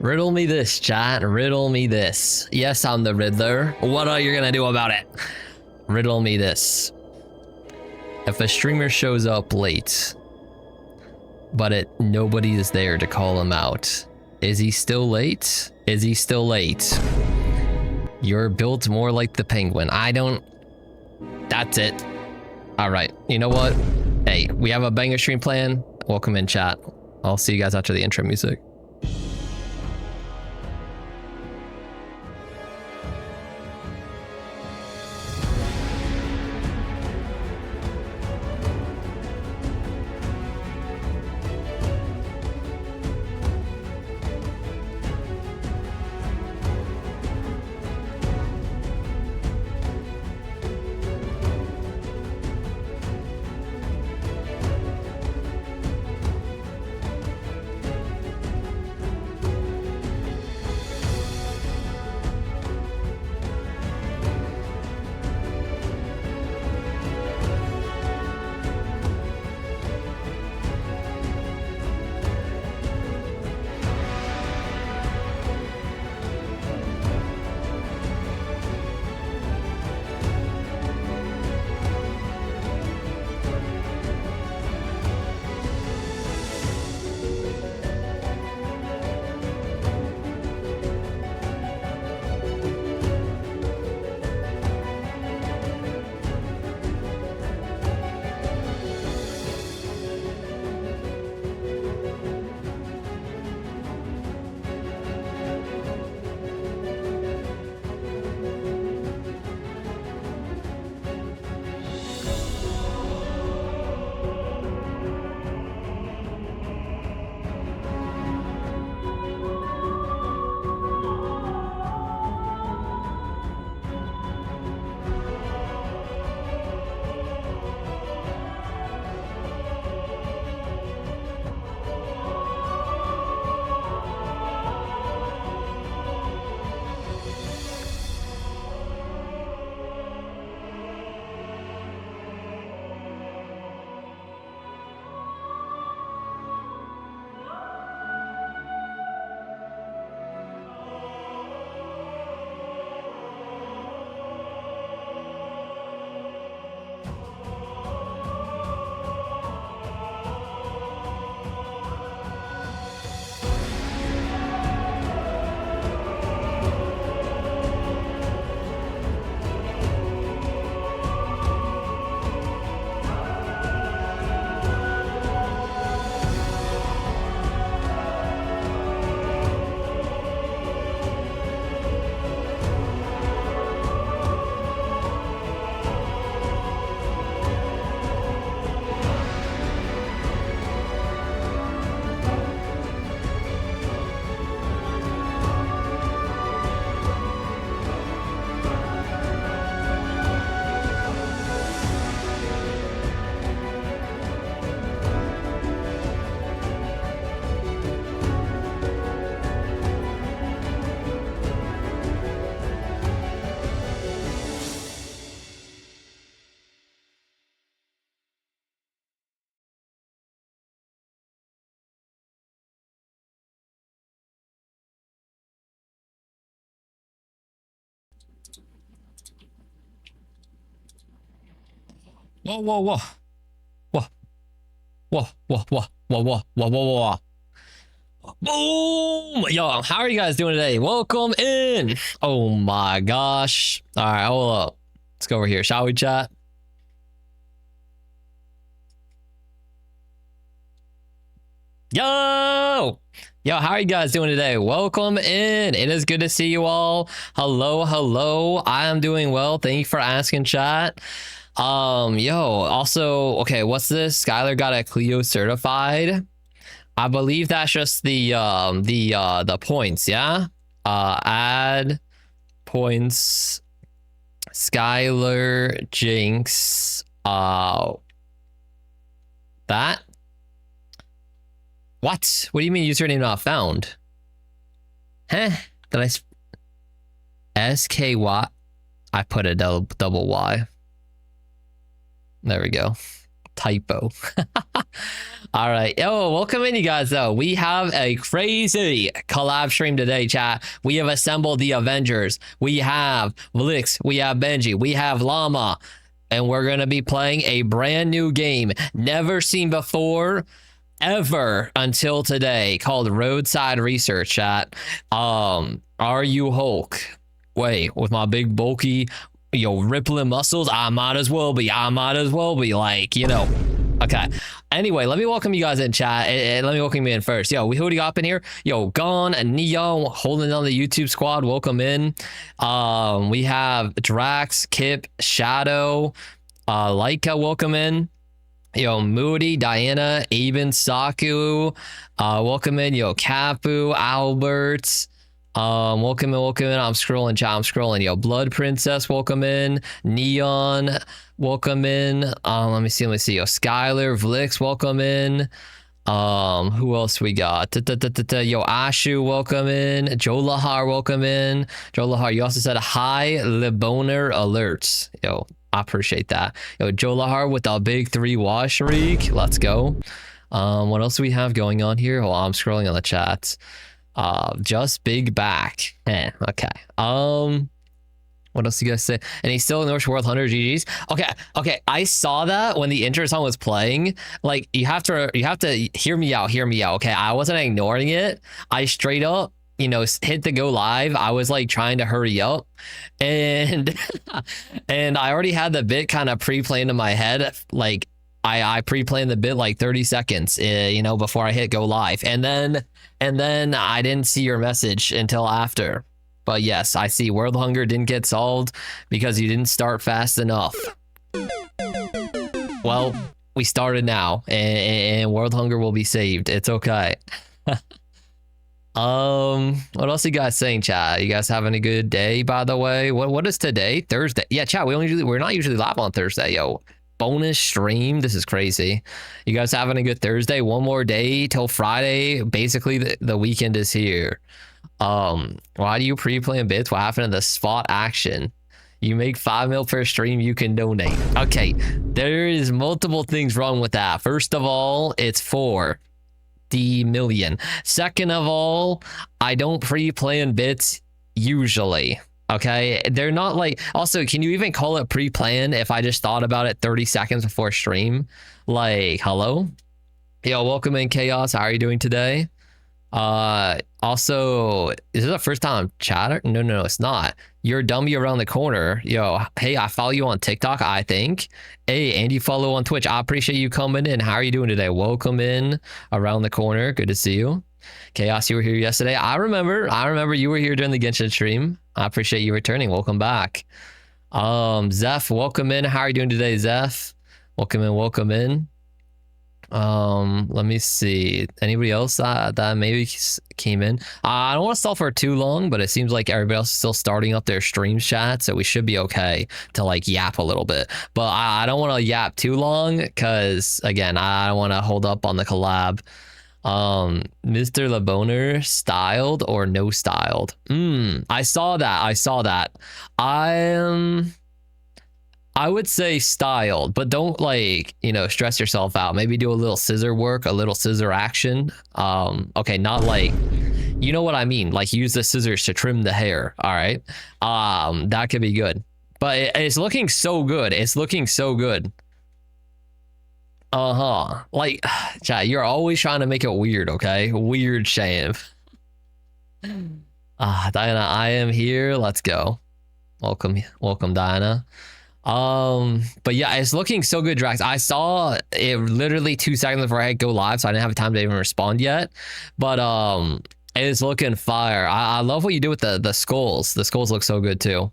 Riddle me this, chat. Riddle me this. Yes, I'm the Riddler. What are you gonna do about it? Riddle me this. If a streamer shows up late, but nobody is there to call him out, is he still late? Is he still late? You're built more like the penguin. That's it. All right, you know what? Hey, we have a banger stream plan. Welcome in, chat. I'll see you guys after the intro music. Whoa, whoa, whoa. Whoa. Whoa, whoa, whoa, whoa, whoa, whoa, whoa, whoa. Boom! Yo, how are you guys doing today? Welcome in. Oh my gosh. All right, hold up. Let's go over here. Shall we, chat? Yo! Yo, how are you guys doing today? Welcome in. It is good to see you all. Hello, hello. I am doing well. Thank you for asking, chat. Also, okay, what's this? Skylar got a Clio certified. I believe that's just the points, yeah? Add points. Skylar Jinx. That? What? What do you mean username not found? Huh? Did SKY? I put a double Y. There we go. Typo. All right. Oh, welcome in, you guys, though. We have a crazy collab stream today, chat. We have assembled the Avengers. We have Blix. We have Benji. We have Llama. And we're going to be playing a brand new game, never seen before, ever until today, called Roadside Research, chat. Are you Hulk? Wait, with my big, bulky, rippling muscles, I might as well be. I might as well be, like, Okay. Anyway, let me welcome you guys in, chat. Let me welcome you in first. Who do you got up in here? Gon and Neo holding on the YouTube squad. Welcome in. We have Drax, Kip, Shadow, Laika. Welcome in. Moody, Diana, Aben, Saku. Welcome in. Kapu, Albert. Welcome in. I'm scrolling, chat. I'm scrolling. Blood Princess, welcome in. Neon, welcome in. Let me see. Skylar, Vlix, welcome in. Who else we got? Ashu, welcome in. Joe Lahar, welcome in. Joe Lahar, you also said hi, Liboner alerts. I appreciate that. Joe Lahar with a big 3 wash streak. Let's go. What else do we have going on here? Hold on, I'm scrolling on the chats. Just big back. Okay. What else do you guys say? And he's still in the World 100 GGs. Okay. I saw that when the intro song was playing. Like, you have to hear me out. Okay, I wasn't ignoring it. I straight up, hit the go live. I was like trying to hurry up, and and I already had the bit kind of pre-planned in my head. Like, I pre-planned the bit like 30 seconds, before I hit go live, and then I didn't see your message until after. But yes, I see World Hunger didn't get solved because you didn't start fast enough. Well, we started now, and World Hunger will be saved. It's okay. What else you guys saying, chat? You guys having a good day, by the way? What is today? Thursday. Yeah, chat. We're not usually live on Thursday, bonus stream. This is crazy. You guys having a good Thursday? One more day till Friday. Basically, the weekend is here. Why do you pre-plan bits? What happened to the spot action? You make 5 mil per stream, you can donate. Okay, there is multiple things wrong with that. First of all, it's for the million. Second of all, I don't pre-plan bits usually. Okay, they're not like. Also, can you even call it pre-plan if I just thought about it 30 seconds before stream? Like, hello? Welcome in, Chaos. How are you doing today? Also, is this the first time I'm chatter? No, it's not. You're a dummy around the corner. Hey, I follow you on TikTok, I think. Hey, and you follow on Twitch. I appreciate you coming in. How are you doing today? Welcome in around the corner. Good to see you. Chaos, you were here yesterday. I remember you were here during the Genshin stream. I appreciate you returning. Welcome back. Zeph, welcome in. How are you doing today, Zeph? Welcome in. Let me see. Anybody else that maybe came in? I don't want to stall for too long, but it seems like everybody else is still starting up their stream chat, so we should be okay to like yap a little bit. But I don't want to yap too long because, again, I don't want to hold up on the collab. Mr. LeBoner, styled or no styled? I saw that. I would say styled, but don't stress yourself out. Maybe do a little scissor work, a little scissor action. Okay, not like, you know what I mean? Like, use the scissors to trim the hair. All right. That could be good, but it's looking so good. Like, chat, you're always trying to make it weird, okay? Weird shave. Diana, I am here. Let's go. Welcome, Diana. But yeah, it's looking so good, Drax. I saw it literally 2 seconds before I had go live, so I didn't have time to even respond yet. But it's looking fire. I love what you do with the skulls. The skulls look so good too.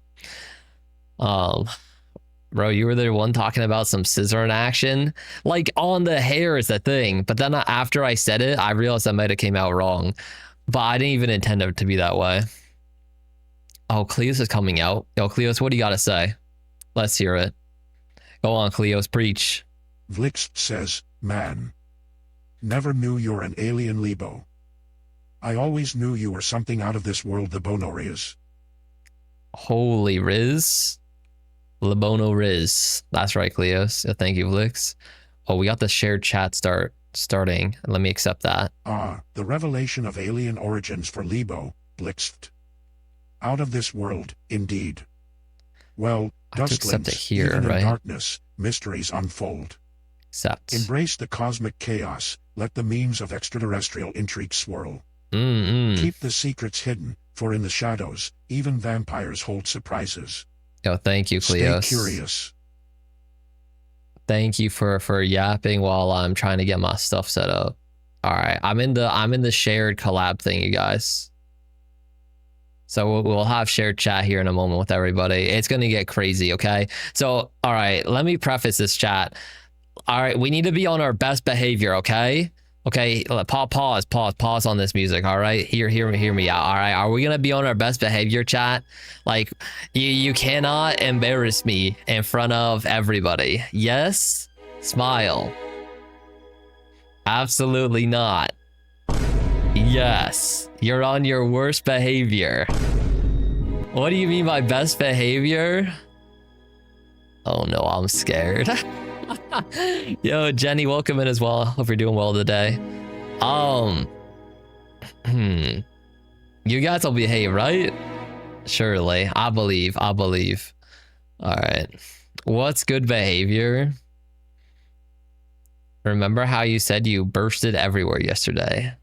Bro, you were the one talking about some scissor in action. Like, on the hair is the thing. But then after I said it, I realized that might have came out wrong. But I didn't even intend it to be that way. Oh, Cleos is coming out. Cleos, what do you got to say? Let's hear it. Go on, Cleos, preach. Vlix says, man. Never knew you're an alien, Libo. I always knew you were something out of this world, the Bono Riz. Holy Riz. Libono Riz. That's right, Cleos. Thank you, Vlix. Oh, we got the shared chat start. starting. Let me accept that. Ah, the revelation of alien origins for Libo, Blixt. Out of this world, indeed. Well, I have to accept it Dustlings, here, even in right? darkness, mysteries unfold. Accept. Embrace the cosmic chaos, let the memes of extraterrestrial intrigue swirl. Mm-mm. Keep the secrets hidden, for in the shadows, even vampires hold surprises. Yo, thank you, Stay Cleos. curious. Thank you for yapping while I'm trying to get my stuff set up. All right, I'm in the shared collab thing, you guys. So we'll have shared chat here in a moment with everybody. It's gonna get crazy, okay? So, all right, let me preface this chat. All right, we need to be on our best behavior, okay? Okay, pause on this music, all right? Hear me out, all right? Are we gonna be on our best behavior, chat? Like, you cannot embarrass me in front of everybody. Yes? Smile. Absolutely not. Yes, you're on your worst behavior. What do you mean by best behavior? Oh no, I'm scared. Yo, Jenny, welcome in as well. Hope you're doing well today. You guys will behave, right? Surely. I believe. All right. What's good behavior? Remember how you said you bursted everywhere yesterday?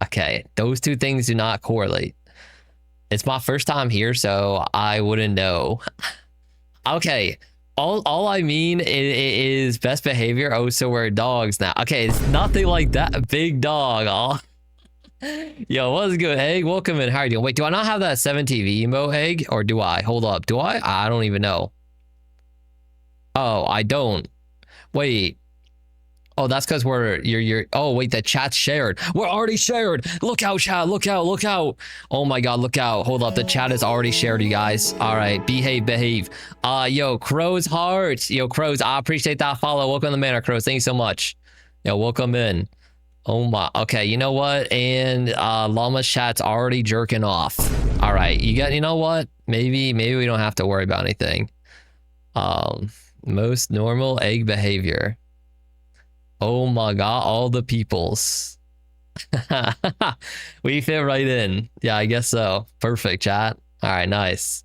Okay, those two things do not correlate. It's my first time here, so I wouldn't know. Okay, all I mean is best behavior. Oh, so we're dogs now. Okay, it's nothing like that. Big dog. Oh. Yo, what's good, Egg? Welcome in. How are you doing? Wait, do I not have that 7TV emote, Egg? Or do I? Hold up. Do I? I don't even know. Oh, I don't. Wait. Oh, that's because you're oh wait, the chat's shared. We're already shared. Look out, chat. Look out. Oh my god, look out. Hold up, the chat is already shared, you guys. All right, behave. Yo, Crow's heart. Yo, Crows, I appreciate that follow. Welcome to the manor, Crows. Thank you so much. Yo, welcome in. Oh my, okay, you know what? And Llama's chat's already jerking off. All right, you know what? Maybe we don't have to worry about anything. Most normal egg behavior. Oh my god, all the peoples. We fit right in. Yeah, I guess so. Perfect, chat. All right, nice.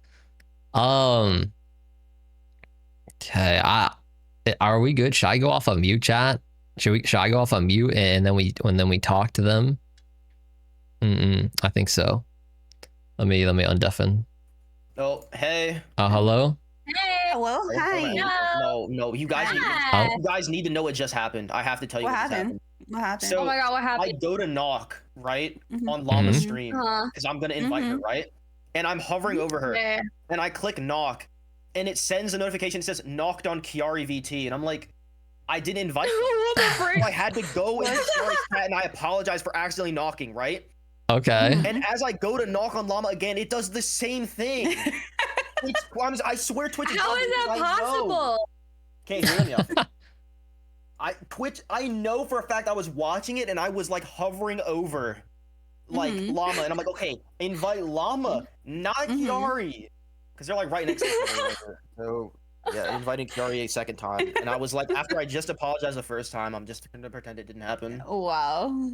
Okay, are we good? Should I go off of mute, chat? Should I go off on mute and then we talk to them? I think so. Let me undeafen. Oh, hey. Hello? Hey. Hello. Hi. No. You guys need to know what just happened. I have to tell you what happened. What happened? So oh my god, what happened? I go to knock, right? On Llama's stream. Because I'm gonna invite her, right? And I'm hovering over her. And I click knock. And it sends a notification that says knocked on Kiari VT. And I'm like, I didn't invite her. So I had to go into Kiari's chat and I apologize for accidentally knocking, right? Okay. And as I go to knock on Llama again, it does the same thing. I swear Twitch is How is that possible? Okay, hear me out. I know for a fact I was watching it and I was like hovering over like Llama and I'm like, okay, invite Llama, not Kiari. Because they're like right next to each other. So yeah, inviting Kiari a second time. And I was like, after I just apologized the first time, I'm just gonna pretend it didn't happen. Wow.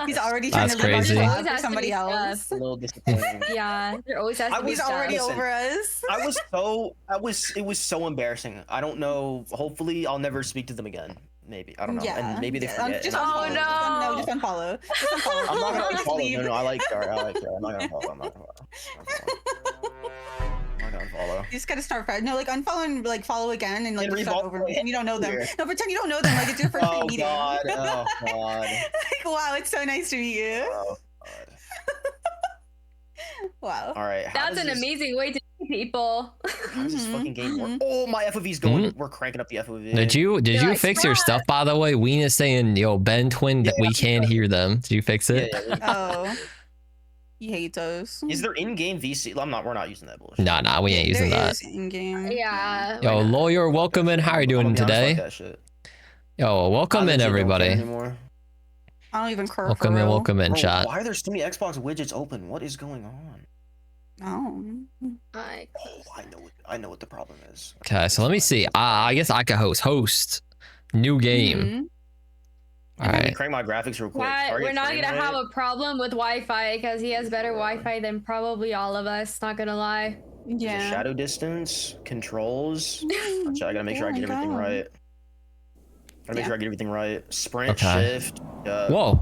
He's already trying That's to live crazy. on for somebody else. A little disappointing. Yeah, there always has to be He's already Listen, over us. it was so embarrassing. I don't know. Hopefully I'll never speak to them again. Maybe. I don't know. Yeah. And maybe they forget. Just oh unfollow. no. Just unfollow. Just unfollow. I'm not gonna Just follow. leave. No, I like her. I'm not gonna follow. I'm not gonna follow. You just gotta start fresh. No, like unfollow and like follow again and like And just start revolt- over. And you don't know them. Weird. No, pretend you don't know them. Like it's your first Oh meeting. god. Oh god. Like wow, it's so nice to meet you. Oh god. Wow. All right. That's an amazing way to meet people. How does this fucking game work? Oh, my FOV's going. We're cranking up the FOV. Did you like, fix your stuff, by the way? Ween is saying, yo, Ben Twin, that we can't hear them. Did you fix it? Yeah. Oh. You hate those. Is there in-game VC? We're not using that bullshit. Nah, we ain't using that. In-game. Yeah. Yo, lawyer, welcome in. How are you doing I'm gonna be honest, today? fuck that shit. Yo, welcome in, I legit don't care everybody. anymore. I don't even care. Welcome in, welcome in, Bro, chat. why are there so many Xbox widgets open? What is going on? Oh. Like, Oh, I know what the problem is. Okay, so let me see. I guess I could host. New game. All Let me right. crank my graphics real quick. But Target we're not frame gonna rate. have a problem with Wi-Fi because he has better Wi-Fi than probably all of us. Not gonna lie. There's a Yeah. shadow distance, controls. Actually, I gotta make sure I get everything right. Gotta make sure I get everything right. Sprint, Okay. shift. Whoa.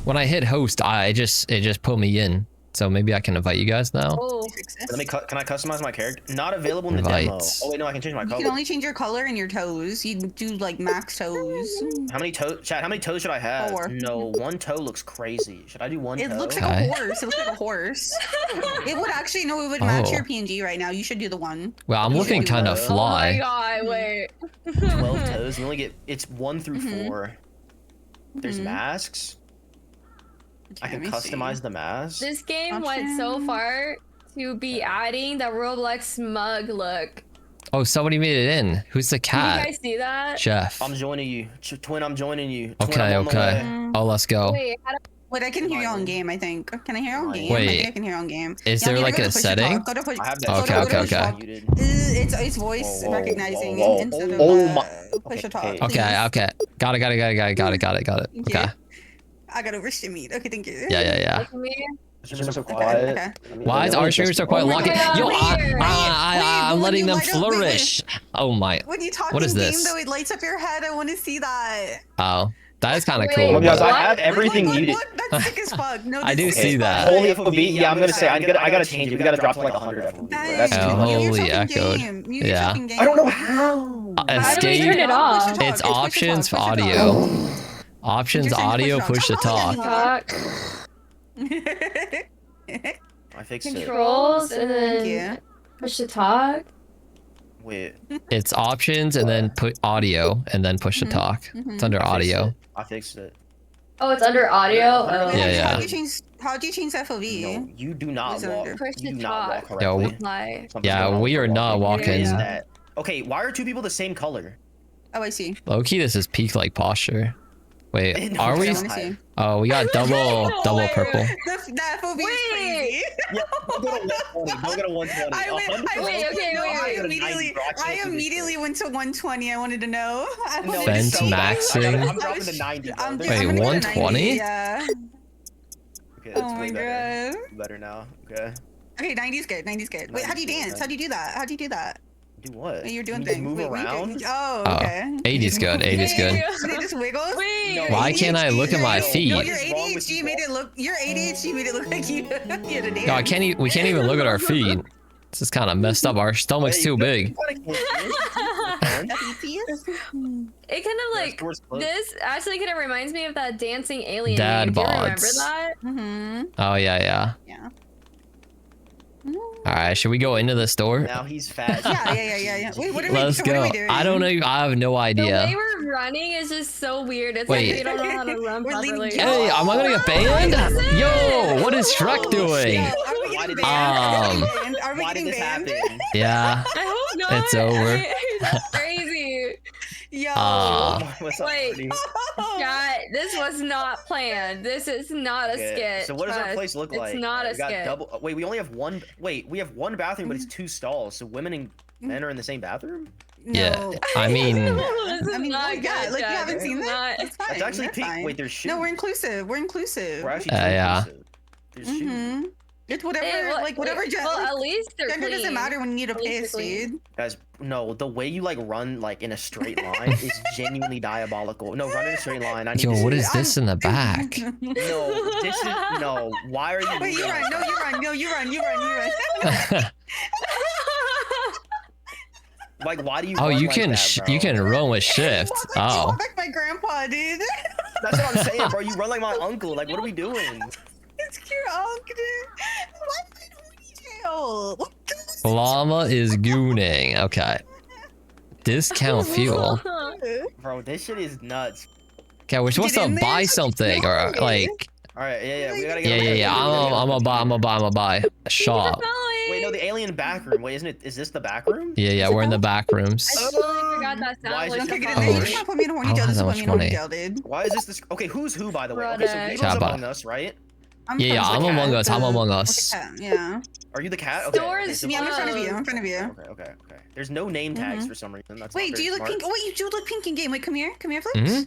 When I hit host, it just put me in. So maybe I can invite you guys now. Oh, Let me can I customize my character? Not available in the demo. Invites. Oh wait, no, I can change my You color. can only change your color and your toes. You do like max toes. How many toes? Chat, how many toes should I have? 4. No, one toe looks crazy. Should I do one It toe? looks like Okay. a horse. It looks like a horse. It would actually no. It would match your PNG right now. You should do the one. Well, I'm You looking should kind of do that. oh my fly. god! Wait. 12 toes. You only get it's 1 through 4. There's masks. I can customize the mask. This game went so far to be adding the Roblox mug look. Oh, somebody made it in. Who's the Did you cat? guys see that? Jeff. I'm joining you. Twin, I'm joining you. Twin, Okay, I'm on the okay. way. Oh, let's go. Wait, how do Wait, I can hear you on game. I think. Can I hear you on game? I Wait. think I can hear you on game. Is Yeah, there you like gotta a go to push to setting? talk. Go to push. I have that. go to Okay, push okay, to talk. okay. It's voice Whoa, whoa, recognizing whoa, whoa. instead of Oh my- push to talk. okay. Okay, please. okay. Got it. Thank Okay. you. I got overstimulated. Okay, thank you. Yeah. look at me? It's so Okay, quiet. okay. Why is our streamers so quiet? Oh my Lock it. God, Yo, weird. I'm When letting you them light up- wait, flourish. Oh my. When you talk What in is game this? though, it lights up your head. I want to see that. Oh, that is kind of Wait, cool. what? Yes, but- I have everything Look, muted. that's sick as fuck. No, I do that's sick see as that. fuck. Holy FOV. Yeah, I'm gonna say I gotta change it. We gotta drop to like 100 FOV. Bro. That's Dang, too Oh, much. mute holy yourself in echoed. game. Mute Yeah. yourself in game. I don't know how. How do we Escape. turn it off? Push to talk, It's push to options talk, for push to audio. Options You're saying audio push push to talk. Talk, I fixed it. controls, and Thank then you. push to talk. Wait. It's options and then put audio and then push to talk. It's under audio. I fixed it. Oh, it's under audio. Oh. Yeah, yeah. How do you change FOV? No, you do not Is it walk. under- Push You to do not walk talk. Yo, correctly. Like, Something's Yeah, going on we with are your not walking. walking. What is that? Okay, why are 2 people the same color? Oh, I see. Low key, this is peak like posture. Wait, No, are we? it's Let me see. Oh, we got double Wait. purple. That FOV is crazy. Yeah, don't go to 120. Don't go to 120. I went. 100 Wait, okay, no, wait, I wait. immediately. I immediately went to 120. I wanted to know. I No, wanted it's to Vent so see. bad. maxing. I'm dropping to 90. Bro. I'm There's- Wait, I'm gonna go to 120? 90, yeah. Okay, that's Oh my way better. god. Better now. Okay. Okay, 90's good. 90's good. Wait, how do you 90's good, dance? How do you do that? How do you do that? Do what? You're doing You just things. move Wait, what are you around. doing? Oh, Oh, okay. 80's good. 80's good. So they just wiggle? wait. No. Why can't I look at my No, feet? No, what your is wrong with ADHD you made all? it look. Your ADHD made it look like you had a dance. No, I can't. We can't even look at our feet. This is kind of messed up. Our stomach's Wait, too you big. It kind of like Doors closed. this actually kind of reminds me of that dancing alien. Dad meme. Do you remember bods. that? Mm-hmm. Oh yeah. Yeah. All right, should we go into the store? Now he's fat. Yeah. Wait, what are we, Let's so what are go. we doing? I don't know. I have no The idea. way we're running is just so weird. It's Wait. like we don't know how to run We're leaning properly. down. Hey, am I gonna get banned? Yo, what is Shrek doing? Yo, are we Why getting did banned? this- Are we Why did getting this banned? happen? Yeah. I hope not. It's over. That's crazy. Yo. What's up, Wait. Courtney? God, this was not planned. This is not a Okay, skit. So what does our Trust. place look like? It's not a We got skit. double. Wait, we only have one. Wait, we have one bathroom, but it's 2 stalls. So women and men are in the same bathroom. Yeah. No. I mean, This is I mean, not well, yeah, good, like you Jack. haven't seen It's that? not- It's fine. It's actually they're peak. fine. Wait, there's shoes. No, we're inclusive. We're inclusive. We're actually Yeah. inclusive. There's shoes. Mm-hmm. It's whatever, well, like whatever. well, at least they're Gender doesn't clean. matter when you need a At least piss, they're clean. dude. Guys, no, the way you like run like in a straight line is genuinely diabolical. No, run in a straight line. I need yo, to what see is it. this in the back? No, this is no. Why are you? Wait, you doing run. No, that? you run. No, you run. You run. You run. Like, why do you? Oh, run you like can that, bro? you can run with shift. You Oh, walk like my grandpa, dude. That's what I'm saying, bro. You run like my uncle. Like, what are we doing? It's cute, uncle, dude. Why am I in jail? What the- llama is gooning. Okay. Discount fuel. Bro, this shit is nuts. Okay, we're supposed Get to in there. buy something or like. All right, yeah, we gotta get. Yeah. I'm a buy a shop. Wait, no, the alien back room. Wait, isn't it? Is this the back room? Yeah, we're in the back rooms. I totally forgot that sound. Why is was it Okay, get in the there. Oh, You phone. just wanna put me in a horny I don't jail. have Just that put much me in a horny money. jail, dude. Why is this? Okay, who's who, by the way? Okay, so Brother. Libo's Chaba. among us, right? Yeah, I'm Among Us. I'm Among Us. Yeah. Are you the cat? Okay. Stores. Yeah, I'm in front of you. I'm in front of you. Okay. There's no name tags for some reason. That's Wait, not do you very look smart. pink? Wait, you do look pink in game. Wait, come here. Come here, Flips.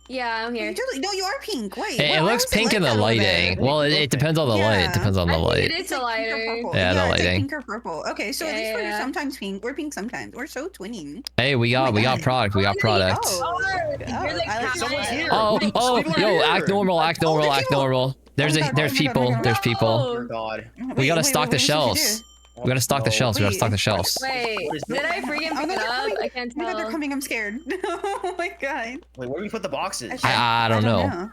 Yeah, I'm here. No, you are pink. Wait. It looks pink in the lighting. Well, it depends on the light. It depends on the light. It is a lighter. Yeah, the lighting. Pink or purple. Okay, so at least we're sometimes pink. We're pink sometimes. We're so twinning. Hey, we got product. We got product. Yo, act normal. There's people. Oh God. We gotta stock the shelves. We gotta stock the shelves. We gotta stock the shelves. Wait, did I freaking pick it up? I can't tell. They're coming. I'm scared. Oh my God. Wait, where do we put the boxes? I don't know.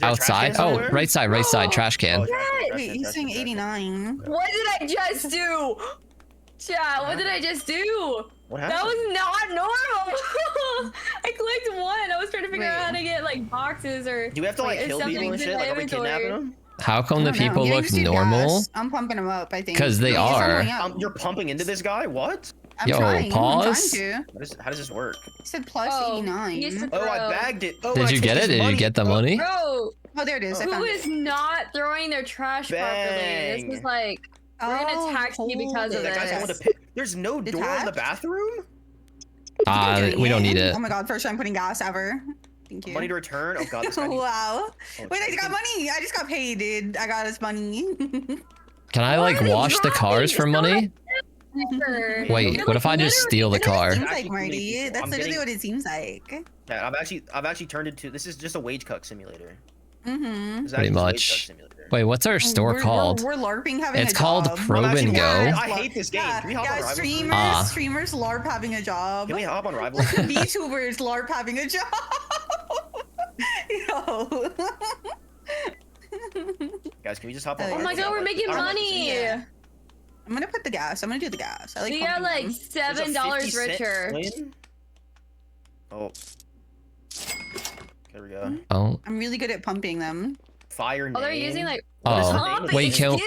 Outside? Oh, right side, trash can. Wait, he's saying 89. What did I just do? Chat, what did I just do? What happened? That was not normal. I clicked one. I was trying to figure out how to get like boxes or. Do we have to like kill people and shit? Like, are we kidnapping them? How come the people look normal? I'm pumping them up, I think. Because they are. You're pumping into this guy? What? Yo, pause. How does this work? It said plus 89. Oh, I bagged it. Oh, Did you get it? Did you get the money? Bro, oh, there it is. Who is not throwing their trash properly? This is like, we're gonna tax you because of this. There's no door in the bathroom? We don't need it. Oh my God, first time putting gas ever. Thank you. Money to return? Oh God, this guy wow. Wait, I got money. I just got paid, dude. I got us money. Can I like wash the cars for money? Wait, what if I just steal the car? Seems like Marty. That's literally what it seems like. Yeah, I've actually turned into. This is just a wage cuck simulator. Pretty much. Wait, what's our store called? We're LARPing having It's called Probe and Go. I hate this game. Can we hop on Rivals? Streamers LARP having a job. Can we hop on Rivals? VTubers LARP having a job. Yo. Guys, can we just hop on? Oh my God, we're making money. I'm gonna put the gas. I'm gonna do the gas. I like. We got like $7 richer. Oh. There we go. Oh. I'm really good at pumping them. Fire name. Oh, they're using like. Oh, wait, can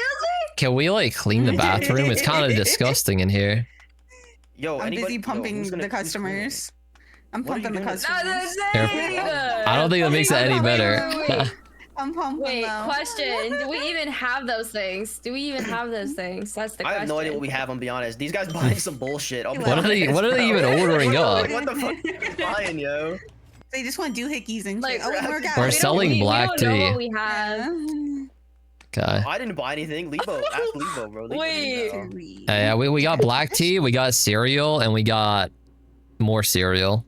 we like clean the bathroom? It's kind of disgusting in here. Yo, I'm busy pumping the customers. I'm pumping the customers. I don't think that makes it any better. I'm pumping. Wait, question. Do we even have those things? That's the question. I have no idea what we have, I'm be honest. These guys buying some bullshit. What are they even ordering up? What the fuck are you buying, yo? They just want doohickeys and like, shit. We're selling black tea. We don't know what we have. Okay. I didn't buy anything. Libo, ask Libo, bro. Wait. Yeah, we got black tea, we got cereal, and we got more cereal.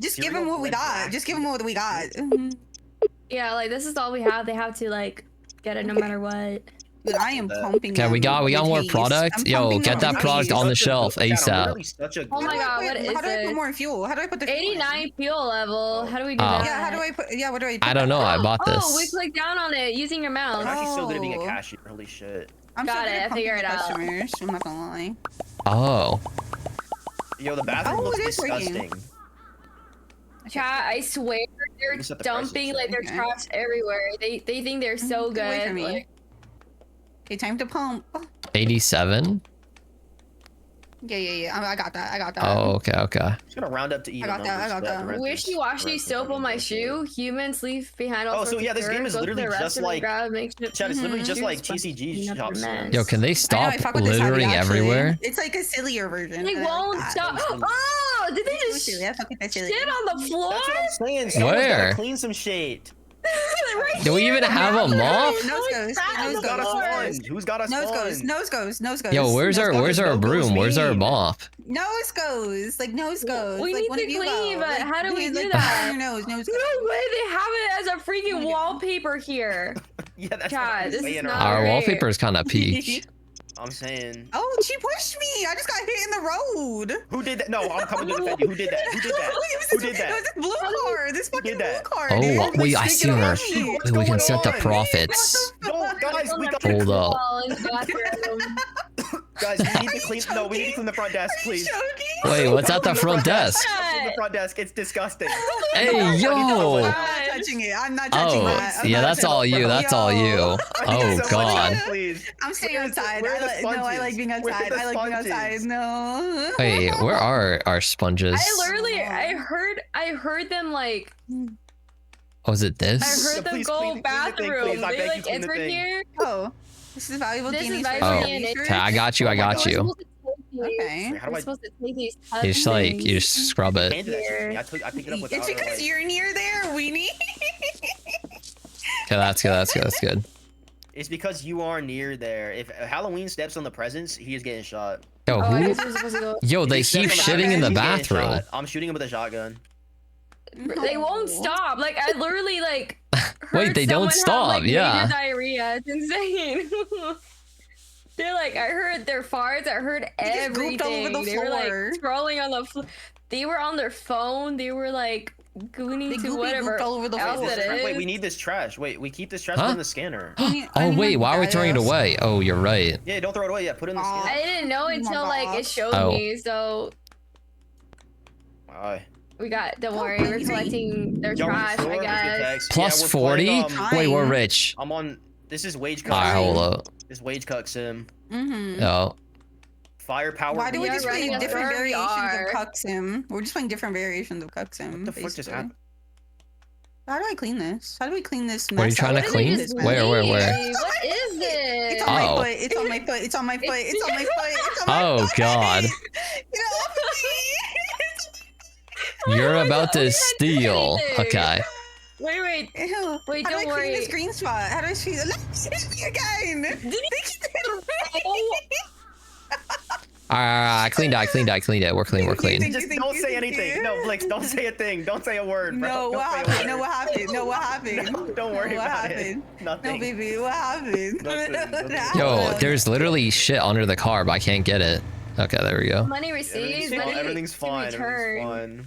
Just give them what we got. Just give them what we got. Yeah, like this is all we have. They have to like get it no matter what. Dude, I am pumping. Okay, we got more product. Yo, get that product on the shelf ASAP. Oh my God, what is it? How do I put more fuel? How do I put the fuel 89 fuel level. How do we do that? Yeah, how do I put? Yeah, what do I? I don't know. I bought this. Oh, we click down on it using your mouse. I'm actually so good at being a cashier. Holy shit. I'm got it. I figured it out. Customers. I'm not gonna lie. Oh. Yo, the bathroom looks disgusting. Chat, I swear they're dumping like their trash everywhere. They think they're so good. Like... Okay, time to pump. 87. Yeah. I got that. Oh, okay. Just gonna round up to even. I got that. Wishy-washy soap on my shoe. Humans leave behind all sorts of this game is literally just like. Chad, it's literally just like TCG shop. Yo, can they stop littering everywhere? It's like a sillier version. They won't stop. Oh, did they just shit on the floor? That's what I'm saying. Someone's gotta clean some shit. Do we even have a mop? Who's got us? Nose goes. Yo, where's our broom? Where's our mop? Nose goes. We need to clean, but how do we do that? Nose goes. No way, they have it as a freaking wallpaper here. Yeah, that's God, this is not our great. wallpaper is kind of peak. I'm saying. Oh, she pushed me. I just got hit in the road. Who did that? No, I'm coming to defend you. Who did that? Who did that? It was this blue car. This fucking blue car. Oh, wait, I see her. We can set the profits. No, guys, we got. Hold up. Guys, we need to clean. No, we need to clean the front desk, please. Wait, what's at the front desk? The front desk. It's disgusting. Hey, yo. I'm not touching it. I'm not touching that. Yeah, that's all you. That's all you. Oh God. I'm staying outside. I like being outside. No. Wait, where are our sponges? I heard them like Oh, is it this? I heard them go bathroom. They like enter here. Oh, this is valuable DNA. Okay, I got you. I got you. Okay. How do I? You just scrub it. I picked it up without It's because you're near there, weenie. Okay, that's good. That's good. It's because you are near there. If Halloween steps on the presents, he is getting shot. Yo, Yo, they keep shitting in the bathroom. I'm shooting him with a shotgun. They won't stop. Like I literally like. Wait, they don't stop. Yeah. Diarrhea. It's insane. They're like, I heard their farts. I heard everything. All over the they floor. were like scrolling on the floor. They were on their phone. They were like gooning to whatever all over the else floor. it is. Wait, we need this trash. Wait, we keep this trash in the scanner. Oh wait, why are we throwing it away? Oh, you're right. Yeah, don't throw it away. Yeah, put it in the scanner. I didn't know until like it showed me. So. We got. Don't worry, we're collecting their trash. I guess. Plus 40. Wait, we're rich. I'm on. This is wage cut. Alright, hold up. This wage cut sim. No. Firepower. Why do we just play different variations are. of Cuck Sim? We're just playing different variations of Cuck Sim. What the fuck just happened? How do I clean this? How do we clean this mess? What are you trying to clean? Where? What is this? It's on my foot. It's on my foot. It's on my foot. It's on my foot. It's on my Oh foot. God. Get off of me. You're about to steal. Okay. Wait. Ew. Wait, How don't do I worry. clean this green spot? How do I see it? Hit me again. I cleaned it. We're clean. Just don't say anything. No, Blix, don't say a thing. Don't say a word, bro. No, what happened? No, what happened? No, what happened? No, don't worry about it. Nothing. No, baby, what happened? Nothing. Yo, there's literally shit under the car, but I can't get it. Okay, there we go. Money received. Everything's fine. Everything's fine.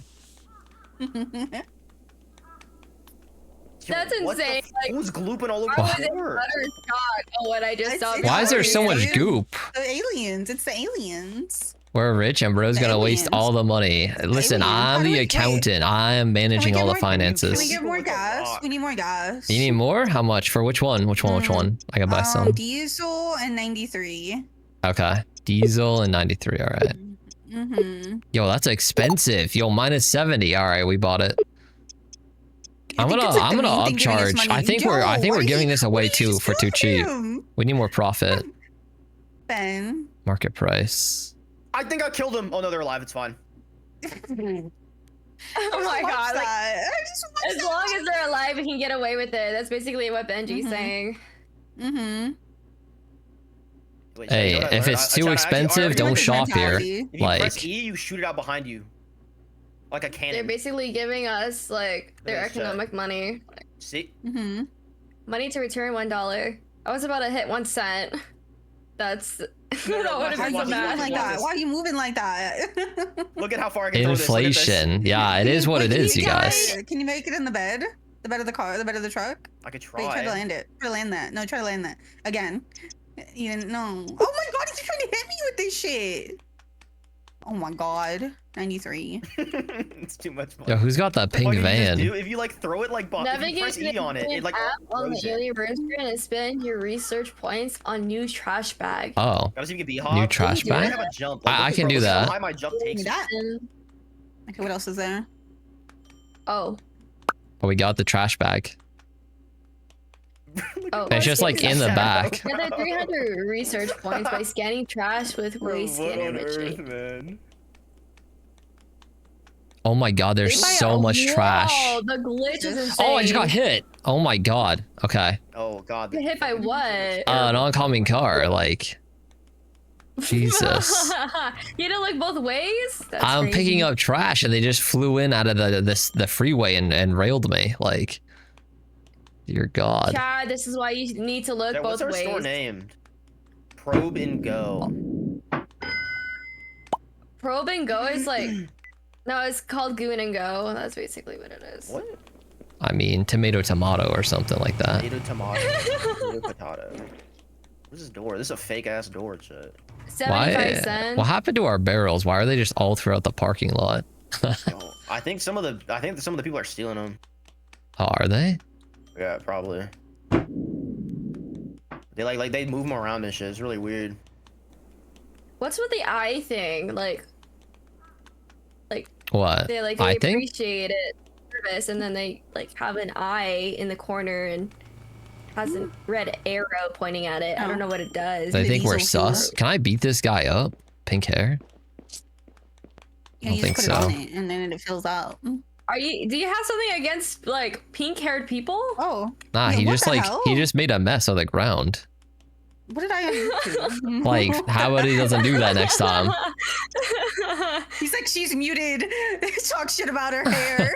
That's insane. Like, who's glooping all over I was the in floor? utter shock of what I just saw. Why is there so much goop? The aliens. It's the aliens. We're rich and bro's gonna waste all the money. Listen, I'm the accountant. I am managing all the finances. Can we get more gas? We need more gas. You need more? How much? For which one? Which one? I can buy some. Diesel and 93. Okay. Diesel and 93. All right. Yo, that's expensive. Yo, minus 70. All right, we bought it. I'm gonna upcharge. I think we're giving this away too cheap. We need more profit. Ben. Market price. I think I killed him. Oh no, they're alive. It's fine. Oh my god! Like, as long as they're alive, we can get away with it. That's basically what Benji's saying. Wait, hey, if it's too expensive, don't shop here. If you press E, you shoot it out behind you. Like a cannon. They're basically giving us like their economic money. See? Money to return $1. I was about to hit 1 cent. That's that would have been so bad. Why are you moving like that? Look at how far I can Inflation. Throw this. Yeah, it is what it is, you guys. Can you make it in the bed? The bed of the car? The bed of the truck? I could try. Wait, try to land it. Try to land that. No, try to land that. Again. You didn't know. Oh my god, he's trying to hit me with this shit. Oh my god. 93. It's too much fun. Yo, who's got that pink van? If you like throw it like if you press E on it, it like on the alien room screen and spend your research points on new trash bag. Oh. Gotta see if you can be new trash bag? Have a jump. Like, I can do that. How my jump takes that. Okay, what else is there? Oh. Oh, we got the trash bag. Oh, it's just like in the back. Gather 300 research points by scanning trash with waste scanner enriching. Oh my god, there's so much trash. The glitch is insane. Oh, I just got hit. Oh my god. Okay. Oh god. Get hit by what? An oncoming car, like. Jesus. You had to look both ways? That's I'm crazy. picking up trash and they just flew in out of the freeway and railed me. Like, dear god. Chad, this is why you need to look both ways. What's our store named? Probe and Go. Probe and Go is like... No, it's called Goon and Go. That's basically what it is. What? I mean, tomato or something like that. Tomato. Tomato potato. What's this door? This is a fake ass door, shit. 75 cents. What happened to our barrels? Why are they just all throughout the parking lot? I think some of the people are stealing them. Oh, are they? Yeah, probably. They like they move them around and shit. It's really weird. What's with the eye thing? Like what? they I think? appreciate it. service, and then they like have an eye in the corner and has a red arrow pointing at it. I don't know what it does. They think we're sus. Can I beat this guy up? Pink hair? Yeah, I don't think so. And then it fills out. Do you have something against like pink-haired people? Oh. Nah, yeah, he just made a mess of the ground. What did I do? Like, how about he doesn't do that next time? He's like, she's muted. Talk shit about her hair.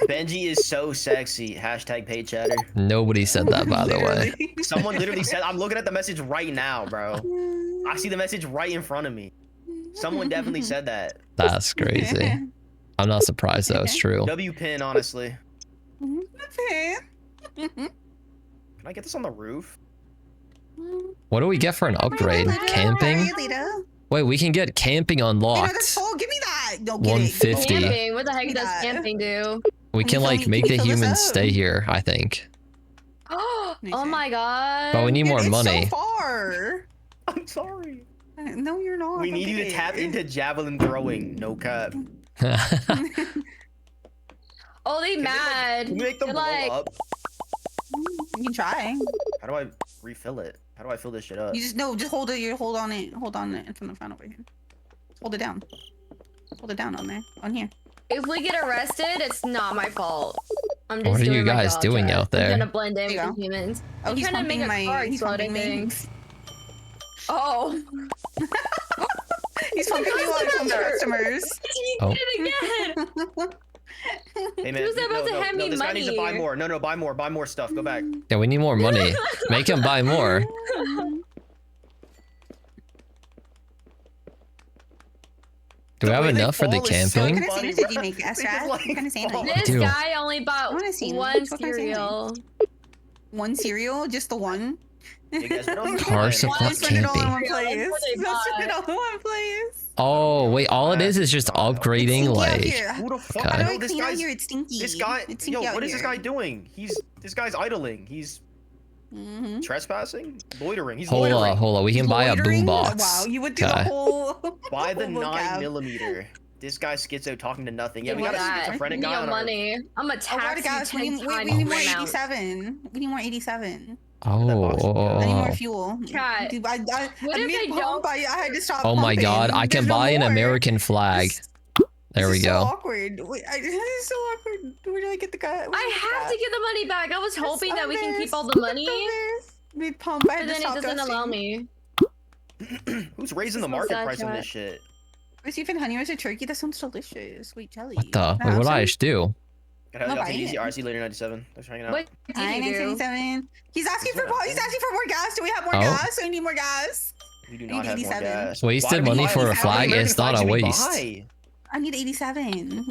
Benji is so sexy. Hashtag paid chatter. Nobody said that, by the way. Someone literally said, I'm looking at the message right now, bro. I see the message right in front of me. Someone definitely said that. That's crazy. I'm not surprised though. It's true. W pin, honestly. Pin. Can I get this on the roof? What do we get for an upgrade? Camping? Wait, we can get camping unlocked. Give me that. Don't get 150. Camping? What the heck does camping do? We can like make the humans stay here, I think. Oh my god. But we need more money. So far. I'm sorry. No, you're not. We need you to tap into javelin throwing. No cap. Oh, they mad. Can we make them blow up? You can try. How do I refill it? How do I fill this shit up? You just just hold it. You hold on it. Hold on it from the front over here. Hold it down. Hold it down on there. On here. If we get arrested, it's not my fault. I'm just What are doing you my guys job, doing Chad. out there? I'm gonna blend in with the humans. Oh, he's trying to make a car explode, I think. Oh. He's pumping me while from the customers. He did it again. Hey man, Who's about to hand me this guy money? needs to buy more. No, buy more stuff. Go back. Yeah, we need more money. Make him buy more. Do we have enough for the camping? What kind of sandwich did you make, Astrid? What kind of sandwich? This guy only bought one cereal. One cereal? Just the one? Car supply camping. Oh wait, all it is just upgrading like. Who the fuck? Okay. No, this guy's here. It's stinky. This guy. Yo, what is this guy doing? This guy's idling. He's trespassing, loitering. He's loitering. Hold on. We can buy a boombox. Wow, you would do the whole. Buy the 9mm. This guy's schizo talking to nothing. Yeah, we got a schizophrenic guy on money. I'm a tax. We need more 87. We need more 87. Oh. I need more fuel. Cat. I had to stop. Oh my god, I can buy an American flag. There we go. So awkward. This is so awkward. Where do I get the guy? I have to get the money back. I was hoping that we can keep all the money. Mid pump. But then it doesn't allow me. Who's raising the market price on this shit? Is even honey roasted turkey? That sounds delicious. Sweet jelly. What the? Wait, what did I just do? I'll take easy. RC later 97. Thanks for hanging out. What did you do? 97. He's asking for more gas. Do we have more gas? We need more gas. We do not have more gas. Wasted money for a flag? It's not a waste. I need 87.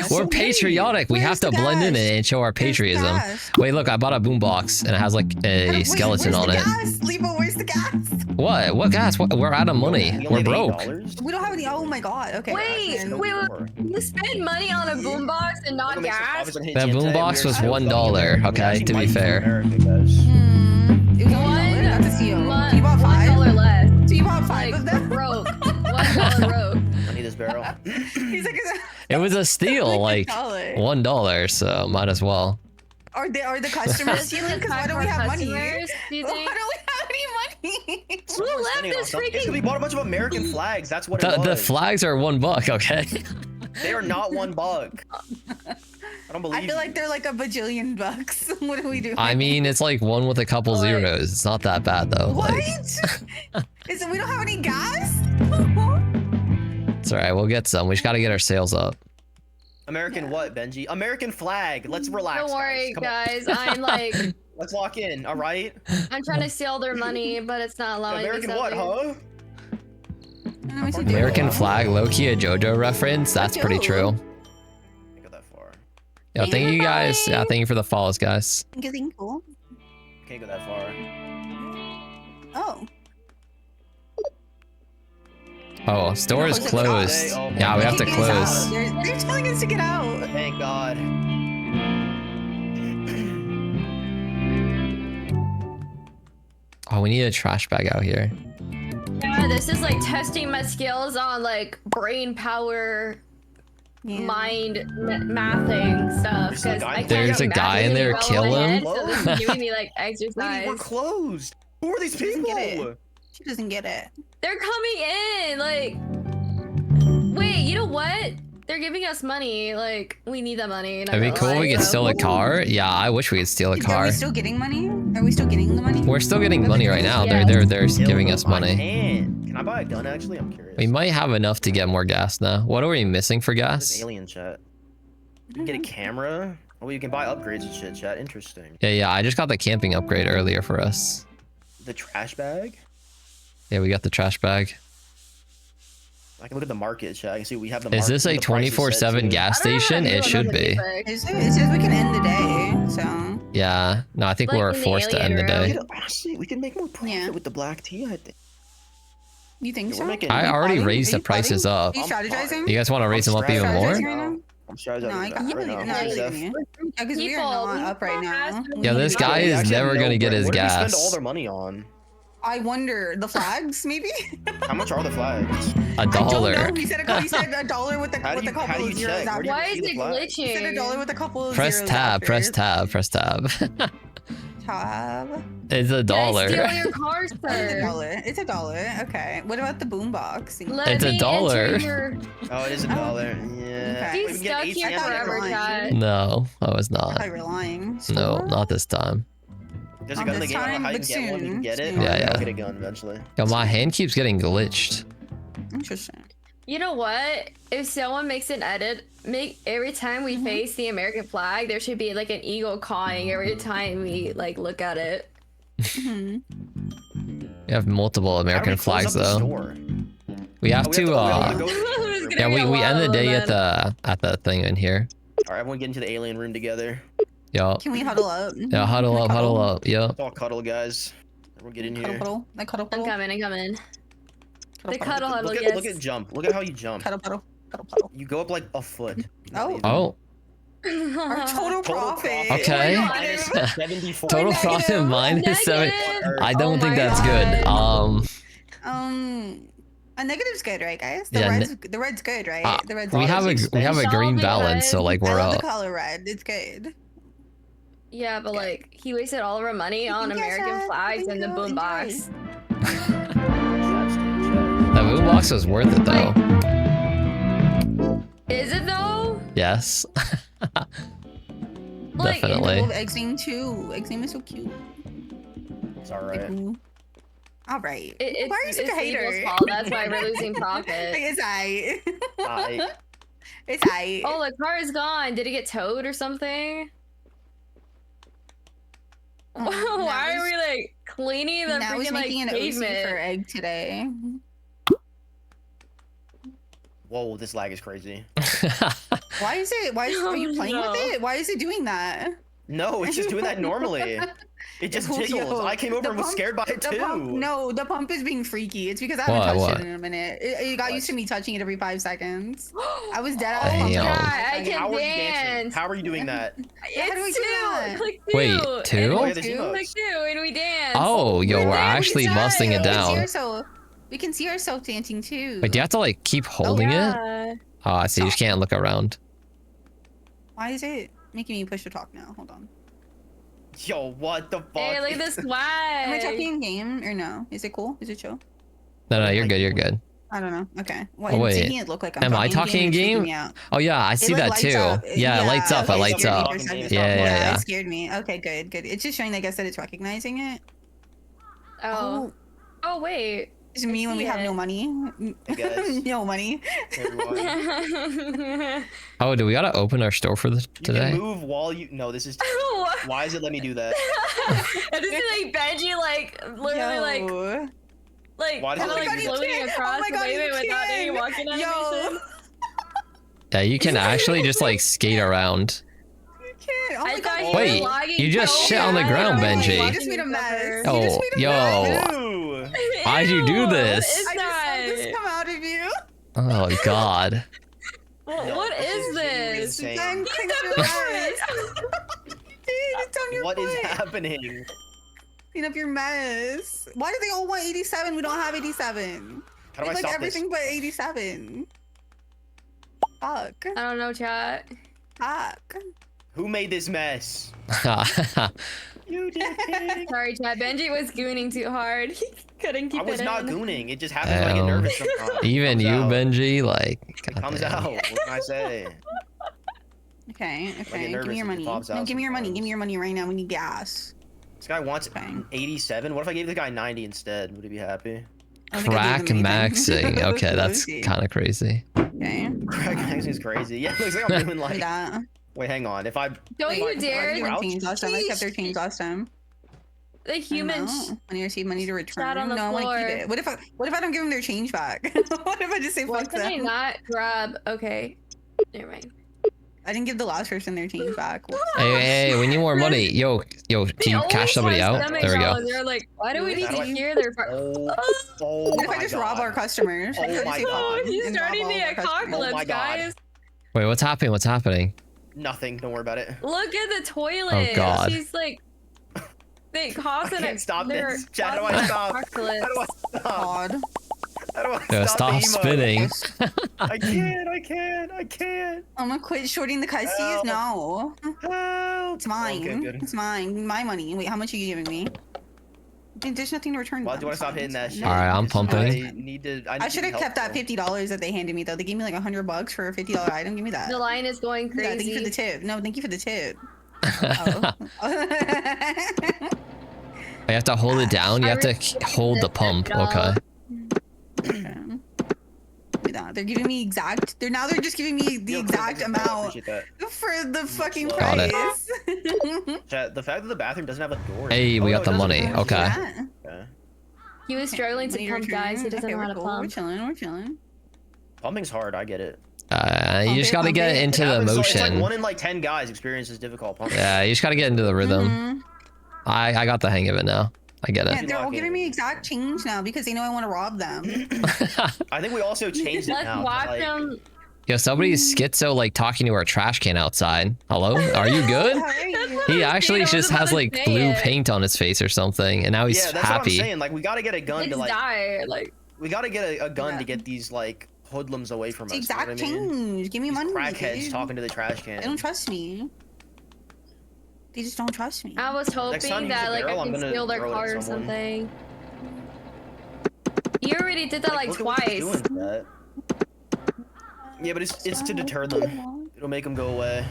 We're patriotic. We have to blend in and show our patriotism. Wait, look, I bought a boombox and it has like a skeleton on it. Libo, where's the gas? What? What gas? We're out of money. We're broke. We don't have any. Oh my god. Okay. Wait. You spend money on a boombox and not gas? That boombox was $1. Okay, to be fair. It was $1. That's a steal. You bought $5 less. So you bought 5 of them? Broke. $1 broke. I need this barrel. He's like, it was a steal, like $1, so might as well. Are the customers stealing? Because why don't we have money? Why don't we have any money? Who left this freaking? We bought a bunch of American flags. That's what it was. The flags are $1, okay? They are not $1. I don't believe. I feel like they're like a bajillion bucks. What do we do? I mean, it's like one with a couple zeros. It's not that bad though. What? Like... Is it we don't have any gas? It's alright, we'll get some. We just gotta get our sales up. American what, Benji? American flag. Let's relax. Don't worry, guys. I'm like. Let's lock in. All right. I'm trying to steal their money, but it's not allowing American me. what, huh? American flag, low-key a JoJo reference. That's pretty true. Can't go that far. Yeah, thank you guys. Yeah, thank you for the follows, guys. Cool. Can't go that far. Oh. Oh, store is closed. Yeah, we have to close. They're telling us to get out. Thank God. Oh, we need a trash bag out here. Yeah, this is like testing my skills on like brain power, mind mathing stuff. There's a guy in there. Kill him. So this is giving me like exercise. Lady, we're closed. Who are these people? She doesn't get it. They're coming in. Like, wait, you know what? They're giving us money. Like, we need that money. It'd be cool if we could steal a car. Yeah, I wish we could steal a car. Are we still getting money? Are we still getting the money? We're still getting money right now. They're giving us money. Can I buy a gun? Actually, I'm curious. We might have enough to get more gas now. What are we missing for gas? Alien chat. You can get a camera. Oh, you can buy upgrades and shit. Chat. Interesting. Yeah. I just got the camping upgrade earlier for us. The trash bag. Yeah, we got the trash bag. I can look at the market, chat. I can see we have the. Is this a 24/7 gas station? It should be. It says we can end the day, so. Yeah. No, I think Like we're in the forced to end the alien day. Honestly, we can make more profit with the black tea. I think. You think so? I already raised the prices up. Are you strategizing? You guys want to raise them up even more? I'm strategizing. No, I got right now. because we are not up right now. Yeah, this guy is never gonna get his What did we spend all gas. their money on? I wonder the flags, maybe. How much are the flags? $1. He said $1 with a couple of zeros after. Why is it glitching? He said $1 with a couple of Press zeros tab. after. Press tab. Press tab. Tab. It's $1. Steal your car, It's sir. $1. It's $1. Okay. What about the boombox? Let It's me $1. enter your- Oh, it is $1. Yeah. Okay. We He's can get stuck eight here cents. forever, chat. No, I was I not. thought you were lying. No, Store? not this time. There's a Not gun in the this game. I don't know time, how you but can get one. You can soon. get it. Soon. Yeah. I'll get a gun eventually. Yo, my hand keeps getting glitched. Interesting. You know what? If someone makes an edit, every time we face the American flag, there should be like an eagle cawing every time we like look at it. We have multiple How do American we close flags up the though. store? We have Oh, to. go It's gonna Yeah, be a we end the while, day man. at the thing in here. All right, everyone get into the alien room together. Yo. Can we huddle up? Yeah, huddle up, huddle up. Yo. Let's all cuddle, guys. Everyone get in here. Cuddle. Like cuddle. I'm coming. I'm coming. The cuddle Look huddle, at, yes. look at jump. Look at how you jump. Cuddle. You go up like a foot. Oh. Oh. Our total profit. Okay. Minus 74. Total Negative. profit minus 7. Negative. I don't Oh think my that's good. God. A negative's good, right, guys? The Yeah, red's good, right? The red's we have a green balance, so like I we're love up. the color red. It's good. Yeah, but like he wasted all of our money on Thank you, American Chad. flags Thank and the you. boombox. That boombox was worth it though. Is it though? Yes. Like, Definitely. I love Exame too. Exame is so cute. It's alright. All right. It's, Why are you such a hater? Eagle's fault. That's why we're losing profit. It's I. Bye. It's I. Oh, the car is gone. Did it get towed or something? Why are we like cleaning the Now he's freaking like making an OC for pavement? egg today. Whoa, this lag is crazy. Why is it? Are you playing with it? Why is it doing that? No, it's just doing that normally. It just Yo, jiggles. I came over the and was pump- scared by it The too. pump, no, the pump is being freaky. It's because I haven't Why, touched what? it in a minute. It got used to me touching it every 5 seconds. I was dead Oh out. Damn. God, I can How are you dancing? dance. How are you doing that? How do we It's do that? Click two. Wait, And two? Oh, yeah, click there's two, emotes. click two, and we dance. Oh, yo, we're actually busting it down. We can see ourselves dancing too. Wait, do you have to like keep holding it? Yeah. Oh, I see. You just can't look around. Why is it making me push to talk now? Hold on. Yo, what the fuck? Hey, look at this Am I swag. talking in game or no? Is it cool? Is it chill? No, you're good. You're good. I don't know. Okay. Oh, wait. It's making it look like I'm Am I talking in It's freaking game? me out. Oh yeah, I see It, like, that lights too. up. Yeah, it lights up. It lights scared me up. for a second. Yeah. It scared me. Okay, good. It's just showing, I guess, that it's recognizing it. Oh. Oh wait. It's me when we see have it. no money. Hey, guys. No money. Everyone. Oh, do we gotta open our store for this You today? can move while you. No, this is. Why does it let me do that? I just see like Benji like literally Yo. Why does kind of it like let me do floating that? across my the God, you pavement without any can. walking Yo. animation. Yeah, you can actually just like skate around. You can't. Oh I my thought God. you Wait, were logging you just so shit on the bad. ground, I was Benji. watching You just made a the mess. cover. You Oh, just made a yo. mess. Ew. Why'd you do Ew, this? It's I just saw this not. come out of you. Oh God. No, What this is is this? insane. I'm He's clicking a your bird. eyes. Dude, it's on your What is foot. happening? Clean up your mess. Why do they all want 87? We don't have 87. How do I Like stop everything this? but 87. Fuck. I don't know, chat. Fuck. Who made this mess? You did. Sorry, chat. Benji was gooning too hard. He couldn't keep it I was not in. gooning. It just happens when I get nervous sometimes. Even It you, comes out. Benji, like. It comes out. What can I say? Okay, get okay. Give nervous me your if it money. pops No, out give me your money. sometimes. Give me your money right now. We need gas. This guy wants Okay. 87. What if I gave the guy 90 instead? Would he be happy? I don't think I Crack gave him anything. maxing. Okay, that's Okay. kind of crazy. Okay. Crack maxing is crazy. Yeah, it looks like I'm doing Like like. that. Wait, hang on. If I Don't Wait, you why dare. did you change last time? I kept their change last time. The humans. When you receive money to return. Sat on the no, I want to floor. keep it. What if I don't give them their change back? What if I just say Why fuck can I them? not grab? Okay. Never mind. I didn't give the last person their change back. Hey, we need more money. Yo, can you cash somebody out? There we go. They're like, why do we need How do to I- hear their? Oh What if I my just rob God. our customers? Oh What if I my just say fuck God. them He's and rob starting all the of our customers? Oh my apocalypse, God. guys. Wait, what's happening? What's happening? Nothing. Don't worry about it. Look at the toilet. Oh, God. She's like, they causing I can't stop they're this. Chat, how do I causing stop? apocalypse. How do I stop? God. How do I Yo, stop stop the emo? spinning. I can't. I'm gonna quit shorting the cussies. Help. No. Help. It's mine. Okay, good. It's mine. My money. Wait, how much are you giving me? There's nothing to return. Why them. do I It's stop fine, hitting it's that fine. shit? All right, I'm pumping. I need to. I should have kept that $50 that they handed me though. They gave me like $100 for a $50 item. Give me that. The line is going Yeah, thank you for crazy. the tip. No, thank you for the tip. Oh. You have to hold it down. You I have to really hold the pump. Okay. Okay. They're giving me exact. They're just giving me the exact amount for the fucking Got it. price. Chat, the fact that the bathroom doesn't have a door. Hey, we Oh, got no, the it doesn't. money. Okay. Yeah. Okay. He was struggling to Money pump, return. guys. He doesn't know Okay, how we're to cool. We're pump. chilling. We're chilling. Pumping's hard. I get it. You just gotta Pump get it. into It the happens, so it's like motion. 1 in like 10 guys experiences difficult pumping. Yeah, you just gotta get into the rhythm. Mhm. I got the hang of it now. I get Yeah, it. they're all Locking. giving me exact change now because they know I want to rob them. I think we also changed it Let's now. watch like, him. Yo, somebody's schizo like talking to our trash can outside. Hello? Are you good? How are you? He actually I was just about has to like say blue it. paint on his face or something, and now he's yeah, that's what I'm happy. saying. Like, we gotta get a gun It's to like. dire. Like, We gotta get a gun Yeah. to get these like hoodlums away from us. It's you know exact what I mean? change. Give me These money. crackheads dude. talking to the trash can. They don't trust me. They just don't trust me. I was Next time hoping you that use a like barrel, I I'm can gonna steal their throw it at car or someone. something. You already did that like look at what they're twice. doing, Chat. Yeah, but it's to deter them. It'll make them go away.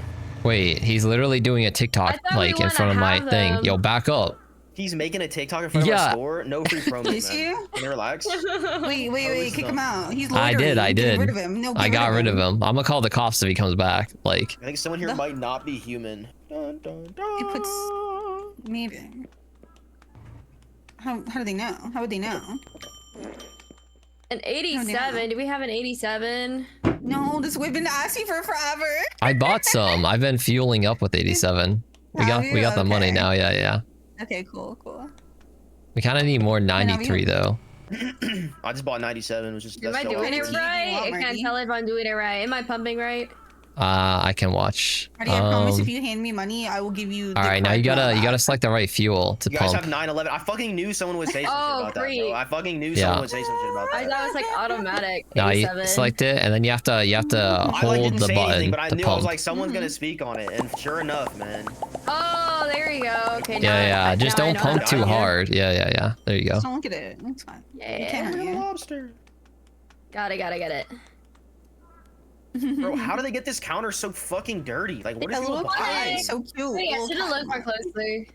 Wait, he's literally doing a TikTok I thought we like in wanna front of my have thing. them. Yo, back up. He's making a TikTok in front of Yeah. our store. No free promos, Is man. he? Can you relax? Wait, kick him out. He's I loitering. did, I Get did. rid of him. No, I get got rid of him. I'm gonna call the cops if he comes back. Like, I think someone here The- might not be human. Dun, dun, dun. It puts- Maybe. How do they know? How would they know? An 87. Do we have an 87? No, this we've been asking for forever. I bought some. I've been fueling up with 87. We Have got you? the money Okay. now. Yeah. Okay, cool. We kind of need more now we 93 though. I just bought 97, which is Am I so doing it awesome. right? I can't Marty? tell if I'm doing it right. Am I pumping right? I can watch. Marty, I promise if you hand me money, I will give you. All right, now you gotta select the right fuel to You guys pump. have 9/11. I fucking knew someone would say some Oh, shit about great. that, bro. I fucking knew Yeah. someone would say some shit about I that. thought it was like automatic. Now you 87. select it, and then you have to I like hold didn't the say anything, button but I to knew I was pump. like someone's gonna speak on it, and sure enough, man. Oh, there you go. Okay, now Yeah. Just now I don't know how pump to too do it. hard. Yeah. There you go. Just don't look at it. It's fine. You can't Yeah. hurt you. Lobster. Gotta get it. Bro, how do they get this counter so fucking dirty? Like, what It's are a people little buying? pie. So cute. Wait, I Little should have pie. looked more closely.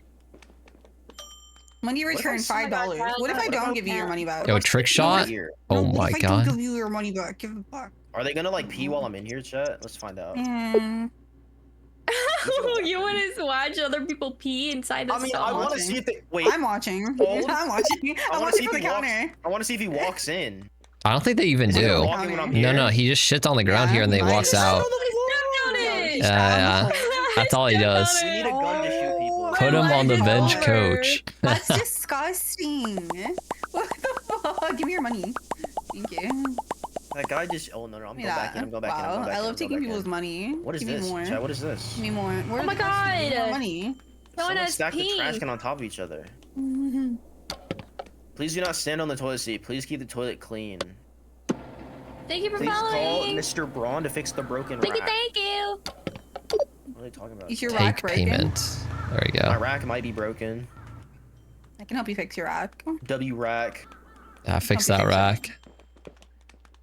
Money return if I- $5. What if I don't give you your money back? Yo, trick shot. Here. Oh No, what my if I don't god. give you your money back? Give it back. Are they gonna like pee while I'm in here, chat? Let's find out. You want to watch other people pee inside the I mean, I stall? want to see if they wait. I'm watching. Oh. I'm watching. I I'm want to see watching if for he the walks. counter. I want to see if he walks in. I don't think they even Is he do. walking when I'm No, here? No, he just shits on the ground Yeah, here and then he walks nice. out. Stepped on it! Yeah. That's all he does. We need a gun to shoot people. Put him on the Like, bench, over. coach. That's disgusting. What the fuck? Give me your money. Thank you. That guy just. Oh no, I'm going back in. I'm going back in. I'm Wow, going back I in. love I'm taking going back people's in. money. What is Give me this? more. Chat, what is this? Give me more. Where Oh my the fuck is- give me more God. money. Someone has stacked the trash pink. can on top of each other. Please do not stand on the toilet seat. Please keep the toilet clean. Thank you for Please call following. Mr. Braun to fix the broken Thank you, rack. thank you. What are they talking about? Is your rack Take broken? payment. There we My go. rack might be broken. I can help you fix your rack. W rack. Yeah, fix that rack.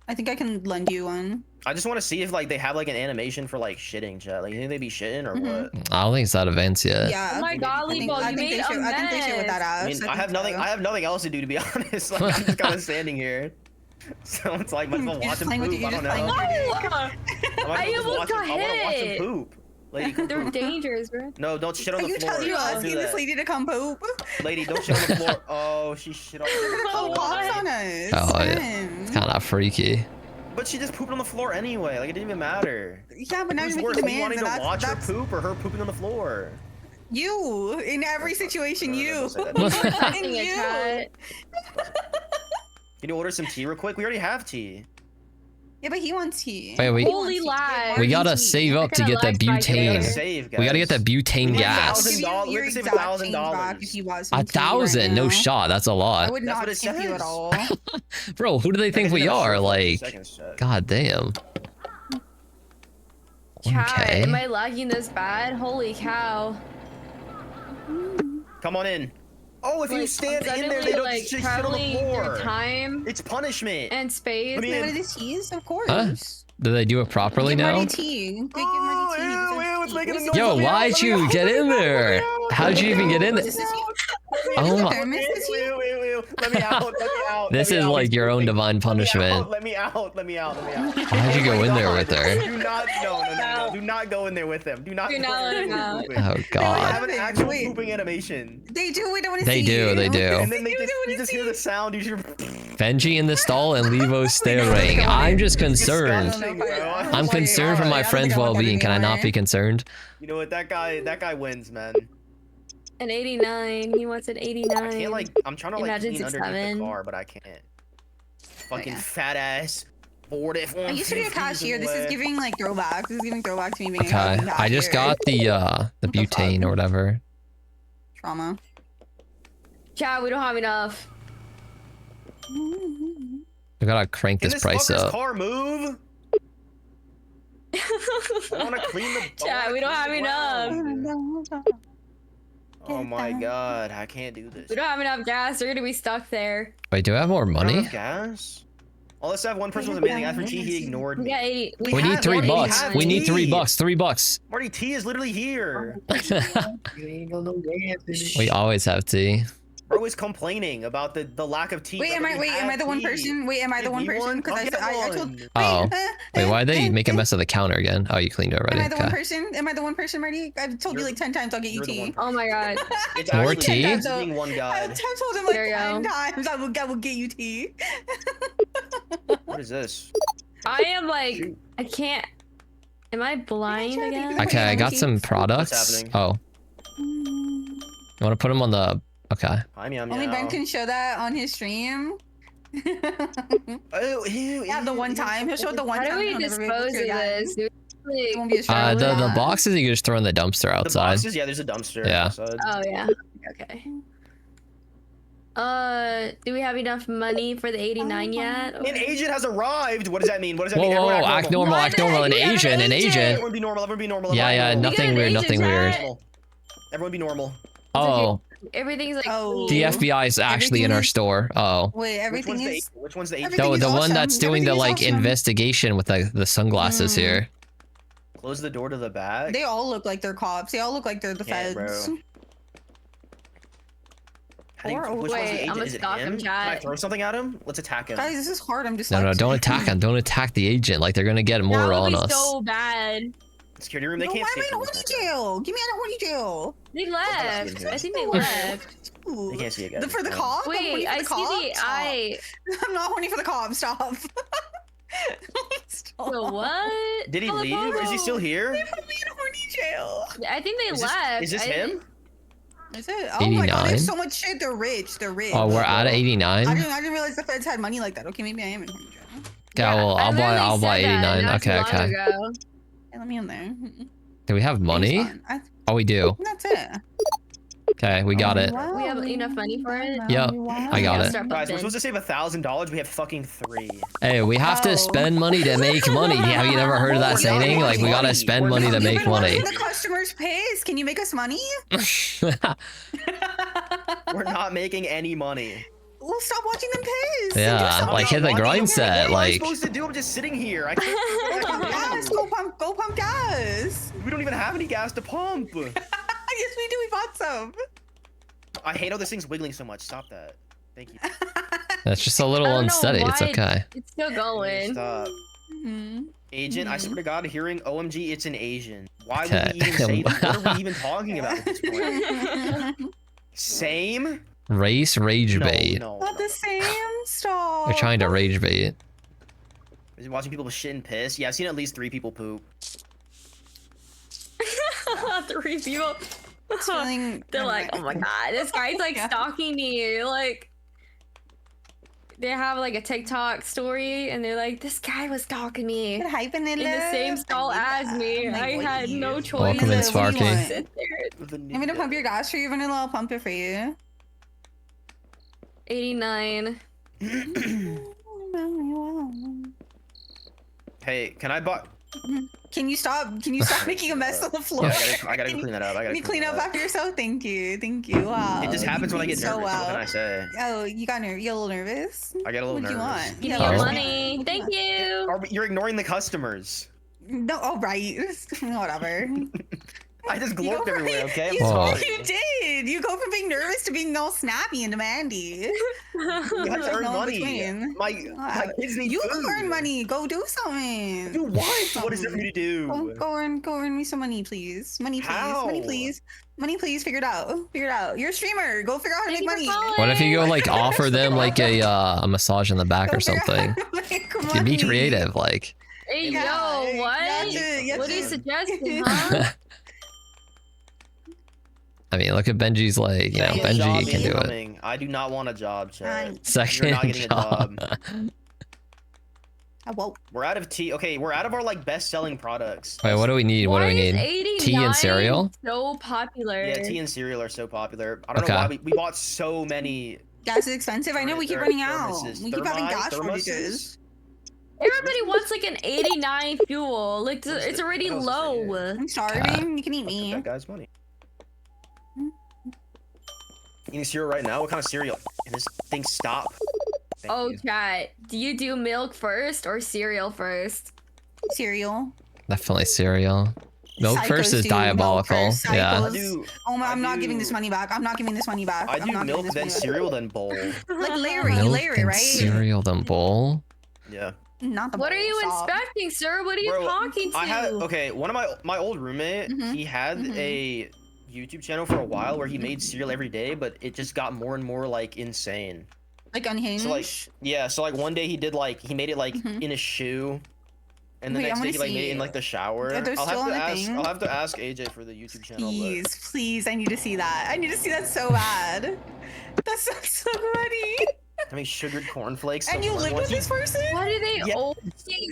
I think I can lend you one. I just want to see if like they have like an animation for like shitting, chat. Like, you think they be shitting or what? I don't think it's that advanced yet. Yeah. Oh my god, Libo, I you think made they should. a I think they should with that ass. I mean, I have nothing. I have nothing else to do, to be honest. Like, I'm just kind of standing here. So it's like, might as well You're watch just him playing with poop. you, I you're don't just know. playing with No! I I almost got want to watch him hit. poop. Lady, come They're poop. dangerous, bro. No, don't shit on Are the floor. you Don't do asking this that. lady to come poop? Lady, don't shit on the floor. Oh, she shit on They're the gonna call What? cops on us. Oh, yeah. Sam. It's kind of freaky. But she just pooped on the floor anyway. Like, it didn't even matter. Yeah, but now Who's you're worse, making me wanting demands, to and watch her that's poop or her pooping on the floor? you. In every situation, No, you. don't say that. Fucking And a you. cat. Can you order some tea real quick? We already have tea. Yeah, but he wants tea. Wait, we- He Holy wants tea. lag. We Why gotta does he- save up to Look get at that that life We gotta butane. save, guys. We gotta get that butane We have gas. $1,000. Give you We your have to save exact $1,000. change back if you want some tea 1,000? right No now. shot. That's a I lot. would That's not what it tip you at says. all. Bro, who do they think we are? Like, Seconds, chat. god damn. Chat, Okay. am I lagging this bad? Holy cow. Come on in. Oh, if you Like, stand in there, suddenly, they don't like just shit on the traveling through floor. time It's punishment. and space. Let me Wait, in. what are these teas? Of course. Huh? Do they do it properly Give now? Marty tea. They give Marty tea. Oh, ew, it's making a noise. Yo, Let me out, why'd let me you out, get let me in out, there? let me out, How'd you even get in Is there? this you? Oh Is my- the thermos this you? Ew. Let me out. Let me out. This let me is out. like your own divine punishment. Let me out. Let me out. Let me out. Why'd you Oh go my in there God. with her? Do not. No. Do not go in there with them. Do not. Do go not in there let with him them. Oh They god. have an actual Wait. pooping animation. They do. We don't want to They see do, you. they do. And then We don't you wanna just see hear you. the sound. You hear. Benji in the stall and Livo staring. I'm just concerned. Disgusting, bro. I'm concerned for my friend's well-being. Can I not be concerned? You know what? That guy wins, man. An 89. He wants an 89. I can't like. I'm trying to like Imagine clean underneath 6'7". the car, but I can't. Fucking yeah. fat ass. Bored if I used to be a cashier. This is giving like throwback. This is giving throwback to me being a Okay, fucking I just cashier. got the the butane fuck? or whatever. Trauma. Chat, we don't have enough. We gotta crank Can this this price fucker's up. car move? I want to clean the. Chat, we don't have enough. Oh my god, I can't do this. We don't have enough gas. We're gonna be stuck there. Wait, do I have more I don't money? have gas? All this have one person was amazing. Asked for tea, he ignored We me. got 80. We have need $3 money, bucks. have We need tea. $3 $3. Marty, tea is literally here. We always have tea. We're always complaining about the lack of tea. Wait, but am I? we Wait, am I have the one tea. person? Wait, am I the Give one me person? Because I'll get I told. one. Oh. Wait, why are they eh, make a eh. mess of the counter again? Oh, you cleaned it Am already. I the one Okay. person? Am I the one person, Marty? I've told you You're like 10 times I'll get you you're the tea. one. Oh my god. It's More actually tea? just being one I've god. told him like There you 10 go. times I will get you tea. What is this? I am like, Shoot. I can't. Am I blind Chat, again? Okay, I got some What's products. happening? Oh, you want to put them on the? Okay. I'm yum Only Ben yum. can show that on his stream. Oh, ew, Yeah, the ew, one ew. time. He'll show it the one How do time. we he'll never be able to dispose show of it again. this? Do we, It won't be as Uh, strong. The Yeah. boxes you can just throw in the dumpster The outside. boxes, yeah, there's a dumpster. Yeah. outside. Oh yeah. Okay. Do we have enough money for the 89 yet? An agent has arrived. What does that mean? What does that Whoa, mean? whoa, Everyone whoa, act normal, Why act the normal. heck An do we have an agent, an agent? agent. Everyone be normal. Everyone be normal. Yeah, everyone yeah, be normal. nothing an weird, agent, nothing weird. chat. Everyone be normal. Oh, Everything's like. Oh. the FBI is actually in our Everything is- store. Oh. Wait, Which everything one's the is. agent? Which one's the agent? Everything The is one that's awesome. doing the Everything like is awesome. investigation with the sunglasses here. Close the door to the back. They all look like they're cops. They all look like they're the Yeah, feds. bro. How do you- Or- which one's the Wait, agent? I'ma Is it stalk him, him? Can I chat. throw something at him? Let's attack him. Guys, this is hard. I'm just. No, don't attack him. Don't attack the agent. Like they're gonna get more That would on be us. so bad. Security room. They No, can't why see am I it in from horny this jail? Give me out of horny jail. They not left. seeing I think they him. left. Ooh. They can't see it, guys. For the It's cop? I'm Wait, horny for I the see cop? the Stop. eye. I'm not horny for the cop. Stop. Stop. The what? Did he leave? Is he still here? They put me in horny jail. I think they Is this, left. is this I- him? Is it? Oh my god, they 89? have so much shit. They're rich. They're rich. Oh, we're at I 89. didn't realize the feds had money like that. Okay, maybe I am in horny jail. Yeah, well, I literally I'll buy said that 89. not Okay, too long okay. ago. Hey, let me in there. Do we have money? Thanks, man. Oh, we do. That's it. Okay, we got it. We have enough money for it. Yep, I got it. Guys, we're supposed to save $1,000. We have fucking 3. Hey, we have to spend money to make money. Have you never heard of that saying? Like, we gotta spend money to make money. The customers pays. Can you make us money? We're not making any money. Well, stop watching them piss. Yeah, like hit the grind set. What am I Like, supposed to do? I'm just sitting here. I can't. Gas, go pump gas. We don't even have any gas to pump. Yes, we do. We bought some. I hate how this thing's wiggling so much. Stop that. Thank you. that's just a little unsteady. It's okay. It's still going. Stop. Agent, I swear to God, hearing OMG, it's an Asian. Why would Okay. we even say that? What are we even talking about at this point? Same? Race rage No, bait. no. Not the same. Stop. They're trying to rage bait. Is he watching people shit and piss? Yeah, I've seen at least 3 people poop. 3 people. They're like, oh my god, this guy's like stalking me. Like, they have like a TikTok story, and they're like, this guy was stalking me in the same stall as me. I had no choice. Welcome in, Sparky. Sit there. I'm gonna pump your gas for you, Vanilla. I'll pump it for you. 89. Hey, can I buy? Can you stop making a mess on the floor? Yeah, I gotta clean that up. Can you clean up after yourself? Thank you. Wow. It just happens when I get nervous. Well. What can I say? Oh, you got a little nervous? I get a little nervous. What do you Give want? me your money. Thank you. You're ignoring the customers. No, oh right. Whatever. I just glorped everywhere, okay? I'm You sorry. did. You go from being nervous to being all snappy and demandy. You have to earn money. My kids need You food. earn money. Go do something. Do what? What is there for me to do? Go earn me some money, please. Money, please. How? Money, please. Money, please. Figure it out. You're a streamer. Go figure out how to make money. What if you go like offer them like a massage in the back or something? You be creative, like. Hey, Yeah, yo, what? What are you suggesting, huh? I mean, look at Benji's like, you know, Hey, Benji job can do it. incoming. I do not want a job, chat. Second You're not getting a job. job. Whoa. We're out of tea. Okay, we're out of our like best-selling products. Wait, what do we need? What do we Why is need? 89 Tea and cereal? So popular. Yeah, tea and cereal are so popular. I don't know Okay. why we bought so many. Gas is expensive. I know we keep running out. thermoses. We keep having gas Thermoses? shortages. Everybody wants like an 89 fuel. Like it's already What else is low. there? I'm starving. You can eat me. That guy's money. Eating cereal right now? What kind of cereal? Can this thing stop? Thank Oh, you. chat. Do you do milk first or cereal first? Cereal. Definitely cereal. Milk Psychos first is do milk diabolical. first, Yeah. I psychos. do. Oh my, I'm not giving do- this money back. I'm not giving this money back. I I'm do not giving milk this then money back. cereal then bowl. Like Larry, Milk Larry, and right? cereal then bowl. Yeah. Not the What are bowl, you stop. inspecting, sir? What are you Bro, talking to? I had okay. One of my old roommate. Mhm, He had mhm. a YouTube channel for a while where he made cereal every day, but it just got more and more like insane. Like unhinged. So like yeah, so like one day he made it like Mhm. in a shoe, and the Wait, I next day wanna he like made it in see. like the shower. Are those still on the thing? I'll have to ask AJ for the YouTube channel. Please, I need to see that. I need to see that so bad. That sounds so funny. But I mean sugared cornflakes. And you lived with this person? Why do they Yeah. all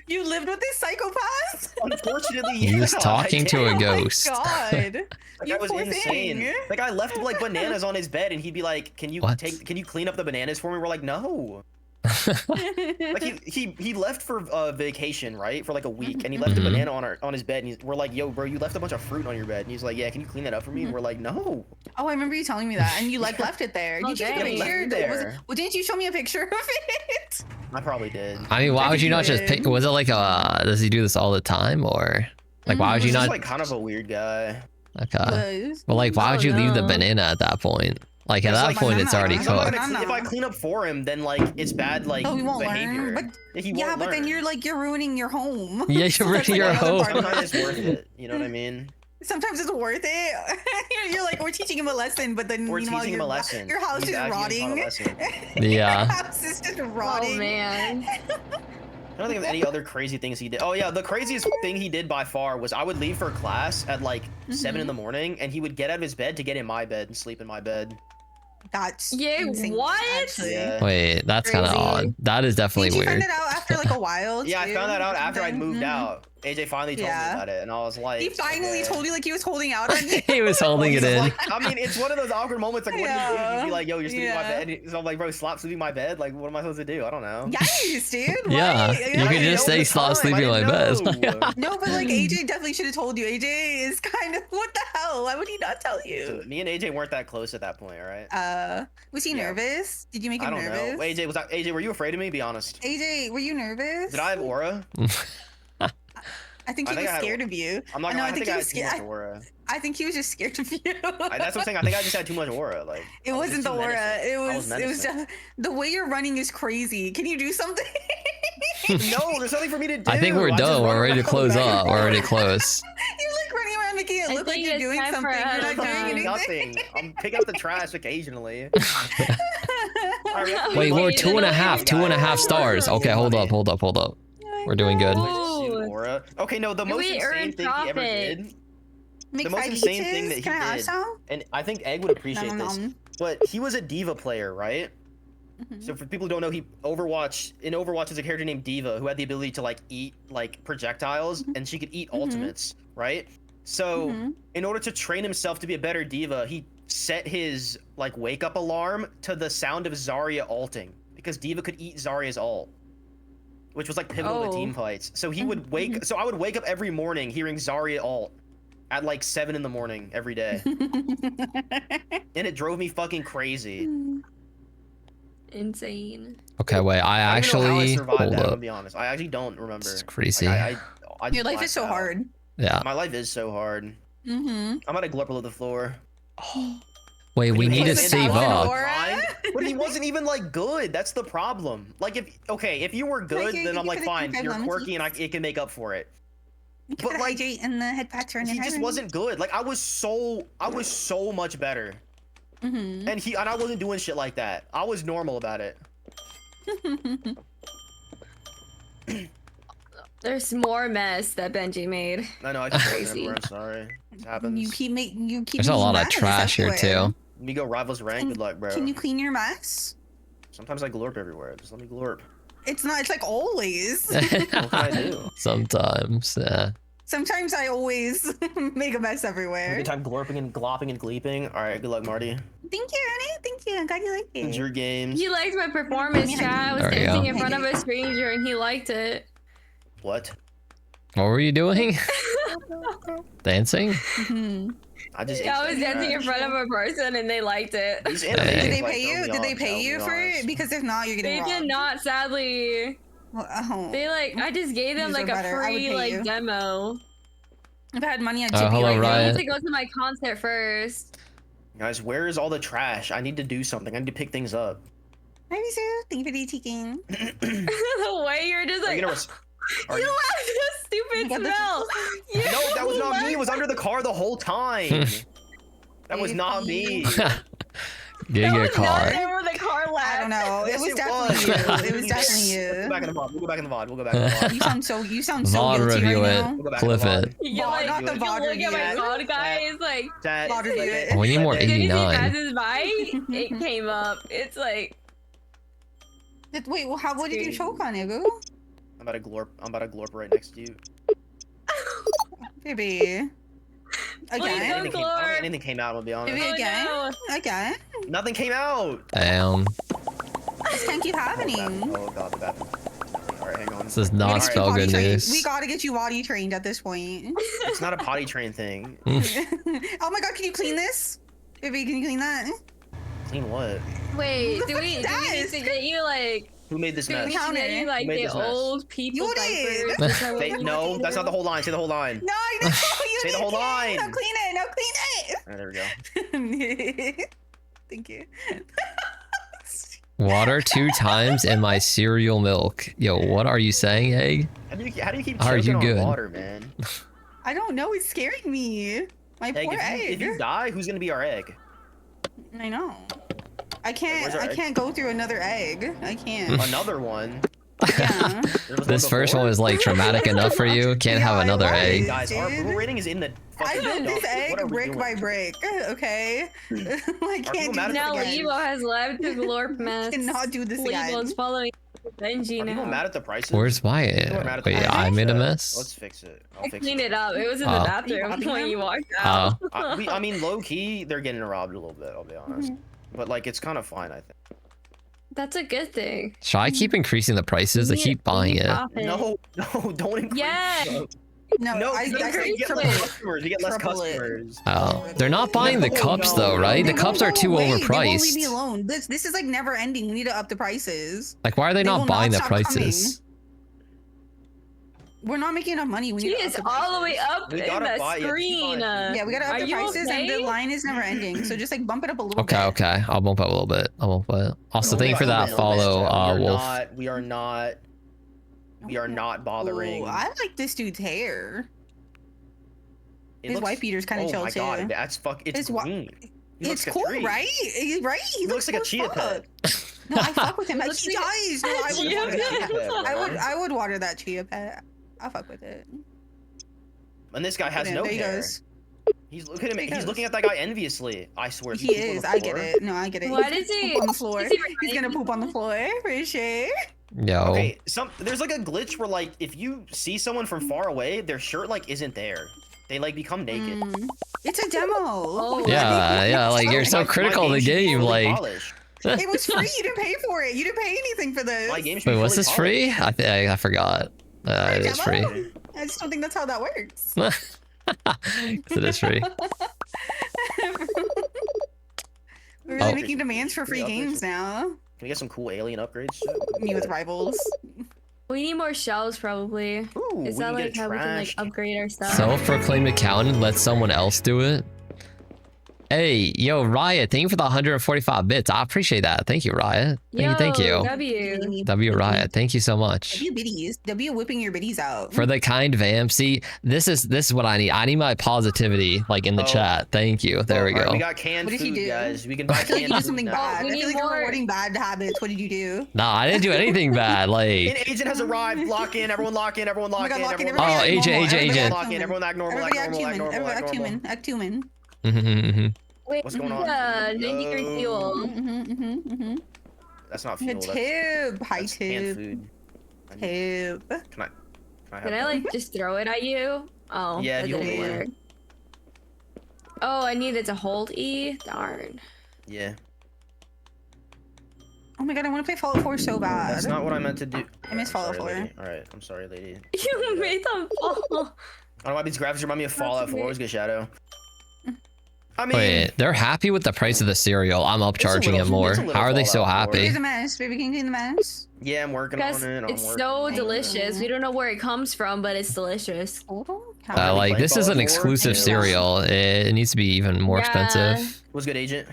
You lived with this psychopath? Unfortunately, He was yeah, talking I to did. a ghost. Oh my god. That You guy was poor insane. thing. Like I left like bananas on his bed, and he'd be like, "Can you What? can you clean up the bananas for me?" We're like, "No." Like he left for vacation, right, for like a week, and he left a Mhm. banana on his bed, and we're like, "Yo, bro, you left a bunch of fruit on your bed," and he's like, "Yeah, can you clean that up for me?" And we're like, "No." Oh, I remember you telling me that, and you like left it there. Oh, Did you take a dang. picture? Left it there. Well, didn't you show me a picture of it? I probably did. I mean, why would you not just pick? Was it like does he do this all the time, or like why would He's you just not? like kind of a weird guy. Okay. Was. Well, like, why would Oh, you leave the no. banana at that point? Like, at It's that like point, it's already banana. cooked. No. If I clean up for him, then like it's bad like Oh, he won't behavior. learn. But He yeah, won't but then learn. you're ruining your home. Yeah, So you're that's, ruining your another home. part of Sometimes it. it's worth it. You know what I mean? Sometimes it's worth it. You're like, we're teaching him a lesson, but then We're meanwhile, teaching him a your- lesson. Your house He's is actually getting taught a rotting. lesson. Yeah. Your house is just rotting. Oh man. I don't think of any other crazy things he did. Oh yeah, the craziest thing he did by far was I would leave for class at like 7 in the morning, and he would get out of his bed to get in my bed and sleep in my bed. That's Yeah, insane, what? actually. Yeah. Wait, that's kind of Crazy. odd. That is definitely Did you weird. find it out after like a while? Yeah, I too, found that out or after I'd something? moved Mhm. out. AJ finally told me about it, and I was like, he finally told you like he was holding out on you. He was holding it in. Like, I mean, it's one of those awkward moments. Like, what do you do? You'd be like, yo, you're sleeping in my bed. So I'm like, bro, stop sleeping in my bed. Like, what am I supposed to do? I don't know. Yes, dude. Yeah, right? you could just say stop sleeping in my bed. No, but like AJ definitely should have told you. AJ is kind of what the hell? Why would he not tell you? So me and AJ weren't that close at that point, all right? Was he nervous? Did you make him nervous? I don't know. AJ, were you afraid of me? Be honest. AJ, were you nervous? Did I have aura? I think he was scared of you. I'm not gonna. I think I had too much aura. I think he was just scared of you. That's what I'm saying. I think I just had too much aura. Like it wasn't the aura. It was just the way you're running is crazy. Can you do something? No, there's nothing for me to do. I think we're done. We're ready to close up. We're already close. You're like running around making it look like you're doing something. You're not doing anything. Nothing. I'm picking up the trash occasionally. Wait, we're 2.5 stars. Okay, hold up. We're doing good. Okay, no, the most insane thing he ever did. The most insane thing that he did, and I think Egg would appreciate this, but he was a diva player, right? So for people who don't know, in Overwatch, there's a character named Diva who had the ability to like eat like projectiles, and she could eat ultimates, right? So in order to train himself to be a better diva, he set his like wake up alarm to the sound of Zarya ulting, because Diva could eat Zarya's ult, which was like pivotal to team fights. So he would wake. So I would wake up every morning hearing Zarya ult at like 7 in the morning every day, and it drove me fucking crazy. Insane. Okay, wait. I actually survived that. I'll be honest. I actually don't remember. It's crazy. I Your life is so hard. Yeah. My life is so hard. I'm gonna glorp below the floor. Wait, we need to save up. But he wasn't even like good. That's the problem. Like if you were good, then I'm like fine. You're quirky and it can make up for it. But like in the head pattern, he just wasn't good. Like I was so much better. And I wasn't doing shit like that. I was normal about it. There's more mess that Benji made. I know. I keep crazy. I'm sorry. It happens. You keep. There's a lot of trash here too. Let me go rivals rank. Good luck, bro. Can you clean your mess? Sometimes I glorp everywhere. Just let me glorp. It's not. It's like always. What can I do? Sometimes, yeah. Sometimes I always make a mess everywhere. Good time glorping and glopping and gleeping. All right, good luck, Marty. Thank you, Annie. Thank you. I'm glad you like it. It's your games. He liked my performance, chat. I was dancing in front of a stranger and he liked it. What? What were you doing? Dancing? I was dancing in front of a person and they liked it. Did they pay you? Did they pay you for it? Because if not, you're getting robbed. They did not, sadly. They I just gave them like a free like demo. If I had money, I'd tip you right now. I need to go to my concert first. Guys, where is all the trash? I need to do something. I need to pick things up. Maybe so. Thank you for the ticking. The way you're just like. You left a stupid smell. No, that was not me. It was under the car the whole time. That was not me. Get caught. Where the car left. I don't know. It was definitely you. It was definitely you. We'll go back in the VOD. We'll go back in the VOD. We'll go back in the VOD. You sound so VOD guilty review right it. now. Clip it. Yeah, like, not the VOD look review. at my VOD, guys. Like, VOD review it. Oh, we need more 89. Passes by, it came up. It's like. Wait, well, what did you choke on, Igu? I'm about to glorp right next to you. Baby. Again? Anything came out, I'll be honest. Maybe again? No. Again? Nothing came out! Damn. This can't keep happening. Oh god, the bathroom. Alright, hang on. This does not spell good news. We gotta get you potty trained at this point. It's not a potty train thing. Oh my god, can you clean this? Baby, can you clean that? Clean what? Wait, do we need to get you like... Who made this mess? You, like the old people diapers. No, that's not the whole line. Say the whole line. No, I know. Say the whole line. No, clean it. No, clean it. Alright, there we go. Thank you. Water 2 times in my cereal milk. Yo, what are you saying, Egg? How do you keep choking on water, man? I don't know. It's scaring me. My poor egg. If you die, who's gonna be our egg? I know. I can't go through another egg. I can't. Another one? Yeah. This first one was like traumatic enough for you. Can't have another egg. Guys, our approval rating is in the I built this egg brick by brick. Okay. I can't do this now again. Libo has left the glorp mess. I cannot do this again. Libo's following. Benji Are people now. mad at the prices? Where's Wyatt? People are mad at the Wait, prices. I made a mess? Let's fix it. I cleaned it up. It was in the Oh. bathroom when you walked out. Oh. I mean, low key, they're getting robbed a little bit. I'll be honest, Mm-hmm. but like, it's kind of fine. I think. That's a good thing. Should I keep increasing the prices? I keep buying it. No, don't increase. Yeah. No, I you say get triple less it. customers. You get less Triple it. customers. Oh, they're not buying the No, cups no, though, no. right? They The cups are won't go too away. They won't leave me overpriced. alone. This is like never ending. We need to up the prices. Like, why are they They will not not buying the stop prices? We're not making enough money. We She need to is up the all the way prices. up We in gotta the buy it. Keep screen. buying. Yeah, we gotta up Are the you prices, and the okay? line is never ending. So just like bump it up a little bit. Okay, okay. I'll bump it a little bit. I'll bump it. Also, thank you for that follow, Wolf. We are not bothering. Ooh, I like this dude's hair. It His looks- white beater's kind of chill Oh my too. god, that's It's His wa- green. He looks It's like a cool, tree. right? Right? He looks like a cool as chia fuck. pet. No, I fuck with him. He Looks does. like No, I would chia water that. pet. I would water that chia pet. I fuck with it. And this guy has no There he hair. goes. He's look at him. There he He's goes. looking at that guy enviously. I swear. He is. I get it. No, I get it. Why He's does he- poop on the floor? is he He's gonna poop on the floor for sure. Yo. Okay, there's like a glitch where like if you see someone from far away, their shirt like isn't there. They like become naked. It's a demo. Oh, Yeah, like you're so My critical of the should be game. fully Like, polished. It was free. You didn't pay for it. You didn't pay anything for this. My game should be wait, was fully this free? polished. I forgot. It is free. Demo? I just don't think that's how that works. 'Cause it is free. We're really Oh. making demands for free Free upgrades. games now. Can we get some cool alien upgrades? Me with rivals. We need more shells, probably. Ooh, Is we that can like get how we can like trashed. upgrade our stuff? Self-proclaimed accountant, let someone else do it. Hey, yo, Riot, thank you for the 145 bits. I appreciate that. Thank you, Riot. Thank you. W. W Riot, thank you so much. W biddies. W whipping your biddies out. For the kind Vam. See, this is what I need. I need my positivity like in the Oh. chat. Thank you. There we Alright, go. We got canned What did he food, do? guys. We can buy I feel like canned you did food something now. bad. we I need feel like you're more. rewarding bad habits. What did you do? Nah, I didn't do anything bad. An Like, agent has arrived. Lock in. Everyone lock in. Everyone Oh my lock God, in. lock in. Everyone Oh, lock in. agent, normal. agent, Everybody agent. Lock in. Everyone act normal. Everybody Act act normal. Act human. normal. Everybody Act act normal. human. Act human. Wait, What's going on? 90-degree fuel. That's not fuel. The That's, tube. Hi that's canned tube. food. I need- Tube. Can I have Can I that? like just throw it at you? Oh, Yeah, that if you didn't want. work. Oh, I needed to hold E? Darn. Yeah. Oh my god, I want to play Fallout 4 so bad. That's not what I meant to do. I miss Fallout 4. Alright, I'm sorry, lady. You made them fall. I don't know why these graphics remind me of Fallout 4. Always good shadow. I mean, wait, they're happy with the price of the cereal. I'm upcharging little- it more. it's a little How are they so Fallout 4. happy? Here's a mess. Baby King clean the mess. yeah, I'm working on Because it. I'm it's working so on it. delicious. We don't know where it comes from, but it's delicious. Hold on. Like, this is an exclusive cereal. It needs to be even more Yeah. expensive. What's good, agent?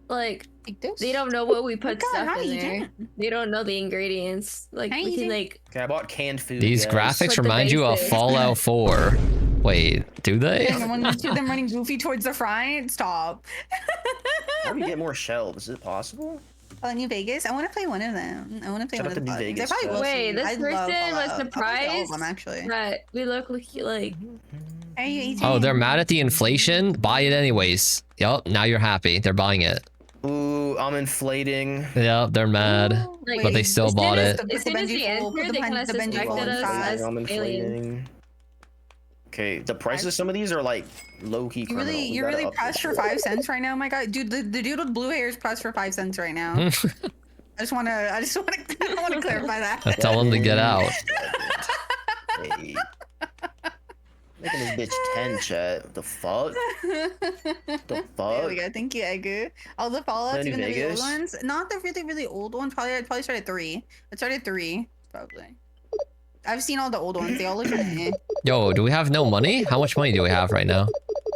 Like, Take this. they don't know what we put God, stuff how in you there. doing? They don't know the ingredients. Like, How we you can doing? like... Okay, I bought canned food. These guys. graphics Like the remind you of basics. Fallout 4. Wait, do they? And one of them running goofy towards the front. Stop. How do we get more shelves? Is it possible? Oh, New Vegas. I want to play one of them. I want to play Shout one out of to the New bugs. Vegas, I probably will Wait, soon. this I love person was Fallout. I'll play all of surprised them, actually. that we look like... Are you 18? Oh, they're mad at the inflation? Buy it anyways. Yup, now you're happy. They're buying it. Ooh, I'm inflating. Yep, they're mad. Like, But they still as soon bought as- it. As soon as we entered, they kind of suspected us as I'm aliens. inflating. Okay, the prices of some of these are like low key. You're really pressed for 5 cents right now, my god. Dude, the dude with blue hair is pressed for 5 cents right now. I just wanna clarify that. Tell them to get out. Hey. Making this bitch 10, chat. What the fuck? The There fuck? we go. Thank you, Egu. All the Fallouts, New even the really old Vegas? ones. Not the really, really old ones. I'd probably start at 3. I'd start at 3, probably. I've seen all the old ones. They all look kind of Yo, do we have no money? How much money do we have right now?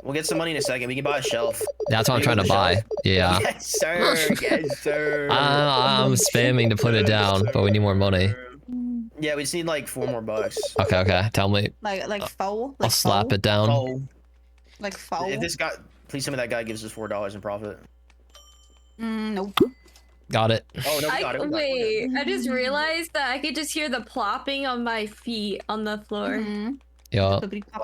We'll get some money in a second. We can buy a shelf. That's what I'm trying to buy. Yeah. Yes, sir. Yes, sir. I'm spamming to put it down, but we need more money. Yeah, we just need like $4 more. Okay. Tell me. like faux. I'll slap it down. Oh, Like faux. if this guy, please tell me that guy gives us $4 in profit. Nope. Got it. Oh no, we got it. We got it. Wait, I just realized that I could just hear the plopping on my feet on the floor. Mhm. Yo,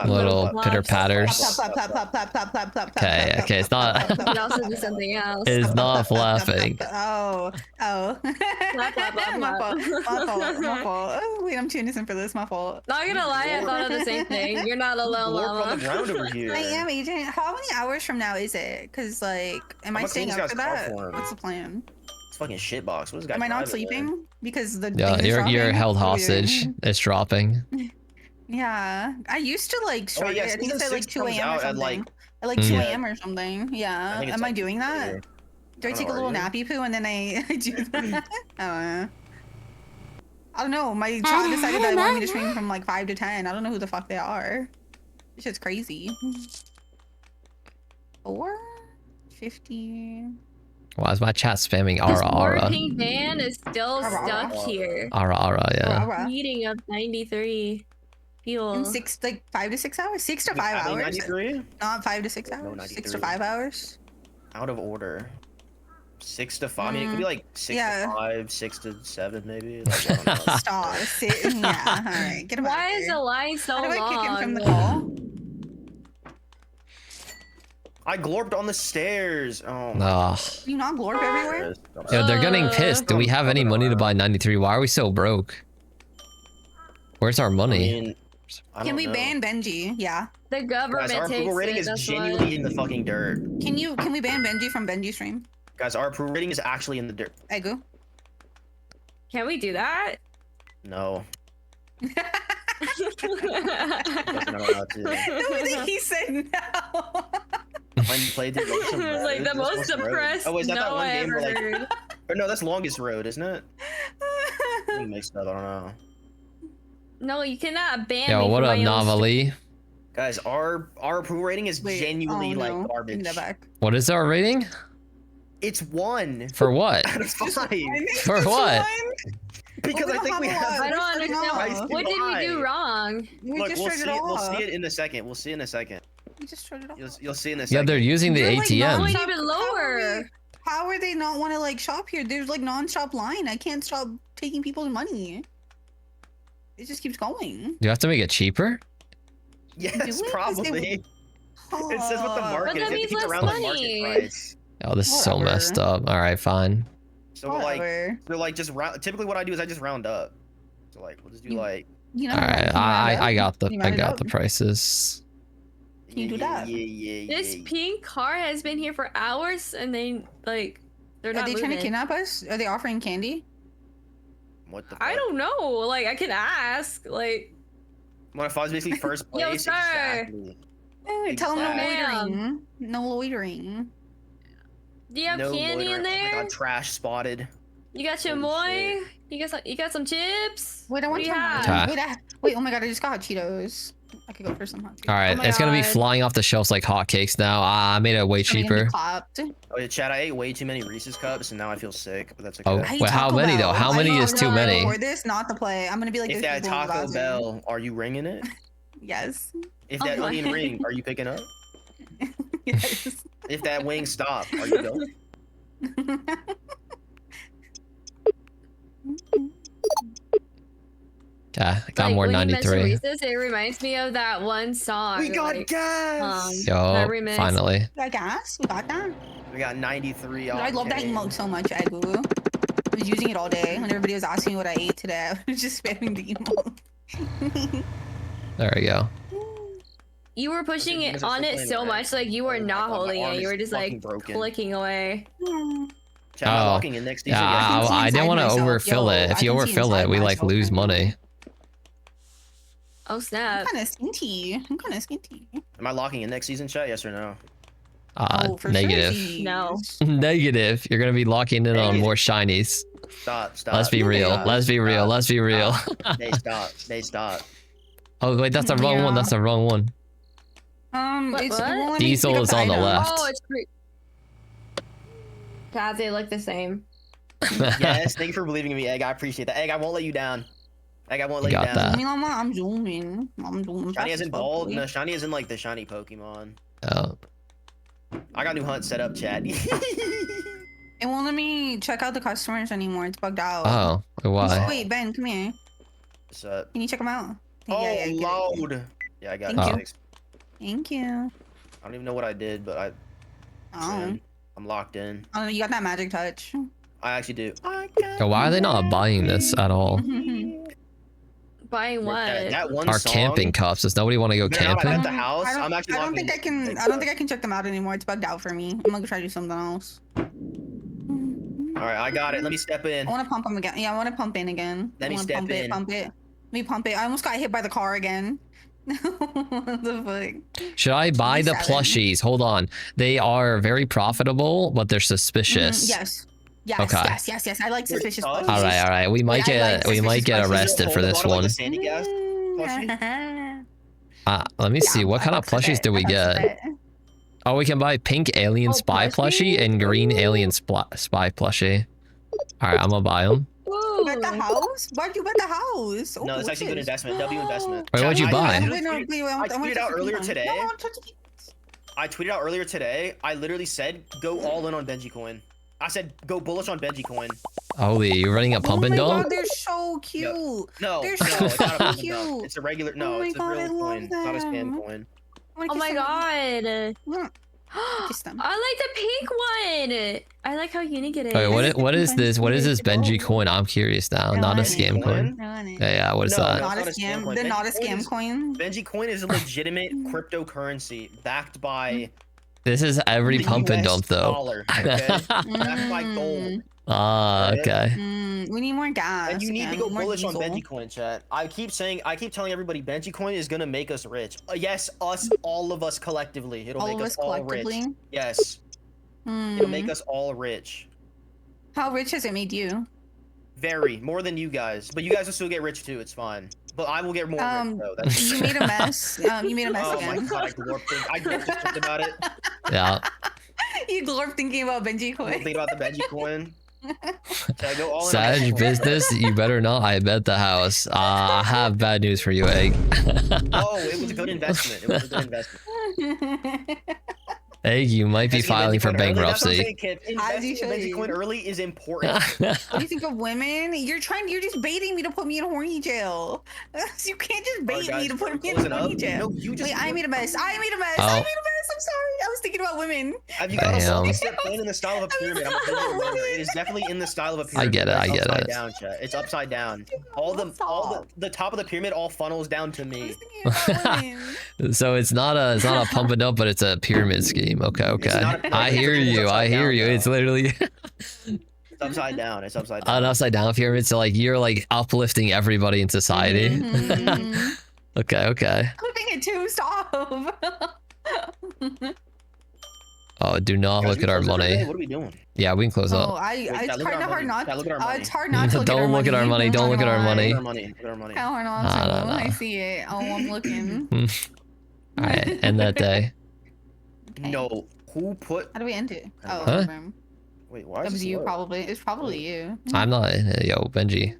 little pitter patters. Plop, plop, plop, plop, plop, plop, plop, Okay, plop, okay, it's not. You can also do something else. It's not flapping. Oh. Plop, plop, plop, My plop. fault. My fault. Oh, wait, I'm too innocent for this. My fault. Not gonna lie, I thought of the same thing. You're not alone, Glorp on the Llama. ground over here. I am, Agent. How many hours from now is it? Because, like, am I gonna staying clean up this for guy's that? car for him. What's the plan? It's fucking shitbox. What is this guy Am I not driving there? sleeping? Because the Yeah, thing is you're dropping? held What are we hostage. doing? It's dropping. Yeah. I used to, like, Oh, start yeah, it. I think it's season at, like, 6 2 comes a.m. or out at, something. like- At, like, 2 Mm. a.m. or something. I Yeah. think it's Am I like doing that? later. Do I take a know, little are nappy poo and then I do that? I don't know. My chat decided that I wanted me to stream from like 5 to 10. I don't know who the fuck they are. This shit's crazy. 4:50. Why is my chat spamming This ara ara? working van is still stuck here. Ara ara, yeah. Wow. Meeting of 93 people. In 5 to 6 hours? 6 to 5 Adding hours? 93? Not 5 to 6 No, hours? 6 93. to 5 hours? Out of order. 6 to 5. I mean, it could be like 6 yeah. to 5, 6 to 7, maybe. Like, I don't know. Stop. Yeah, alright. Get him out Why of is here. the line so How do I long? kick him from the call? I glorped on the stairs. Oh, my Ugh. Do you not glorp everywhere? God. Yo, they're getting pissed. Do we have any money to buy 93? Why are we so broke? Where's our I money? mean, I Can don't we know. ban Benji? Yeah. The government Guys, our takes approval rating it, is that's genuinely why. in the fucking dirt. Can we ban Benji from Benji stream? Guys, our approval rating is actually in the dirt. Egu? Can we do that? No. I Guys are not allowed to. No, I think he said no. When you played the was like the most depressed Oh, is that no that one I game ever where like... heard. Or no, that's Longest Road, isn't it? You mixed up, I don't know. No, you cannot ban Yo, me what from up, my own Navali? Guys, our approval rating is Wait, genuinely oh, no. like Give me garbage. that back. What is our rating? It's 1 For what? out of 5. For what? Because I think we have. I don't Let's turn it understand. off. What did we do wrong? We Look, just we'll turned see. it We'll off. see it in a second. We'll see in a second. We just turned it off. You'll see in a Yeah, second. they're using the They're, like, Why ATM. non-stop- even lower? How are they not want to like shop here? There's like non-stop line. I can't stop taking people's money. It just keeps going. You have to make it cheaper? Yes, Do we? 'Cause probably. It says what the market that is. It means keeps less around the money. market price. Oh, this is so Whatever. messed up. All right, fine. So we're like, Whatever. we're like just round. Typically, what I do is I just round up. So like, we'll just do You- like. You know, All right, I got the You I round it got up. the prices. Can you do that? Yeah. This pink car has been here for hours, and they like they're Are not they trying to moving. kidnap us? Are they offering candy? What the? I fuck? don't know. Like I can ask. Like What if I was basically first Yo, place? sir. Exactly. Tell them no Ma'am. loitering. No loitering. do you have candy in loitering. Oh my there? God, trash spotted. You got your Holy moy? You got some chips? Wait, I What want do you some. have? Wait, oh my god, I just got hot Cheetos. I could go for some hot Cheetos. All right, my it's gonna be God. flying off the shelves like hotcakes now. I made it way I'm gonna be cheaper. clapped. Oh yeah, Chad, I ate way too many Reese's cups and now I feel sick, but that's okay. Oh, I hate wait, how Taco many though? Bell. How I many know, is I'm too not many? For this, not to play. I'm gonna be like If this that people in the Taco bathroom. Bell, are you ringing it? Yes. If Oh that my. onion ring, are you picking up? Yes. If that wing stop, are you going? Yeah, I got Like, more when you mention 93. Reese's, it reminds me of that one song. We got like, gas! Yo, that remix. finally. We got gas. We got that. We got 93. Dude, I love that octane. emote so much, Egu. I was using it all day. When everybody was asking me what I ate today, I was just spamming the emote. There we go. You were pushing Because it it's on still it playing so red. much, like you were Oh my not God, my holding arm it. You is were just fucking like broken. clicking away. Chad, I'm not Oh, locking in next season. Yeah, Yeah, can see I didn't inside want to myself. overfill Yo, it. If I you can see overfill it, inside we like myself lose right now. money. Oh I'm snap! kind of skinty. I'm kind of skinty. Am I locking in next season, chat? Yes or no? Oh, for Negative. Sure. No. Negative. You're gonna be locking in on Negative. more shinies. Stop. Let's be real. Stop. Let's be real. Stop. Let's be real. They stop. Oh wait, that's the wrong one. Yeah. That's the wrong one. What? It's What? well, let me Diesel pick up is on the item. left. Oh, it's pretty. God, they look the same. Yes, thank you for believing in me, Egg. I appreciate that. Egg, I won't let you down. Egg, I won't let you got down. that. Zooming, Mama, I'm zooming. I'm zooming. Shiny fast isn't as fuck, bald. boy. No, Shiny isn't like the shiny Pokemon. Oh, I got new hunt set up, Chad. It won't let me check out the customers anymore. It's bugged out. oh, why? Wait, Ben, come here. What's up? Can you check them out? Oh, get it, get it. loud. Yeah, I got Thank it. you. Thank you. I don't even know what I did, but I'm locked in. Oh, you got that magic touch. I actually do. So why are they not buying this at all? Buying what? That one Our song, camping cups. Does nobody want to go they're not camping? at the house. I I'm actually. don't think I can. I don't think I can check them out anymore. It's bugged out for me. I'm gonna try to do something else. All right, I got it. Let me step in. I want to pump them again. Yeah, I want to pump in again. Let me step in. Pump it. Let me pump it. I almost got hit by the car again. What the fuck? Should I buy the plushies? Hold on. They are very profitable, but they're suspicious. Yes. Yes, Okay. yes. I like suspicious. All All right. We might get arrested for this one. Sandy gas Let me see. What kind of plushies do we get? Oh, we can buy pink alien spy plushie and green alien spy plushie. All right, I'm gonna buy them. You bet the house? Why'd you bet the house? No, it's actually good investment. W investment. Wait, what'd you buy? I tweeted out earlier today. I tweeted out earlier today. I literally said, go all in on Benji coin. I said, go bullish on Benji coin. Holy, you're running a pump and dump? God, they're so cute. No, they're it's so not a pump and cute. dump. It's a regular. No, it's a real coin. It's not a spam coin. Oh my god. I like the pink one. I like how unique it is. Wait, what is this? What is this Benji coin? I'm curious now. Not a scam coin. Yeah, what is that? Not a scam. They're not a scam coin. Benji coin is a legitimate cryptocurrency backed by. This is every pump and dump though. Dollar, okay? Backed by gold. Ah, okay. We need more gas. And you need to go bullish on Benji coin, chat. I keep telling everybody, Benji coin is gonna make us rich. Yes, all of us collectively. It'll make us all rich. Yes. It'll make us all rich. How rich has it made you? Very, more than you guys. But you guys will still get rich too. It's fine. But I will get more rich though. That's you made a mess. You made a mess again. Oh my god, I glorped about it. Yeah. You glorped thinking about Benji coin. Thinking about the Benji coin. Sag business, you better not. I bet the house. I have bad news for you, Egg. Oh, it was a good investment. It was a good investment. Egg, you might be filing for bankruptcy. Benji coin early is important. What do you think of women? You're just baiting me to put me in horny jail. You can't just bait me to put me in horny jail. No, you just. Wait, I made a mess. I'm sorry. I was thinking about women. Have you got a step playing in the style of a pyramid? It is definitely in the style of a pyramid. I get it. Down, chat. It's upside down. All the top of the pyramid all funnels down to me. So it's not a pump and dump, but it's a pyramid scheme. Okay. I hear you. It's literally it's upside down. It's upside down. An upside down pyramid. So like you're like uplifting everybody in society. Okay. Flipping it too. Stop. Oh, do not look at our money. What are we doing? Yeah, we can close up. It's kind of hard not. It's hard not to look Don't look at our money. Don't look at our money. I see it. Oh, I'm looking. All right, end that day. No, who put? How do we end it? Oh, huh? Wait, why? It was you, probably. It's probably you. I'm not. Yo, Benji.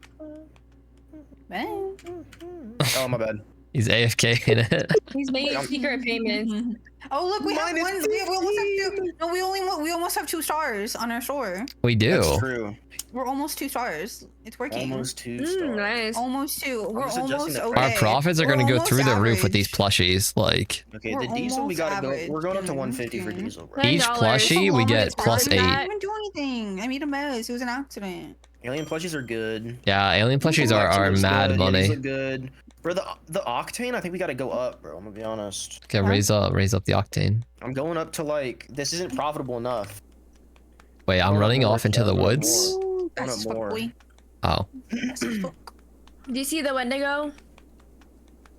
Oh, my bad. He's AFK in it. He's making secret payments. Oh look, we have one. We almost have 2 stars on our store. We do. That's true. We're almost 2 stars. It's working. Almost 2 stars. Nice. Almost 2. We're almost okay. Our profits are going to go through the roof with these plushies. Like. Okay, the diesel we gotta go. We're going up to 150 for diesel. Bro. Each plushie we get +8. I didn't even do anything. I made a mess. It was an accident. Alien plushies are good. Yeah, alien plushies are mad money. Yeah, these are good. For the octane, I think we gotta go up, bro. I'm gonna be honest. Okay, raise up the octane. I'm going up to like this isn't profitable enough. Wait, I'm running off into the woods. Oh. Do you see the Wendigo?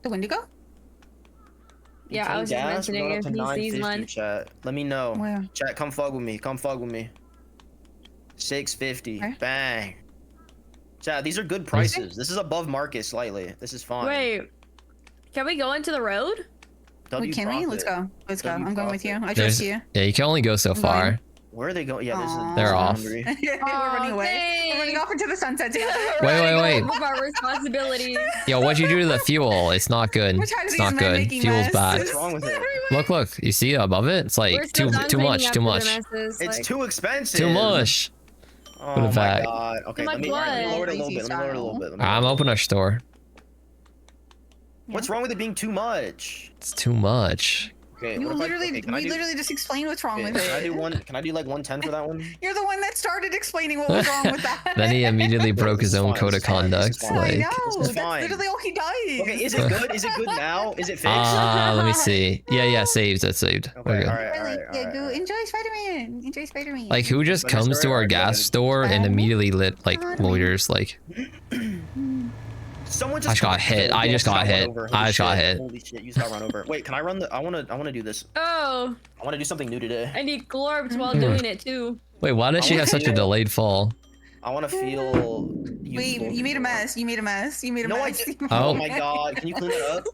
The Wendigo? Yeah, I was just mentioning if he sees one. Chat. Let me know. Where? Chat, come fuck with me. 650. Okay. Bang. Chat, these are good prices. This is above market slightly. This is fine. Wait, can we go into the road? Wait, can we? Let's go. I'm going with you. I trust you. Yeah, you can only go so far. Where are they going? Yeah, this is. They're off. We're running away. We're running off into the sunset together. Wait. With our responsibilities. Yo, what'd you do to the fuel? It's not good. It's not good. Fuel's bad. What's wrong with it? Look. You see above it? It's like too much. It's too expensive. Too much. Oh my god. Okay, let me lower it a little bit. I'm opening our store. What's wrong with it being too much? It's too much. Okay, You what if literally, okay, we literally just explained what's wrong with can I it. do one? Can I do like 110 for that one? You're the one that started explaining what was wrong with that. Then he immediately broke his own Fine, code of it's fine, conduct. it's fine. I Like, know. This is That's fine. literally all he does. Okay, is it good? Is it good now? Is it fixed? let me see. Yeah, saved. It's saved. Okay, We're good. alright. Yeah, go enjoy Spider-Man. Enjoy Spider-Man. Like, who just But the comes to story our arc, gas yeah. store and immediately loiters? Like, Someone I just got hit. I just got hit. I just got hit. Holy shit, you just got run over. Wait, can I run the? I wanna do this. Oh, I wanna do something new today. I need glorbs while doing it too. Wait, why does she have such a delayed fall? I wanna feel. Wait, you made a mess. You made a mess. You made a No, I mess. did. Oh. Oh my god, can you clean it up?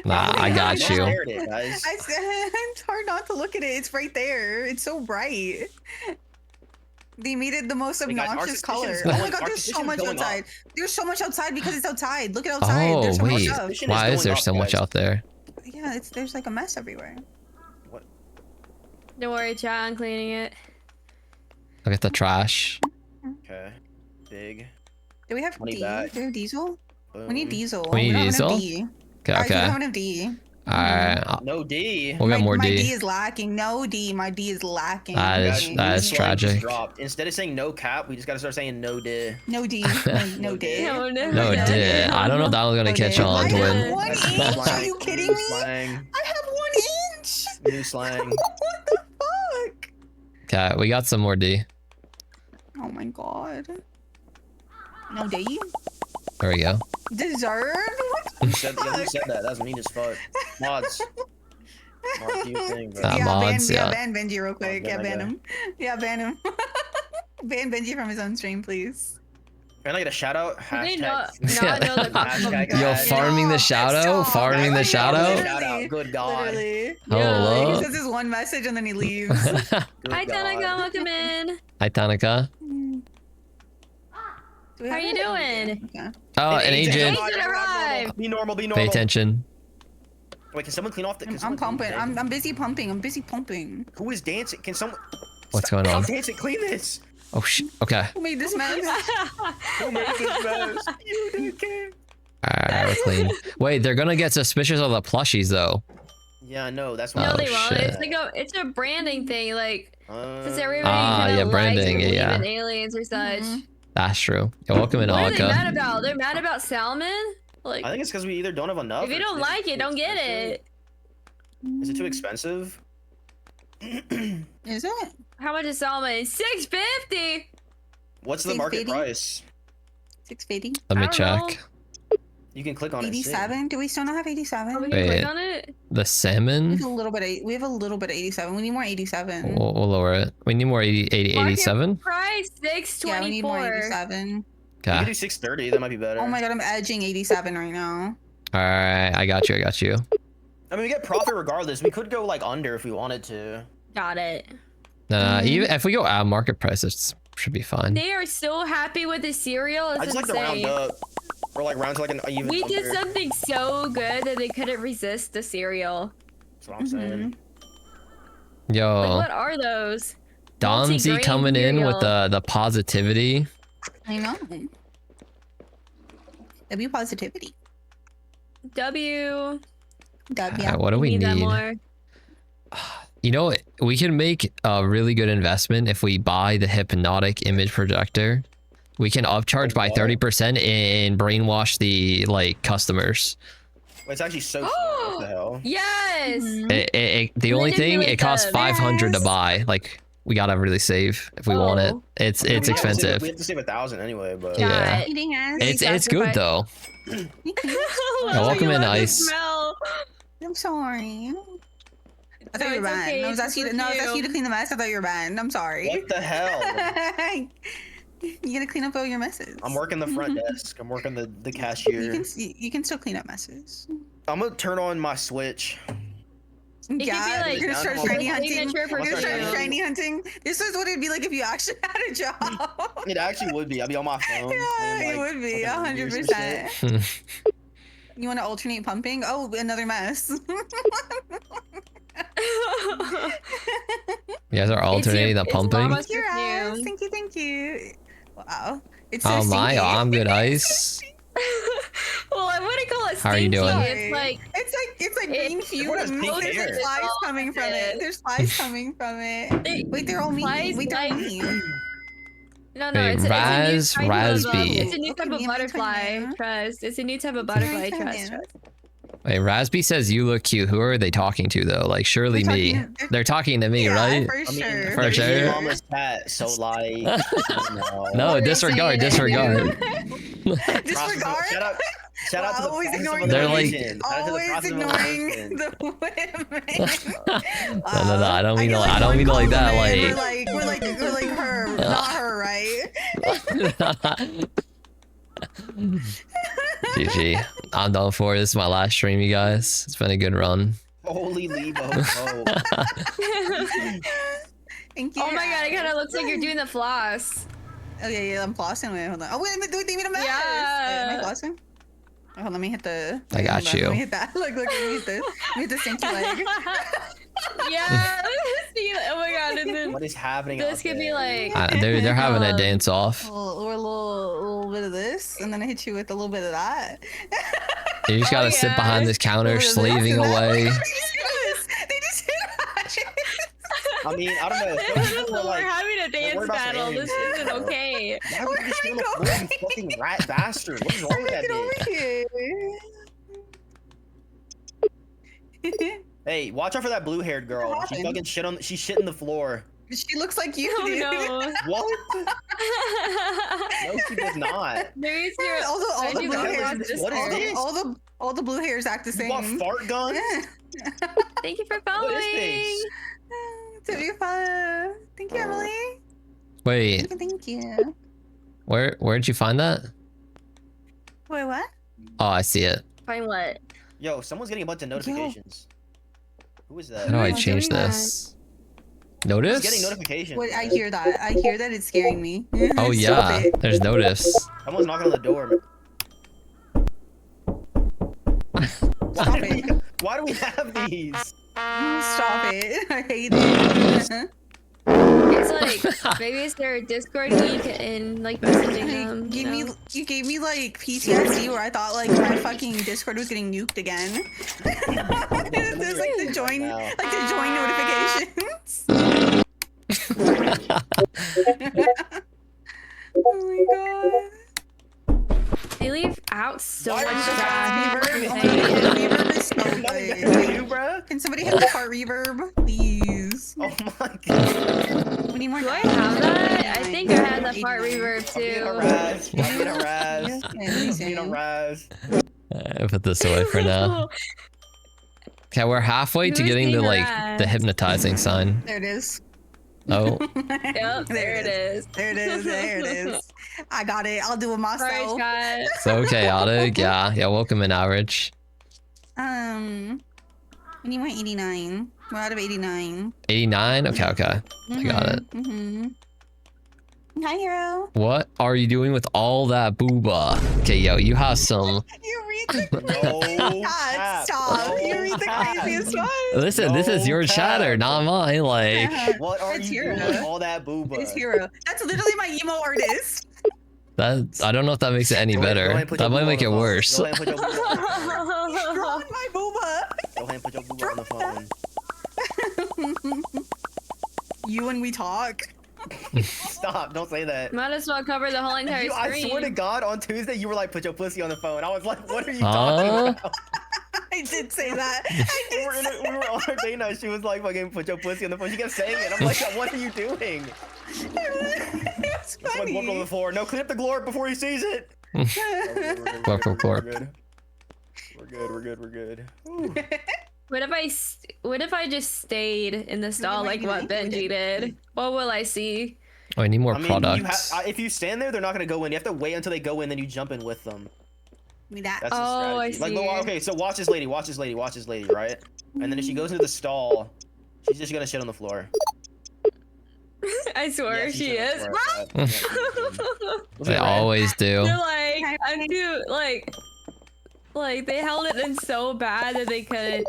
Nah, I got Don't you. stare at it, guys. I said it's hard not to look at it. It's right there. It's so bright. They made it the most Hey, guys, obnoxious color. artificial's Oh my going- god, there's so artificial's much going up. outside. There's so much outside because it's outside. Look at outside. Oh, There's so much wait. stuff. Suspicion Why is is there going so up, much guys. out there? Yeah, there's like a mess everywhere. Don't worry, chat. I'm cleaning it. Look at the trash. Okay, big. Do we have Money D? back. Do we have diesel? Boom. We need diesel. We need don't have diesel? D. Okay, Guys, we okay. don't have enough D. Alright, No D. we'll get more my D D. is lacking. No D. My D is lacking. That is- Guys, that the is slang just tragic. dropped. Instead of saying no cap, we just gotta start saying no D. No D. No D. No, no, No, it did. I don't know if that was gonna No catch D. on, I twin. have 1 That's inch. slang. Are you kidding New me? Slang. I have 1 inch. New slang. What the fuck? Okay, we got some more D. Oh my god. No D. There we go. Deserved? What the Who said, yeah, who fuck? said that? That's mean as fuck. Mods. Mods, do your thing, bro. Nah, mods, ban, yeah. ban Benji real quick. ban Yeah, that ban guy. him. Yeah, ban him. Ban Benji from his own stream, please. Can I get a shout out? Did they Hashtag. not know the Hashtag Yo, ad. farming the shout out? Stop. Farming the That's shout like- out? Shout out. Good God. Literally. Hello? He says his one message and then he leaves. Good Hi, God. Tanaka. Welcome in. Hi, Tanaka. Do we How have you it? doing? Okay. Oh, an agent. Agent arrived. Be normal. Be normal. Pay attention. Wait, can someone clean off the? can I'm someone clean pumping. the- I'm busy pumping. I'm busy pumping. Who is dancing? Can someone? What's going on? Stop dancing. Clean this. Oh, shit. Okay. Who made this mess? Who made this mess? You did, kid. Alright, we're clean. Wait, they're gonna get suspicious of the plushies, though. Yeah, I know. That's No, why. Oh, they won't. shit. It's like it's a branding thing. Like since everybody Ah, kind yeah, of branding, likes yeah. in aliens or such. Mhm. That's true. Yo, welcome in, What are they mad Alka. about? They're mad about salmon. Like I think it's because we either don't have enough. if you or don't it's like it, don't get expensive. it. Is it too expensive? Is it? How much is salmon? $6.50. What's the market 6.50? price? 650? Let me I don't know. check. You can click on it. and see. 87? Do we still not have Are we 87? gonna Wait. click on it? The We salmon? have a little bit. We have a little bit of 87. We need more 87. We'll lower it. We need more 87? Price $6.24. Yeah, we need more 87. You can Okay. do 630. That might be better. Oh my god, I'm edging 87 right now. Alright, I got you. I mean, we get profit regardless. We could go like under if we wanted to. Got it. Even if we go out market price, it should be fine. They are so happy with the cereal. It's I just like to round insane. up, or like round to like an even. We did number. something so good that they couldn't resist the cereal. That's what I'm saying. Like, Yo, what are those? Donzi multi-grain coming in with cereal. the positivity. I know. W positivity. W. W. What do we Need that need? more. You know, we can make a really good investment if we buy the hypnotic image projector. We can upcharge by What? 30% and brainwash the like customers. Wait, it's actually so. small. What the hell? Yes. Mhm. The only thing, Manipulate it costs them. 500 to Yes. buy. Like, we gotta really save if we want it. Oh. It's We have to save- expensive. We have to save 1,000 anyway, but. Yeah. Eating ass. It's good though. welcome in, Ice. Smell. I'm sorry. I thought No, you were it's banned. okay, I was it's asking you. just No, I was you. asking you to clean the mess. I thought you were banned. I'm sorry. What the hell? You gotta clean up all your messes. I'm working the front desk. I'm working the You cashier. you can still clean up messes. I'm gonna turn on my Switch. could be Yeah, like you're gonna start down shiny home. hunting. Signature for You're gonna start sure. shiny hunting. This is what it'd be like if you actually had a job. It actually would be. I'd be on my phone. Yeah, playing, it like, would be fucking reviews and shit. 100%. You want to alternate pumping? Oh, another mess. You guys are alternating the it's pumping. Mama's Thank you, Raz. perfume. Thank you. Wow. It's Oh so my, stinky. I'm good, Ice. Well, I wouldn't call it How are you doing? It's like green fumes. There's like flies coming from it. There's flies coming from it. Wait, they're all mean. Wait, they're all mean. No, Wait, it's a new type Raspy. it's a new type of butterfly. Trust. It's a new type of butterfly. Trust. Wait, Raspy says you look cute. Who are they talking to though? Like surely me. They're talking to me, right? For sure. For sure. Mama's cat, so like. No, disregard. Disregard. Shout out to the always ignoring They're always ignoring the women. No, I don't mean I don't mean like that. We're like her, not her, right? GG. I'm done for it. This is my last stream, you guys. It's been a good run. Holy Libo. Thank you. Oh my god, it kind of looks like you're doing the floss. Oh yeah, I'm flossing. Wait, hold on. Oh wait, do you mean a mask? Yeah. Am I flossing? Oh, let me hit the. I got you. Let me hit that. Look, let me hit the stinky leg. Yeah. See, oh my god, and then What is happening? this could be like. They're having a dance off. Or a little bit of this, and then I hit you with a little bit of that. You just gotta sit behind this counter, slaving away. They just hit us. I mean, I don't know. We're having a dance battle. This isn't okay. Why would you just go on the floor, you fucking rat bastard? What's wrong with that bitch? Hey, watch out for that blue-haired girl. She fucking she's shitting the floor. She looks like you, Oh dude. no. What? No, she does not. There's your. All the you blue guys hairs. watch this What is part. this? All the blue hairs act the You same. bought fart guns? Yeah. Thank you for What is following. this? To be fun. Thank you, Emily. Wait, Thank you. where'd you find that? Wait, what? Oh, I see it. Find what? Yo, someone's getting a bunch of notifications. Who is that? How do I I'm change doing this? Who's Notice? getting notifications? Wait, I hear that. I hear that. It's scaring me. Oh Stop yeah, it. there's notice. Someone's knocking on the door. Stop it. Why do we have these? Stop it. I hate it. It's like maybe it's their Discord link and like messaging them. You gave me like PTSD where I thought like my fucking Discord was getting nuked again. There's like the join notifications. Oh my god. They leave out so Why much are you trash. Reverb is so Nothing good. better than you, bro. Can somebody hit the fart reverb, please? Oh my god. We need more. Do I have that? I think I had the fart reverb I'm being too. harassed. I'm being harassed. I'm being harassed. I put this away for now. Okay, we're halfway to Who's getting the being the hypnotizing sign. There it is. Oh, Yep, there it is. There it is. There it is. I got it. I'll do it Sorry, myself. Scott. so chaotic. Yeah, welcome in average. We need more 89. We're out of 89. 89. Okay. I got it. Mm-hmm. Hi, hero. What are you doing with all that booba? Okay, yo, you have some. You read the No God, cap. stop. No You read the cap. craziest one. Listen, this is your No chatter, cap. not mine. Like What are It's you hero. doing with all that booba? It's hero. That's literally my emo artist. that. I don't know if that makes it any Go ahead better. and put your That might booba make it on the phone. worse. Go ahead and put your booba on the phone. Drawing my booba. Go ahead and put your booba on the phone. You and we talk. Stop! Don't say that. Might as well cover the whole entire I screen. swear to God, on Tuesday you were like, "Put your pussy on the phone." I was like, "What are you Huh? talking about?" I did say that. we were on our date night. She was like, "Fucking put your pussy on the phone." She kept saying it. I'm like, "What are you doing?" It's It's like funny. walk on the floor. No, clean up the glorp before he sees it. Glorp, glorp, glorp. We're good. Ooh. What if I just stayed in the stall like what Benji did? What will I see? Oh, I need more I mean, products. if you stand there, they're not gonna go in. You have to wait until they go in, then you jump in with them. Me that. That's the Oh, I strategy. see. Okay, so watch this lady, right? And then if she goes into the stall, she's just gonna shit on the floor. I swear Yeah, she shit on is. the floor. Yeah, she's good. They always do. They're like, I'm too like they held it in so bad that they couldn't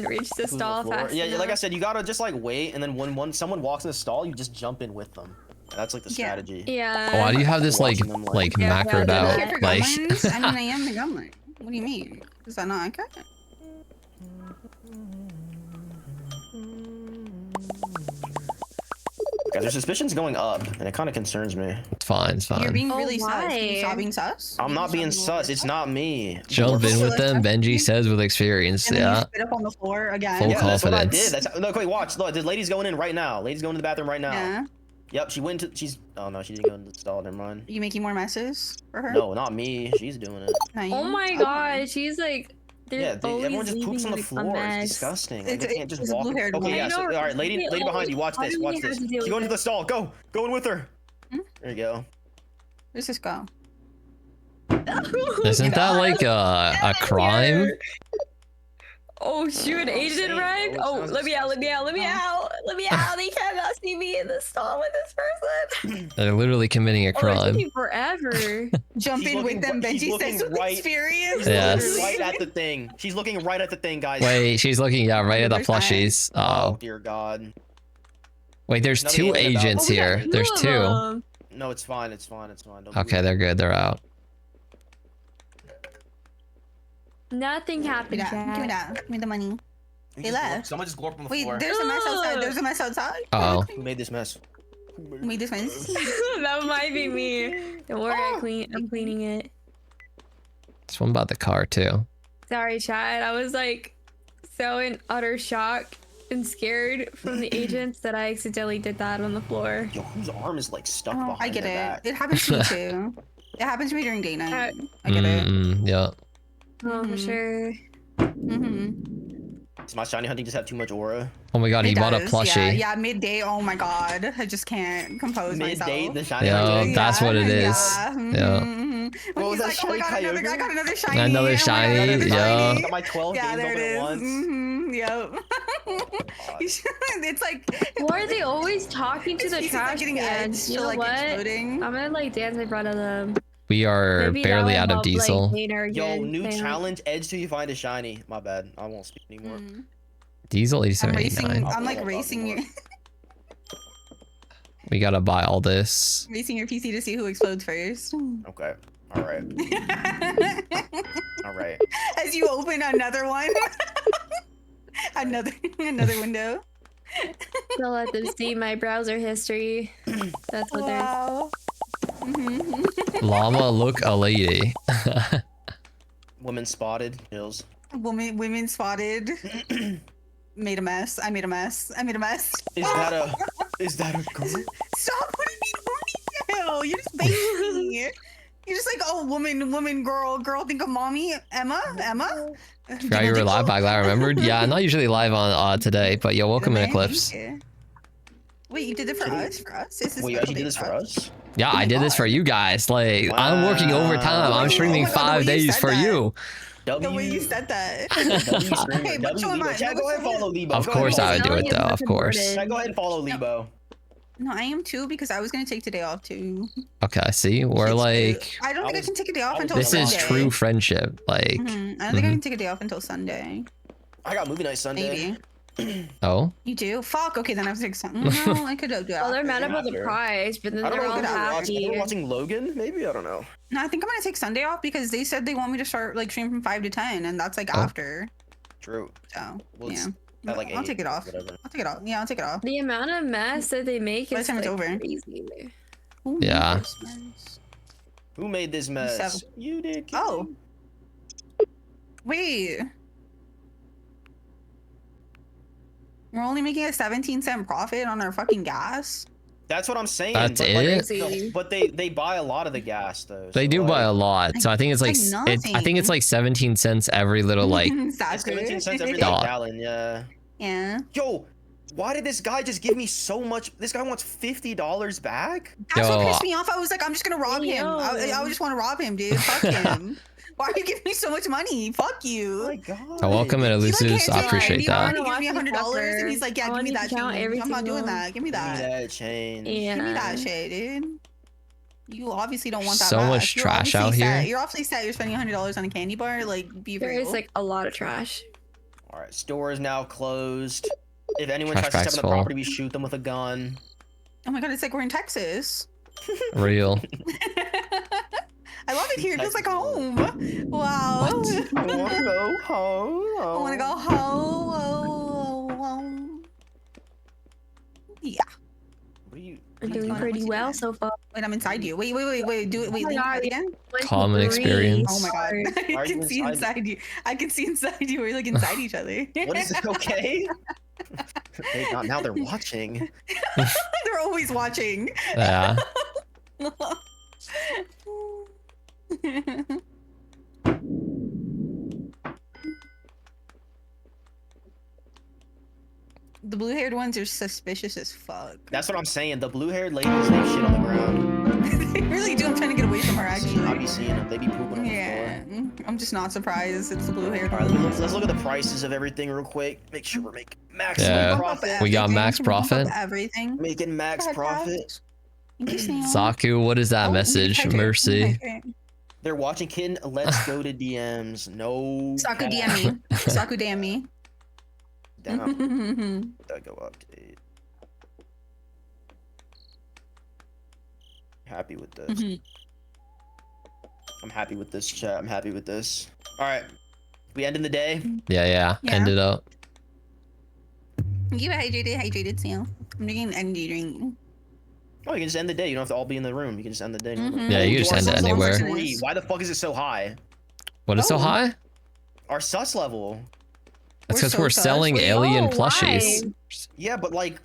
reach the Who's on stall the floor? fast Yeah, enough. like I said, you gotta just like wait, and then when someone walks in the stall, you just jump in with them. That's like the Yeah. strategy. Yeah. Why do you have this like Watching them, like- like Yeah, macroed yeah, out? Here for Like goblins? I mean, I am the goblin. What do you mean? Is that not accurate? Guys, their suspicion's going up, and it kind of concerns me. It's fine. It's fine. You're being Oh, really sus. why? Can you stop being sus? I'm not being Stop sus. It's not me. Jump in with them. Benji says with experience. And then you Yeah. spit up on the floor again. Full Yeah, that's what I confidence. did. That's, look, wait, watch. Look, the lady's going in right now. Lady's going to the bathroom right now. Yeah. Yep, she went to. She's. Oh no, she didn't go into the stall. Never mind. You making more messes for her? No, not me. She's doing it. Not you? Oh my god, she's like. Yeah, dude, everyone just poops on the floor. It's disgusing. Like, they can't just It's a walk. blue-haired Okay, one. yeah. So, all right, lady behind you. Watch this. Watch this. She's going to the stall. Go in with her. Hmm? There you go. Where's this go? Isn't that like a crime? Oh shoot, Asian saying, right? bro, it Oh, sounds let me out, let me out, let me out, let me out. They cannot see me in the stall with this person. They're literally committing a Oh, it's crime. taking forever. Jump She's in with looking them, ri- she's Benji says looking with right- experience. She's Yes. looking right at the thing. She's looking right at the thing, guys. Wait, she's looking, yeah, right at the Where's that? plushies. Oh Oh. dear God. Wait, there's Another two agent about- agents Oh, we got here. There's of two. them. No, it's fine. It's fine. It's fine. Don't Okay, do they're good. They're out. Nothing happened, Give me Chad. that. Give me the money. it. They left. Someone just glorped on the Wait, floor. there's a mess outside. There's a mess outside. Uh-oh. Who made this mess? Who made this mess? That might be me. Don't worry, I'm cleaning it. This one about the car too. Sorry, Chad. I was like so in utter shock and scared from the agents that I accidentally did that on the floor. Yo, whose arm is like stuck Oh, behind I get their it. back? It happens to me too. It happens to me during day night. I get it. Yeah. Oh, for Mhm. sure. Mm-hmm. Does my shiny hunting just have too much aura? Oh my god, he It bought a does, plushie. Yeah, midday. Oh my god, I just can't compose Midday, myself. the shiny Yeah, hunting. that's what it is. Yeah. Yeah. When What was he's that like, oh my shiny god, coyote? I got another shiny. Another Oh my God, shiny, another yeah. shiny. Got my 12 Yeah, games there open it at is. once. Yep. It's like. Why are they always talking to His the piece is, like, trash getting cans? edged You to, know like, what? exploding. I'm gonna like dance in front of them. We are Maybe that barely will out of help, like, diesel. gain our Yo, good new thing. challenge, edge till you find a shiny. My bad, I won't speak anymore. Diesel I'm 8789. racing. I'm like racing your We gotta buy all this. racing your PC to see who explodes first. Okay, all right, all right. As you open another one, another window. I'll let them see my browser history. That's what they're. Wow. Llama look a lady. Women spotted. Hills. Women spotted. Made a mess. I made a mess. I made a mess. Is that a girl? Stop putting me in ponytail. You're just baiting me. You're just like, oh, woman, girl, think of mommy. Emma. Forgot you were live back. I remembered. Yeah, I'm not usually live on today, but yo, welcome in Eclipse. Wait, you did it for us? For us? Is this Wait, you special actually day did this for us? Yeah, Oh I my did this God. for you guys. Like, I'm working overtime. I'm Wow. streaming Oh my God, the way 5 you days said for that. you. The way you said that. W streamer, Hey, but W so am Libo. I. Chad, go ahead and follow Libo. Of Go course ahead I and would do follow it though. Of course. Libo. Chad, go ahead and follow Libo. No, I am too because I was gonna take today off too. Okay, see, we're like, I don't think I can take a day off until this is Sunday. true friendship. Like, I don't think I can take a day off until Sunday. I got movie night Sunday. Maybe. oh, You do? Fuck. Okay, then I have to take Sunday. No, I could do it. Well, they're mad after. about the After. price, but then I don't they're know all what they're watching. happy. We're watching Logan, maybe? I don't know. No, I think I'm gonna take Sunday off because they said they want me to start like stream from 5 to 10, and that's like Oh. after. True. So Well, yeah, it's at like I'll 8, take it off. whatever. I'll take it off. Yeah, I'll take it off. The amount of mess that they make By the is time like it's over. crazy. Ooh, Yeah. Christmas. Who made this mess? Seven. You did. Oh. Wait. We're only making a 17-cent profit on our fucking gas. That's what I'm saying. That's but, it? Crazy. But they buy a lot of the gas though. they so, do buy a like, lot. So I think it's like, like I think it's like 17 cents every little like. That's It's 17 cents every Dog. gallon. Yeah. Yeah. Yo, why did this guy just give me so much? This guy wants $50 back. That's what Yo. pissed me off. I was like, I'm just gonna rob him. I would just want to rob him, dude. Fuck him. Why are you giving me so much money? Fuck you. Oh my god. Oh, welcome in He's like, Elusives. "Can't I do it. appreciate Do you that. want to give me $100? And he's like, yeah, I give me want that to count change. I'm not everything doing on. that. Give me Give me that. that change. Yeah. Give me that shit, dude. You obviously don't want that So back. much You're trash out obviously here. sad. You're obviously sad you're spending $100 on a candy bar. Like, be There real. is like a lot of trash. All right, store is now closed. If anyone Trash tries to bag's step on the full. property, we shoot them with a gun. Oh my god, it's like we're in Texas. Real. I love here feels like home. Wow. What? I want to go home. I want to go home. Yeah. What are you? I'm doing pretty well so far. Wait, I'm inside you. Wait. Do it. Wait, Oh my link God, that again. Common experience. Oh my god. Why I are you can see inside inside you. I can see inside you. We're like inside each other. What is it? Okay. Now they're watching. They're always watching. Yeah. The blue-haired ones are suspicious as fuck. That's what I'm saying. The blue-haired ladies, they shit on the ground. They really do. I'm trying to get away from her, I actually. be seeing them. They be pooping on the Yeah, floor. I'm just not surprised. It's the blue-haired All right, ones. let's look at the prices of everything real quick. Make sure we're making maximum Yeah. profit. We got max profit. Everything. Making max profit. Thank you, Sam. Saku, what is that Oh, message? okay. Mercy. Okay. They're watching kitten. Let's go to DMs. No. Saku cap. DM me. Saku DM me. Down. That go update. Happy with this. I'm happy with this chat. I'm happy with this. All right. We ending the day. Yeah. Ended up. You hydrated, Sam. I'm drinking an energy drink. Oh, you can just end the day. You don't have to all be in the room. You can just end the day. Yeah, you just Our end it sus level's anywhere. 3. Why the fuck is it so high? What is so Oh. high? Our sus level. That's We're because so we're sus. selling What do you- alien Oh, plushies. why? Yeah, but like,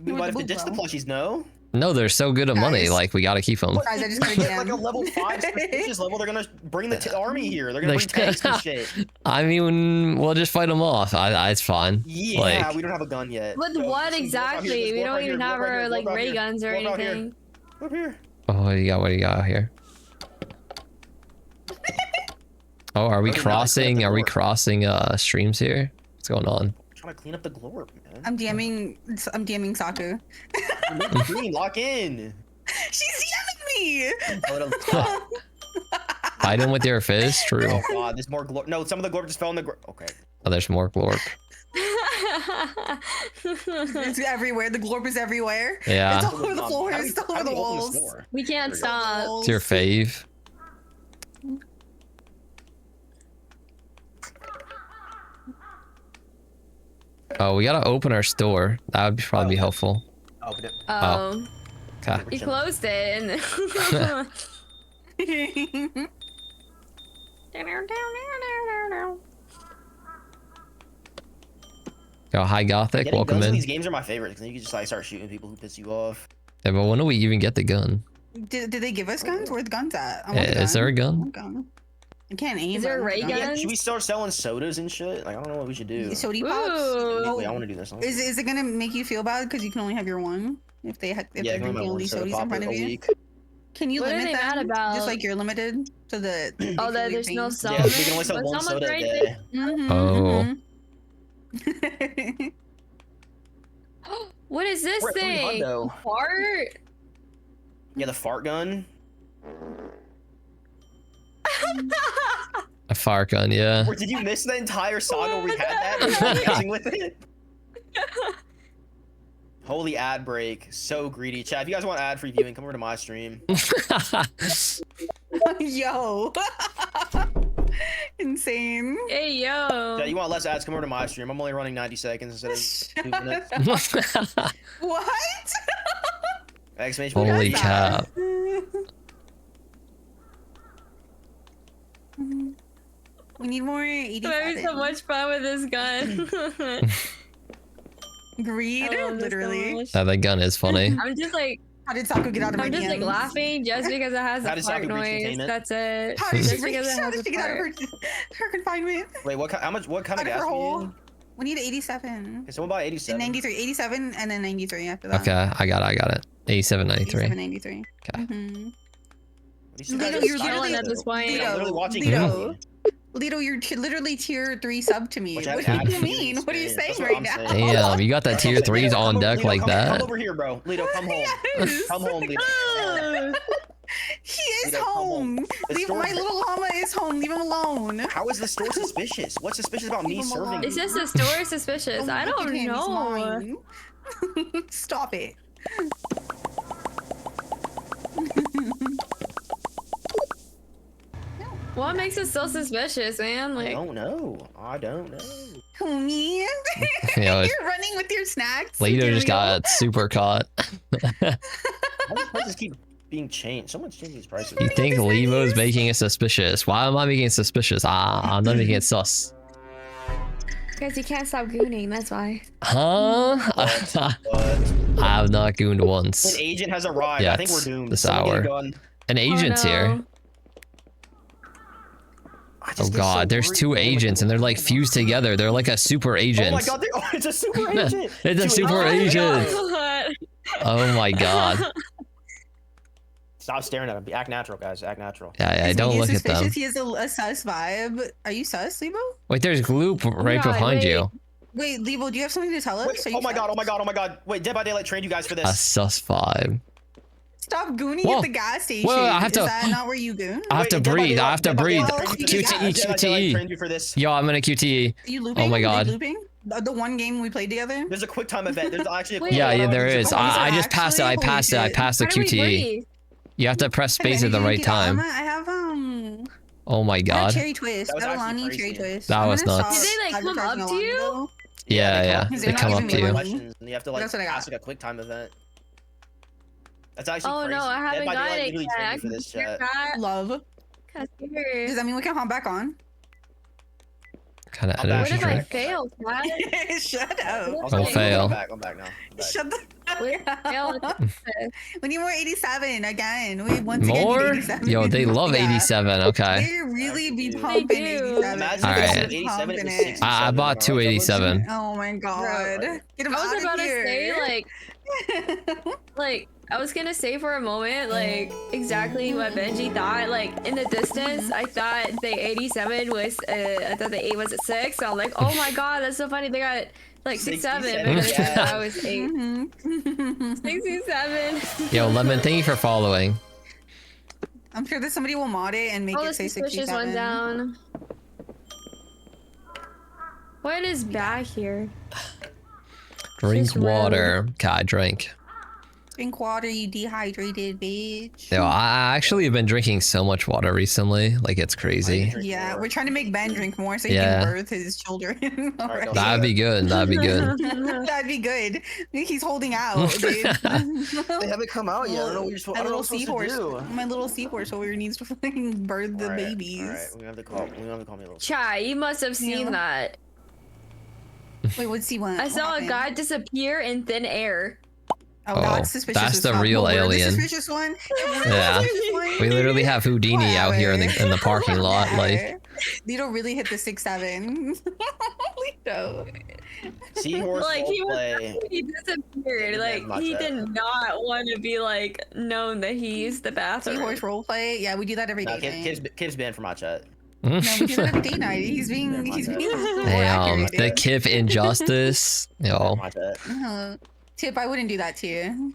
we with might the have to boob, ditch the bro. plushies. No. No, they're so good at money. Guys. Like, we gotta keep them. Guys, I just got a Get like a DM. level 5 suspicious level. They're gonna bring the army here. They're gonna bring tanks and shit. I mean, we'll just fight them off. It's fine. Yeah, Like- we don't have a gun yet. With So, what just go up here, exactly? just We go up don't right even here, have go up right our here, like go up ray here, guns or go up here. anything. Up here. Oh, what do you got? What do you got here? Oh, are we Okay, now I crossing? clear Are the we door. crossing streams here? What's going on? I'm trying to clean up the glorp, man. I'm DMing Saku. Green, lock in. She's DMing me. Oh, it'll stop. Fight him with your fist. True. Oh god, there's more glorp. No, some of the glorp just fell in the Okay. Oh, there's more glorp. It's everywhere. The glorp is everywhere. Yeah. It's all over the floor. How do It's we- all how over do the we open this walls. door? We can't stop. It's your fave. Oh, we gotta open our store. That would probably be helpful. Open it. Oh, Okay. you closed it. And Yo, hi Gothic, Getting welcome guns in. these games are my favorite because then you can just like start shooting people who piss you off. Yeah, but when do we even get the gun? Did they give us guns? Where the guns at? I want Is there a I gun? want a gun. I can't aim. Is there a ray but I want gun? Should we start selling sodas and shit? Like I don't know what we should do. Sody pops. Ooh. Wait, I want to do this. Is it gonna make you feel bad because you can only have your one? If yeah, they're give me drinking my all one these soda sodies in pop front a of you, week. can you What are limit they mad them? about? Just like you're limited so that. Oh, that there's no Yeah, soda. we can only sell But one someone's soda a right day. Oh. What is this We're at thing? 300. Fart? Yeah, the fart gun. A fire gun, yeah. Or did you miss the entire saga where we had that? And we were dancing with it? Holy ad break. So greedy. Chat, if you guys want ad-free viewing, come over to my stream. Yo. Insane. Hey, yo. Yeah, you want less ads, come over to my stream. I'm only running 90 seconds instead of 2 minutes. What? Exclamation point. Holy What's cap. We need more I'm 87. having so much fun with this gun. Greed, I love this so literally. much. That gun is funny. I'm just like, How did Saku get out of my I'm just like DMs? laughing just because it has How a did fart Saku breach noise. containment? That's it. How did Just she reach? because it How has did a she get out of fart. her confinement? Wait, what kind of Out gas of her do we hole. need? We need 87. Can someone buy And 87? 93. 87 and then 93 after that. Okay, I got it. 8793. 87, 93. Okay. Mhm. These Lito, guys you're are literally at this point. I'm literally watching Lito. TV. Lito, you're literally tier 3 sub to me. Which What I've do you had mean? What are you saying That's what right I'm now? saying. Damn, you got that tier 3s Come on over, deck Lito, like come that. over here, bro. Lito, come home. Yes. Come home, Lito. He is Lito, come home. The Leave store- my little llama is home. Leave him alone. How is the store suspicious? What's suspicious about me Leave him serving? alone. Is this a store suspicious? I Look at don't him, he's know. mine. Stop it. What makes it so suspicious, man? I Like, don't know. I don't know. Who, me? You know, You're running with your snacks. Lido just got super caught. Why do prices keep being changed? Someone's changing these prices. You think Libo's making it suspicious? Why am I making it suspicious? I'm not making it sus. because you can't stop gooning, that's why. Huh? I have not gooned once. An agent has arrived. Yeah, I think we're doomed. this Someone get a hour. gun. An agent's Oh, no. here. I just Oh get so god, there's worried. two Oh my agents and they're like fused together. They're like a super agent. Oh my god, it's a super agent. It's a Two super agents. agent. God. Oh my god. Stop staring at him. Act natural, guys. Act natural. Yeah, don't look at them. He has a sus vibe. Are you sus, Libo? Wait, there's Gloop right God, behind wait. you. Wait, Libo, do you have something to tell us? Wait, Are you oh my god, sus? oh my god, oh my god. Wait, Dead by Daylight trained you guys for A this. sus vibe. Stop gooning Whoa. at the gas station. Whoa, I have to- Is that not where you goon? I have to Wait, Dead by breathe. I Daylight- have to Dead by breathe. Daylight trained you for this. QTE, Dead by Daylight QTE. trained you for this. Yo, I'm gonna QTE. Are you looping? Oh my Are you god. looping? The one game we played together? There's a quick time event. There's actually a Wait. quick Yeah, time there event. is. Oh, is I it just passed it. I actually? passed it. I Holy passed the How do we QTE. breathe? You have to press Have space at the anything right to get time. I have Oh my I have god. cherry twist. That was actually Adelani crazy. cherry twist. That I'm was gonna nuts. stop Did they, like, come advertising up to Alani, you? though. Yeah. They're They not come up giving to me you. money. Questions, and you have to like That's what I got. ask like a quick time event. That's actually Oh crazy. no, I Dead haven't by got Daylight it literally yet. trained I you for can this hear chat. that. Love. Customer. Does that mean we can hop back on? Kind of I'm back. What if I energy. fail, Cat? Shut up. Don't fail. I'm back now. I'm back. Shut the What if I fail? We need more 87 again. We once again More? need 87. Yo, they love Yeah. 87. Okay. They really be They pumping do. 87. Imagine All if right. instead of 87 it was Pumping 67. I bought two 87. Oh my god. Get him I was out about of to here. say, like, I was gonna say for a moment, like, exactly what Benji thought. Like, in the distance, I thought the 87 was, I thought the 8 was a 6. So I'm like, oh my god, that's so funny. They got, like, 6-7 because yeah. I was 8. Mhm. 67. Yo, Lemon, thank you for following. I'm sure that somebody will mod it and make Oh, it the say suspicious 67. one down. What is back here? Drink Just rude. water. Okay, I drink. Drink water, you dehydrated bitch. Yo, I actually have been drinking so much water recently. Like, it's crazy. Yeah, we're trying to make Ben drink more so he Yeah. can birth his children. Alright. That'd be good. That'd be good. That'd be good. He's holding out, dude. They haven't come out yet. I don't know what you're supposed, My I don't know little what I'm supposed to seahorse. do. My little seahorse over here needs to fucking birth the Alright, babies. Alright, we're gonna have to call me a little. Chai, you must have seen Yeah. that. Wait, what's he want? I What saw a happened? guy disappear in thin air. Oh, Oh, that's suspicious. that's as the fuck. real But we're alien. The suspicious one. We're the Yeah. suspicious one. We literally have Houdini out here in the parking lot. Like, Lido really hit the 6-7. Lido. Seahorse Like, he was roleplay. he disappeared. Yeah, Like much he that. did not want to be like known that he used the bathroom. Seahorse roleplay. Yeah, we do that every Nah, day. Kid's banned from my chat. No, we do that every day night. He's being more damn, accurate. the Kip injustice. Yo, My chat. Tip, I wouldn't do that to you.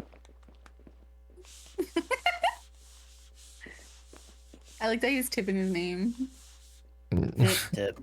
I like that he's Tip in his name. Tip.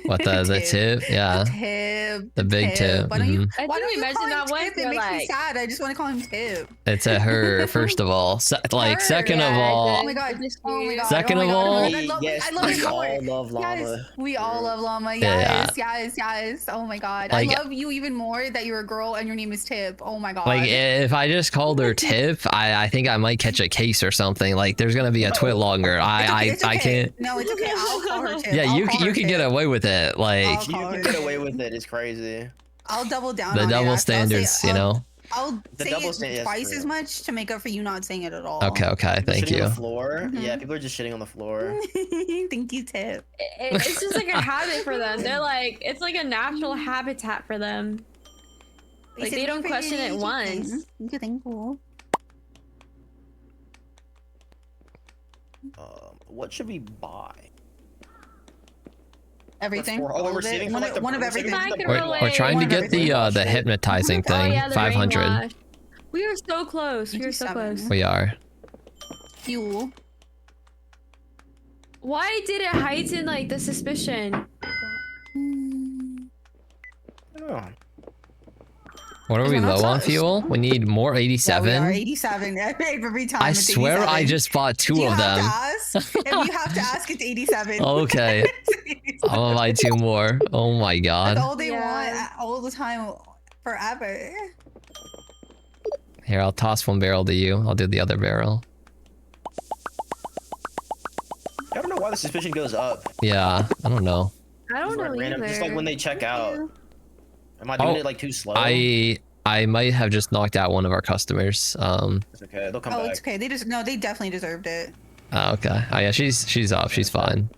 what the tip? Yeah, Tip. the big tip. Why don't you? Mhm. I Why think don't we you mentioned call him that once. Tip? It We're makes me like, sad. I just want to call him Tip. It's a her. First of all, like Her, second of yeah, all, Oh my god. Oh my god. Second oh my of god. all- I love we it more. all love llama. Yes, we all love llama. Yeah. Yes. Oh my god. Like- I love you even more that you're a girl and your name is Tip. Oh my god. like if I just called her Tip, I think I might catch a case or something. Like, there's gonna be a twit longer. It's I okay. can't. No, it's okay. I'll call her Tip. Yeah, I'll you call her you can get Tip. away with it. Like I'll You call her can get Tip. away with it. It's crazy. I'll double down the on it. double I'll say- standards, you know. I'll The say double it stand- yes, twice true. as much to make up for you not saying it at all. Okay, thank Shitting you. on the floor. Mhm. Yeah, people are just shitting on the floor. Thank you, Tip. it's just like a habit for them. They're like, it's like a natural habitat for them. Like, they don't question it once. Thank you. What should we buy? Everything. Oh, All we're of it. saving for, One, like, the- one of we're saving everything. for the We're trying to One get of the everything. hypnotizing Oh thing. yeah, the 500. brainwash. We are so close. We are so 57. close. We are. Fuel. Why did it heighten like the suspicion? Oh. What are we low on fuel? We need more 87. Yeah, we are 87 every time. I swear 87. I just bought two of them. If you have to ask, it's 87. Okay. I'm gonna buy two more. Oh my god. That's all they want all the time, forever. Here, I'll toss one barrel to you. I'll do the other barrel. I don't know why the suspicion goes up. Yeah, I don't know. I don't know Random, either. just like when they check out. Am I doing it like too slow? I might have just knocked out one of our customers. It's okay. They'll come back. Oh, it's okay. They definitely deserved it. Okay. Oh yeah, she's off. She's fine.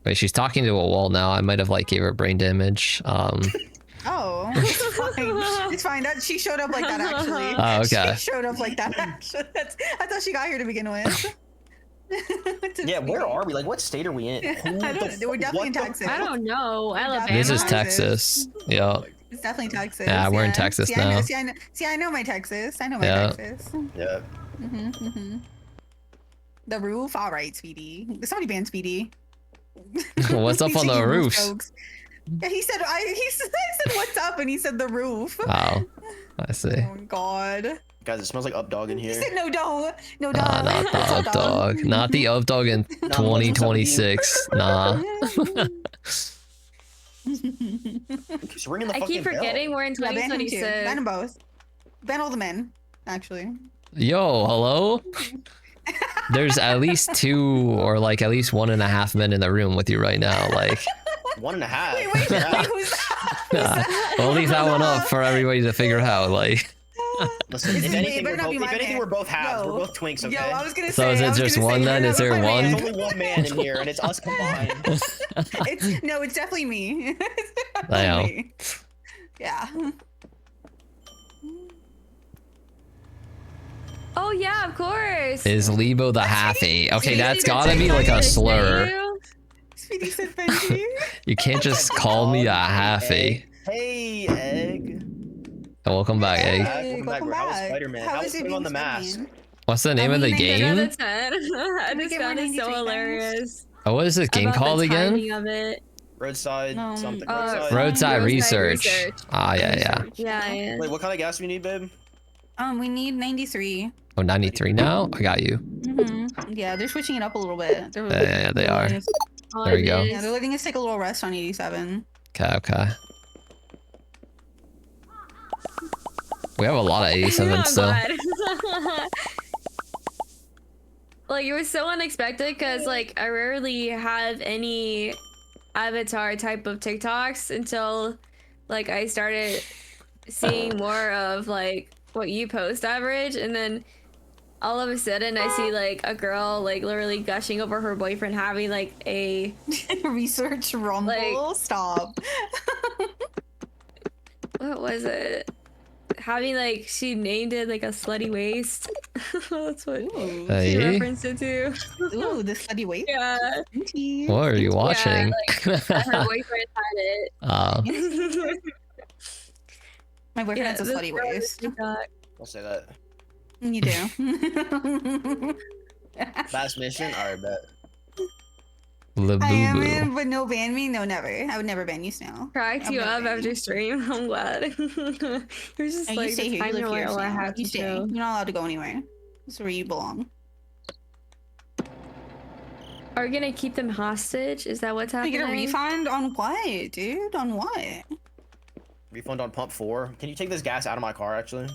Wait, she's talking to a wall now. I might have like gave her brain damage. Oh, it's fine. It's fine. She showed up like that actually. Oh, okay. She showed up like that actually. I thought she got here to begin with. Yeah, where are we? Like, what state are we in? We're definitely in Texas. I don't know. Alabama. This is Texas. Yeah. It's definitely Texas. Yeah, we're in Texas now. I know my Texas. I know my Texas. Yeah. The roof. All right, Speedy. Somebody ban Speedy. What's up on the roof? Yeah, he said. He said what's up, and he said the roof. Oh, I see. Oh God. Guys, it smells like up dog in here. He said no dog. No dog. Not the up dog. Not the up dog in 2026. Nah. I keep forgetting we're in 2026. Ban them both. Ban all the men, actually. Yo, hello? There's at least 2 or like at least 1.5 men in the room with you right now. Like 1.5. Wait, who's that? Who's that? We'll leave that one up for everybody to figure out. Like listen, if anything, we're both halves. We're both twinks, okay? Yo, I was gonna so say, is it just one then? Is there one? There's only one man in here, and it's us combined. It's definitely me. It's I know. me. Yeah. Oh yeah, of course. Is Libo the halfie? Okay, that's gotta be like a slur. Speedy said Benji. You can't just call me a halfie. Hey, Egg. Welcome back, Egg. Welcome back. How was Spider-Man? How was putting on the mask? What's the name of the game? I just found it so hilarious. Oh, what is this game called again? Roadside something. Roadside Research. Ah, yeah. Yeah. Wait, what kind of gas do we need, babe? We need 93. Oh, 93 now? I got you. Yeah, they're switching it up a little bit. Yeah, they are. There we go. Yeah, they're letting us take a little rest on 87. Okay. We have a lot of 87 still. Like, it was so unexpected because, like, I rarely have any avatar type of TikToks until, like, I started seeing more of, like, what you post average, and then all of a sudden I see, like, a girl, like, literally gushing over her boyfriend having, like, a research rumble. Like, stop. What was it? Having, like, she named it, like, a slutty waist. That's what she referenced it to. Ooh, the slutty waist? Yeah. What are you watching? Yeah, like, her boyfriend had it. Oh. My boyfriend has a slutty waist. I'll say that. You do. Last mission? Alright, bet. I am in, but no ban me? No, never. I would never ban you, Snail. Cracked you up after stream. I'm glad. You're just like, you stay here. You live here, I have you stay. You're not allowed to go anywhere. This is where you belong. Are we gonna keep them hostage? Is that what's happening? You get a refund on what, dude? On what? Refund on pump 4. Can you take this gas out of my car, actually?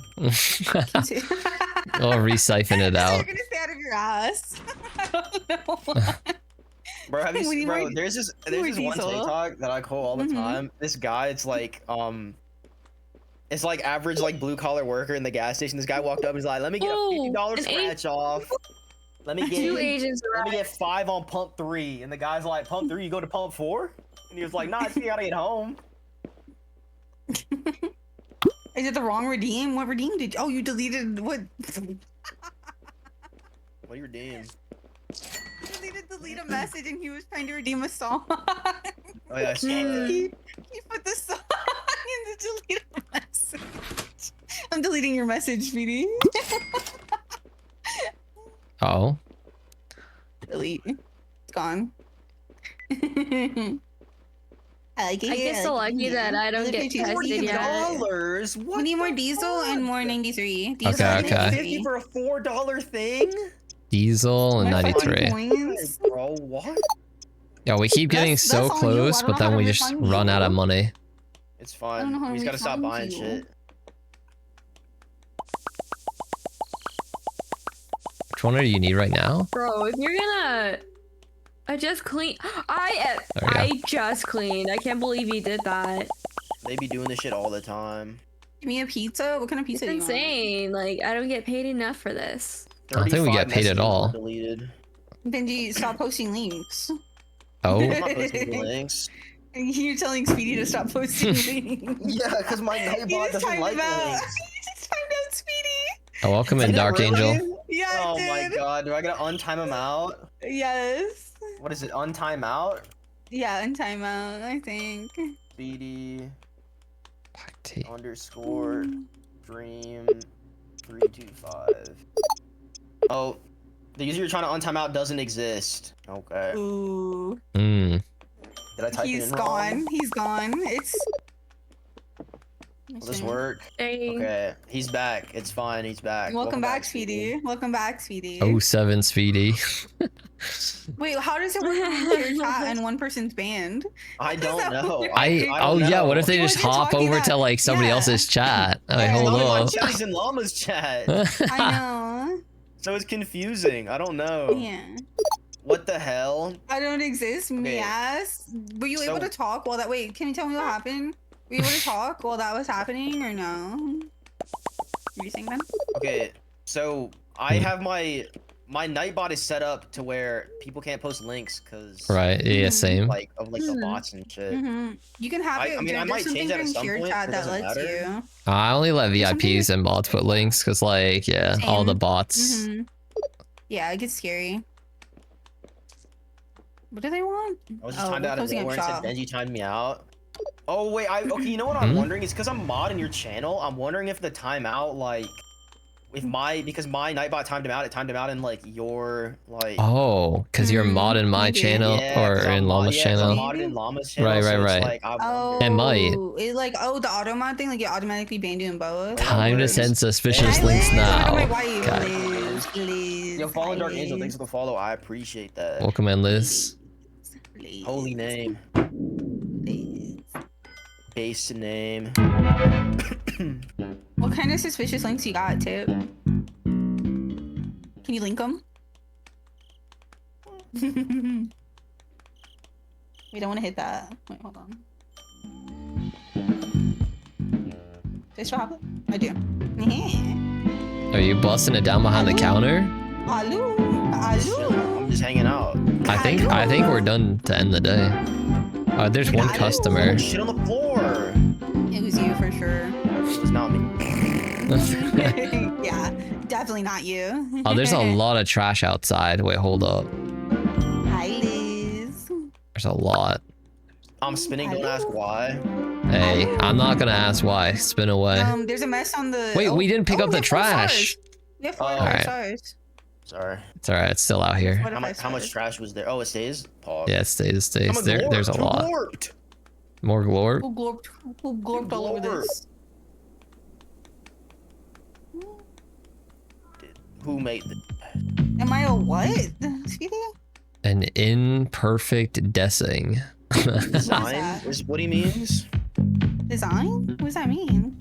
Or re-siphon it out. You're gonna stay out of your ass. I don't know. Bro, have you bro, there's this one TikTok that I call all the time. This guy, it's like average like blue collar worker in the gas station. This guy walked up and he's like, let me get a $50 scratch off. Let me get 5 on pump 3. And the guy's like, pump 3, you go to pump 4? And he was like, nah, you gotta get home. Is it the wrong redeem? What redeem did you? Oh, you deleted what? What you redeem? Delete a message and he was trying to redeem a song. Oh yeah, I saw that. He put the song in the delete a message. I'm deleting your message, Speedy. Oh. Delete. It's gone. I like it. I get so lucky that I don't get tested yet. $40? What? We need more diesel and more 93. Diesel Okay, and okay. 50 93. for a $4 thing? Diesel and My 93. points. Bro, what? Yeah, we keep getting That's so on you. I close, don't but know then how we to just refund run you. out of money. It's I don't know fine. how We just to gotta stop refund buying you. shit. Which one do you need right now? Bro, if you're gonna... I just cleaned. There we go. I just cleaned. I can't believe you did that. They be doing this shit all the time. Give me a pizza. What kind of It's pizza do you want? insane. Like, I don't get paid enough for this. I don't think we get 35 paid at messages all. were deleted. Then do you stop posting links? Oh, I'm not posting the links. You're telling Speedy to stop posting links. Yeah, because my You Nightbot just doesn't timed like him out. links. You just timed out Speedy. oh, welcome in, Did it Dark really? Angel. Yeah, Oh it my did. god, do I gotta untime him out? Yes. What is it, untime out? Yeah, in timeout, I think. BD Black tea. underscore dream 325. Oh, the user you're trying to untime out doesn't exist. Okay. Ooh. Mm. Did I type it He's in gone. wrong? He's gone. It's. Will this work? Dang. Okay, he's back. It's fine. He's back. Welcome back, Speedy. Welcome back, Speedy. 07 Speedy. Wait, how does it work when you're chat and one person's banned? I Does that don't know. work? Oh don't yeah, what know. if they You just wasn't hop talking over that- to like somebody yeah. else's chat? Like, Yeah, hold Not in my up. chat, he's in Llama's chat. I know. So it's confusing. I don't know. Yeah. What the hell? I don't exist, me Okay. ass. Were you able So- to talk while that? Wait, can you tell me what happened? Were you able to talk while that was happening or no? Were you saying that? Okay, so I have my Nightbot is set up to where people can't post links because Right, yeah, same. like of like the bots and shit. You can have it. I mean, I there's might something change that at in some Cheer point, chat it that doesn't lets matter. you. I only let There's VIPs and bots put links because, like, yeah, all the Same. bots. Yeah, it gets scary. What do they want? I was just Oh, timed we're out of closing up nowhere and said shop. Benji timed me out. Oh wait, okay, you know what I'm wondering? It's because I'm modding your channel. I'm wondering if the timeout, like, because my Nightbot timed him out, it timed him out in like your like. Oh, because you're modding my maybe. channel Yeah, or 'cause I'm in mod- Llama's yeah, 'cause I'm channel. modded in Llama's channel. Right, so right, it's right. like, I Oh, wonder. It might. It like the automod thing, like it automatically banned you in both. Time to works. send suspicious Hey, links Liz, now. my wife, Okay. Liz. Yo, follow Hi, Dark Angel. Liz. Thanks for the follow. I appreciate that. Welcome in, Liz. Liz. Holy name. Liz. Base name. What kind of suspicious links you got, Tip? Can you link them? We don't want to hit that. Wait, hold on. This what happened? I do. Are you busting it down behind the counter? Aloo, aloo. I'm just hanging out. I think we're done to end the day. There's one Got it. customer. Shit on the floor. It was you for sure. It was not me. Yeah, definitely not you. Oh, there's a lot of trash outside. Wait, hold up. Hi, Liz. There's a lot. I'm spinning. Don't ask why. Hey, I'm not gonna ask why. Spin away. There's a mess on the. Wait, we didn't pick up we the have 4 trash. stars. We have 4 Alright. stars. Sorry. It's alright. It's still out here. What How if much, I how much stars? trash was there? Oh, it stays. Pause. Yeah, it stays. I'm a There's a glorp, lot. glorped. More glorp. Who glorped all over this? Who made the? Am I a what? Speedy? An imperfect dessing. Design that? is what he means. Design? What does that mean?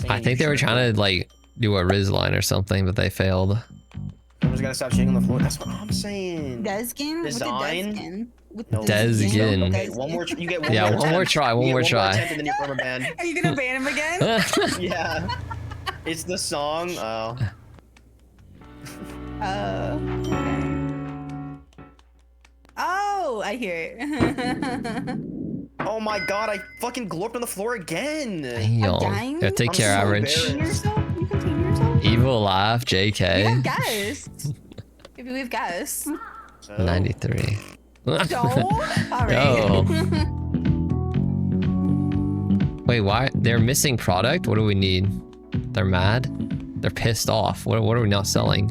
I think they were trying to like do a Riz line or something, but they failed. Someone's gotta stop shaking on the floor. That's what I'm saying. Deskin? Design? With No. the Deskin. Okay, one more. You get one Yeah, more. one more attempt. try. One You get more try. attempt and then you're forever banned. Are you gonna ban him again? Yeah. It's the song. Oh. Okay. Oh, I hear it. Oh my god! I fucking glorped on the floor again. Damn. dying? Yeah, take I'm care, so average. embarrassed. You can tame yourself? Evil laugh, We have JK. guests. Maybe we have guests. So, 93. Don't. Alright. Yo. Wait, why? They're missing product? What do we need? They're mad? They're pissed off. What are we not selling?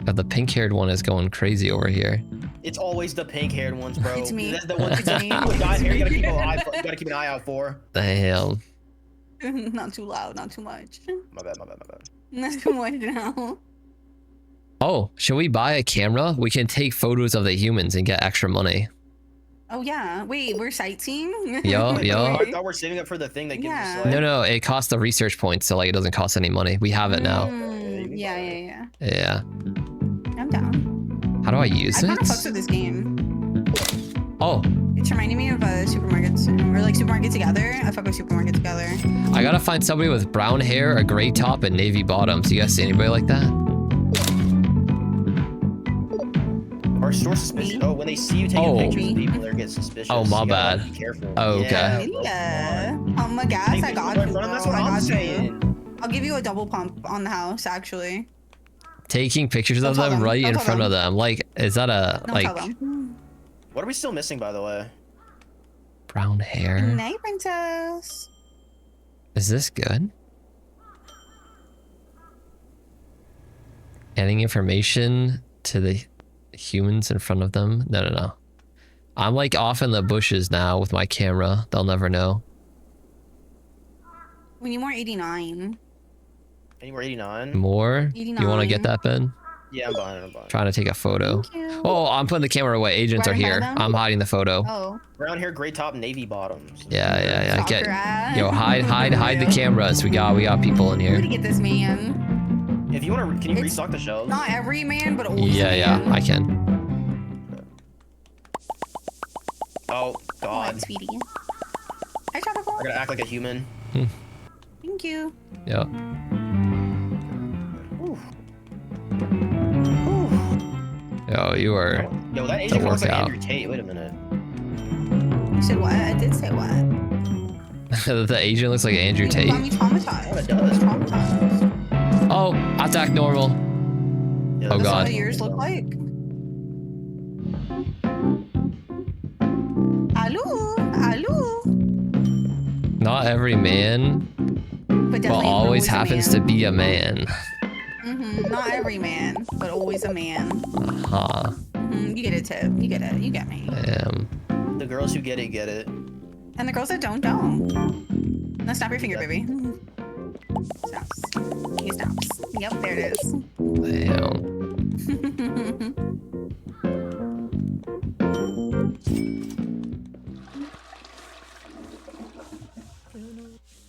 The pink-haired one is going crazy over here. It's always the pink-haired ones, bro. It's me. That's the ones with dyed hair. You gotta keep an eye out for. Damn. Not too loud, not too much. My bad. Not too much now. Oh, should we buy a camera? We can take photos of the humans and get extra money. Oh yeah. Wait, we're sightseeing? Yo. I thought we're saving up for the thing that gives us like... No, it costs the research points, so like it doesn't cost any money. We have it now. Yeah. Yeah. I'm down. How do I use it? I kind of fucks with this game. Oh. It's reminding me of supermarkets, or like Supermarket Together. I fuck with Supermarket Together. I gotta find somebody with brown hair, a gray top, and navy bottoms. You guys see anybody like that? Our store suspicious. Oh, when they see you taking pictures of people, they're getting suspicious. Oh, my bad. Be careful. Oh, okay. Yeah. Pump my gas. I got you. That's what I'm saying. I'll give you a double pump on the house, actually. Taking pictures of them right in front of them. Like, is that a Don't like? tell them. What are we still missing, by the way? Brown hair. Night princess. Is this good? Adding information to the humans in front of them? No. I'm like off in the bushes now with my camera. They'll never know. We need more 89. Any more 89? More? 89. You want to get that, Ben? Yeah, I'm buying it. Trying to take a photo. Oh, I'm putting the camera away. Agents are here. I'm hiding the photo. Oh. Brown hair, gray top, navy bottoms. Yeah. Yo, hide the cameras. We got people in I'm here. gonna get this man. If you want to, can you restock the shelves? Not every man, but always. Yeah, I can. Oh God, oh, sweetie. Hi, Tropical. I gotta act like a human. Thank you. Yeah. Yo, you are. Yo, that agent looks like Andrew Tate. Wait a minute. You said what? I did say what? The agent looks like Andrew Tate. You got me traumatized. Oh, it does. Traumatized. Oh, attack normal. Yeah, Oh That's God. what yours look like. Hello. Not every man, but always happens to be a man. Not every man, but always a man. Huh. You get it, Tip. You get it. You get me. Damn. The girls who get it, get it. And the girls that don't. Now snap your finger, baby. Snaps. He snaps. Yep, there it is. Damn.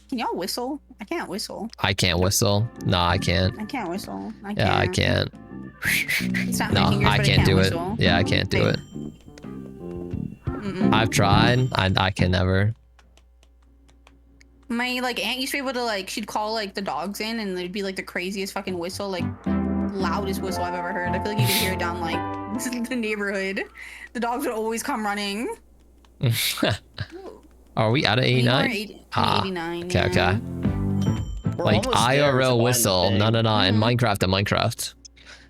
Can y'all whistle? I can't whistle. I can't whistle. Nah, I can't. I can't whistle. I can't. Yeah, I can't. Snap No, my fingers, I but can't do whistle. it. Yeah, I can't do it. I've tried. I can never. My like aunt used to be able to like, she'd call like the dogs in and it'd be like the craziest fucking whistle, like loudest whistle I've ever heard. I feel like you could hear it down like the neighborhood. The dogs would always come running. Are we out of 89? 89. Okay, yeah. okay. Like IRL whistle. No. In Minecraft.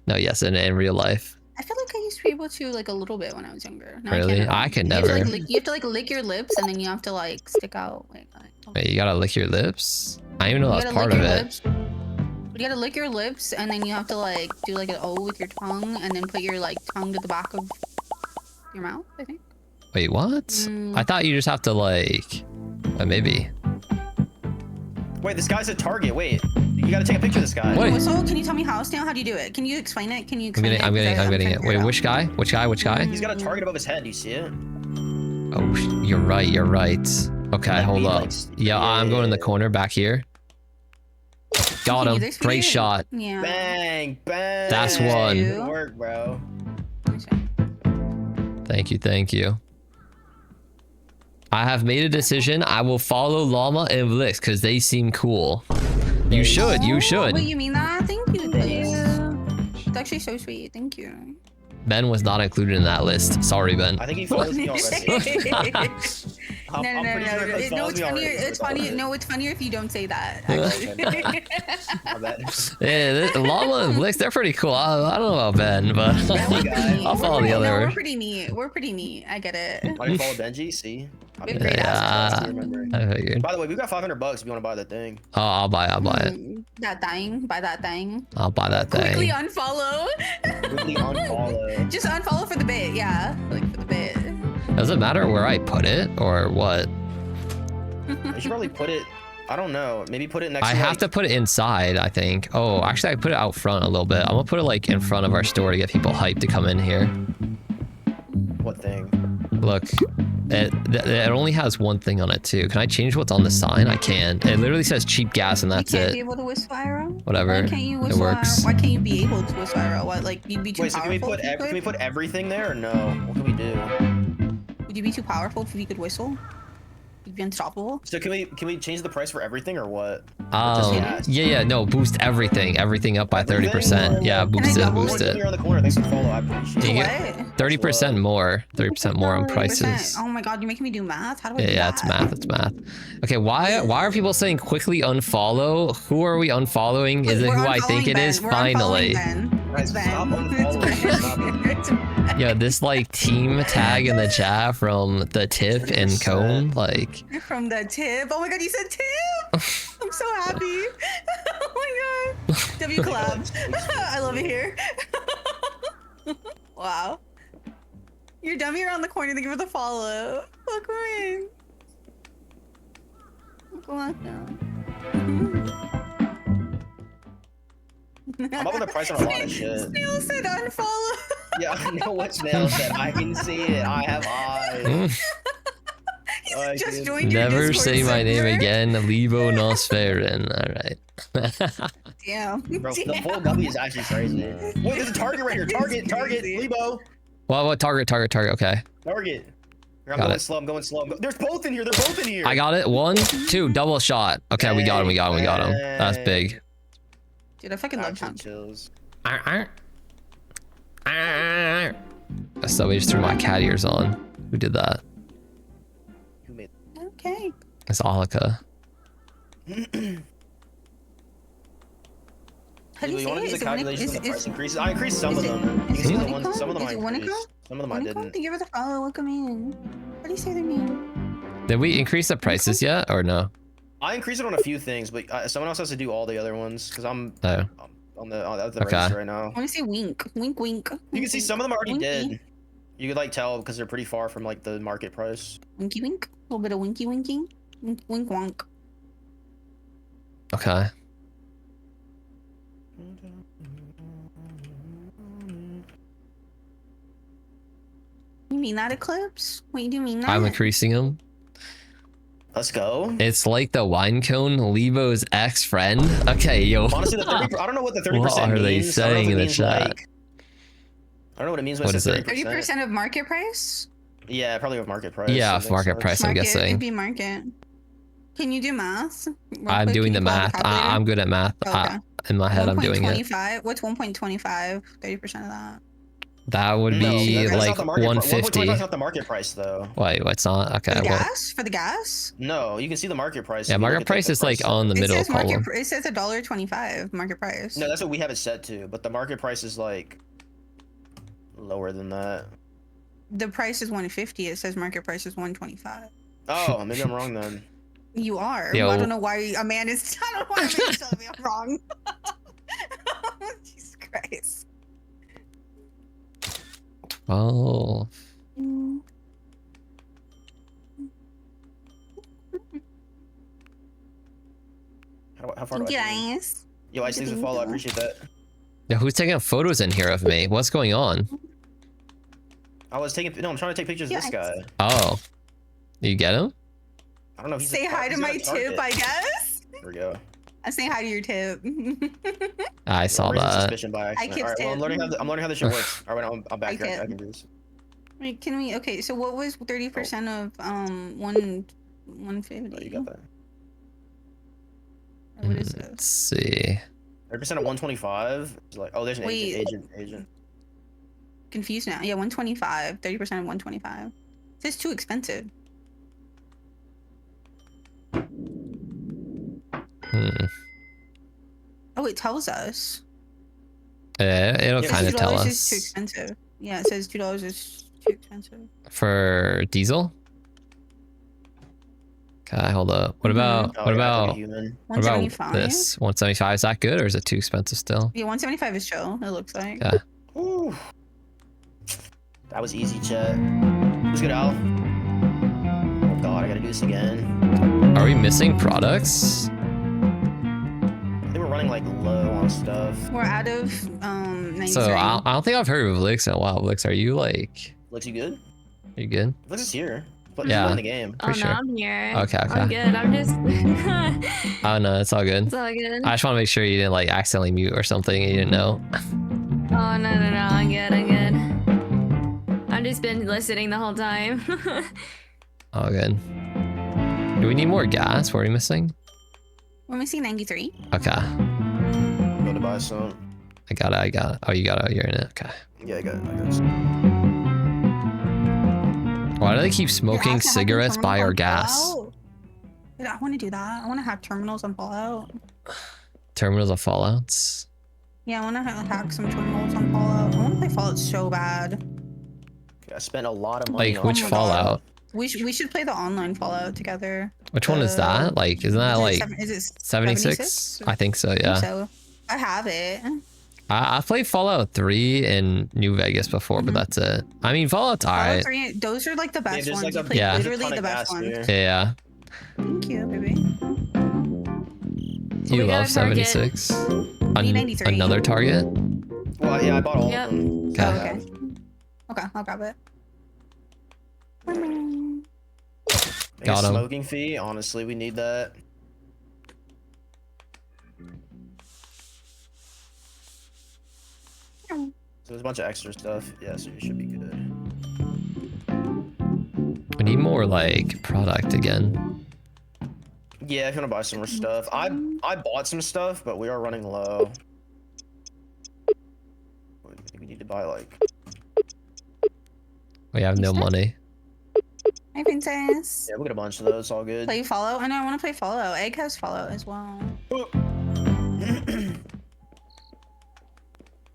No, yes, in real life. I feel like I used to be able to like a little bit when I was younger. Now Really? I can you never. Have to, like, you have to like lick your lips and then you have to like stick out. Wait, you gotta lick your lips? I didn't even know that was part of it. You gotta lick your lips and then you have to like do like an O with your tongue and then put your like tongue to the back of your mouth, I think. Wait, what? I thought you just have to like... maybe. Wait, this guy's a target. Wait, you gotta take a picture of this guy. Wait. So can you tell me how now? How do you do it? Can you explain it? I'm getting it. Wait, which guy? Which guy? He's got a target above his head. Do you see it? Oh, you're right. Okay, hold up. Yeah, I'm going in the corner back here. Got him. Great shot. Yeah. Bang, bang. That's one. Good work, bro. Thank you. I have made a decision. I will follow Llama and Blix because they seem cool. You should. Wait, you mean that? Thank you. It's actually so sweet. Thank you. Ben was not included in that list. Sorry, Ben. I think he follows me already. No. It's funny. No, it's funnier if you don't say that. Yeah, Llama and Blix, they're pretty cool. I don't know about Ben, but I'll follow the other. We're pretty neat. I get it. Why do you follow Benji? See? Yeah, I figured. By the way, we got $500 if you want to buy that thing. Oh, I'll buy it. That thing. Buy that thing. I'll buy that thing. Quickly unfollow. Quickly unfollow. Just unfollow for the bit, yeah. Like for the bit. Does it matter where I put it or what? You should probably put it. I don't know. Maybe put it next. I have to put it inside, I think. Oh, actually, I put it out front a little bit. I'm gonna put it like in front of our store to get people hyped to come in here. What thing? Look, it only has one thing on it too. Can I change what's on the sign? I can. It literally says cheap gas and that's you can't it. Be able to whistle arrow? Whatever. Why can't you whistle it works. Why can't you be able to whistle arrow? What, like you'd be too Wait, so powerful? can we put everything there or no? What can we do? Would you be too powerful if you could whistle? You'd be unstoppable. So can we change the price for everything or what? Yeah, no, boost everything up by 30%. Yeah, boost it. You're on the corner. Thanks for follow. I appreciate it. 30% more. 30% more on prices. Oh my god, you're making me do math. How do I do that? Yeah, it's math. Okay, why are people saying quickly unfollow? Who are we unfollowing? Is it who I think it is? Finally. Yeah, this like team tag in the chat from the tip and cone, like from the tip. Oh my god, you said tip! I'm so happy. Oh my god. W collab. I love it here. Wow. You're dummy around the corner to give it a follow. Welcome in. Welcome. I'm up on the price on a lot of shit. Snail said unfollow. Yeah, I know what Snail said. I can see it. I have eyes. Just joined Never your say my name again. Libonosfaron. All right. Damn. Bro, the full W is actually crazy. Wait, there's a target right here. Target, Libo. What target? Okay. Target. I'm going slow. There's both in here. They're both in here. I got it. 1, 2, double shot. Okay, we got him. That's big. Dude, I fucking love Tom. So we just threw my cat ears on. Who did that? Who made? Okay. It's Alika. How do you want to do the calculations of the price increases? I increased some of them. You can see the ones. Some of them I increased. Some of them I didn't. Thank you for the follow. Welcome in. What do you say to me? Did we increase the prices yet or no? I increased it on a few things, but someone else has to do all the other ones because I'm on the register right now. I want to say wink. Wink, wink. You can see some of them already did. You could like tell because they're pretty far from like the market price. Winky wink. A little bit of winky winking. Wink, wink wonk. Okay. You mean that, Eclipse? Wait, do you mean that? I'm increasing them. Let's go. It's like the wine cone, Libo's ex-friend. Okay, yo. Honestly, the 30%, I don't know what the 30% means. What are they saying in the chat? Like, I don't know what it means when what it says 30%. 30% of market price? Yeah, probably with market price. Yeah, market price, I'm guessing. It'd be market. Can you do math? I'm doing the math. I'm good at math. Okay. In my head, I'm doing it. What's 1.25? 30% of that. That would be like 150. That's not the market price though. Wait, what's not? Okay. For the gas? No, you can see the market price. Yeah, market price is like on the middle column. It says $1.25 market price. No, that's what we have it set to, but the market price is like lower than that. The price is 150. It says market price is 125. Oh, maybe I'm wrong then. You are. Yo. I don't know why a man is. I don't know why a man is telling me I'm wrong. Jesus Christ. Oh. How far do I guys. Yo, I thanks for follow. I appreciate that. Yeah, who's taking photos in here of me? What's going on? I'm trying to take pictures of this guy. Oh. You get him? I don't know. Say hi to my tip, I guess. There we go. I'm saying hi to your tip. I saw that. Suspicion by accident. All right, well, I'm learning how this shit works. All right, I'm back here. I can do this. Wait, can we? Okay, so what was 30% of 150? Oh, you got that. What is this? Let's see. 30% of 125 is like, oh, there's an agent. Confused now. Yeah, 125. 30% of 125. This is too expensive. Oh, it tells us. It'll kind of tell us. $2 is too expensive. Yeah, it says $2 is too expensive. For diesel? Okay, hold up. What about Oh, what yeah, about like a human. what about 175. this? 175, is that good or is it too expensive still? Yeah, 175 is chill. It looks like. Okay. Ooh. That was easy, chat. Who's good, Al? Oh god, I gotta do this again. Are we missing products? I think we're running like low on stuff. We're out of 93. So I don't think I've heard of Lix in a while. Lix, are you like? Looks you good? Are you good? Looks is here. But Yeah. in the game. Oh Pretty no, sure. I'm here. Okay, okay. I'm good. I'm just. Oh no, it's all good. It's all good. I just want to make sure you didn't like accidentally mute or something and you didn't know. Oh no, I'm good. I'm good. I've just been listening the whole time. All good. Do we need more gas? What are we missing? We're missing 93. Okay. I'm going to buy some. I got it. Oh, you got it. You're in it. Okay. Yeah, I got some. Why do they keep smoking cigarettes by our gas? Dude, I want to do that. I want to hack terminals on Fallout. Terminals of Fallouts. Yeah, I want to hack some terminals on Fallout. I want to play Fallout so bad. Okay, I spent a lot of money Like on which my Fallout? We should play the online Fallout together. Which one is that? Like, isn't that like is it 76? I think so. I think Yeah. so. I have it. I've played Fallout 3 in New Vegas before, but that's it. I mean, Fallout's Fallout alright. 3, those are like the best there's ones. like a- You play Yeah. literally There's a the ton of best gas ones. here. Yeah. Thank you, baby. You We got love a target. 76. need 93. Another target? Well, yeah, I bought all Yep. of them. Okay. Oh, okay. Okay, I'll grab it. Got A 'em. smoking fee. Honestly, we need that. So there's a bunch of extra stuff. Yeah, so you should be good. We need more like product again. Yeah, if you want to buy some more stuff. I bought some stuff, but we are running low. We need to buy like. We have no money. Hi, princess. Yeah, we'll get a bunch of those. All good. Play Fallout? I know, I want to play Fallout. Egg has Fallout as well. Let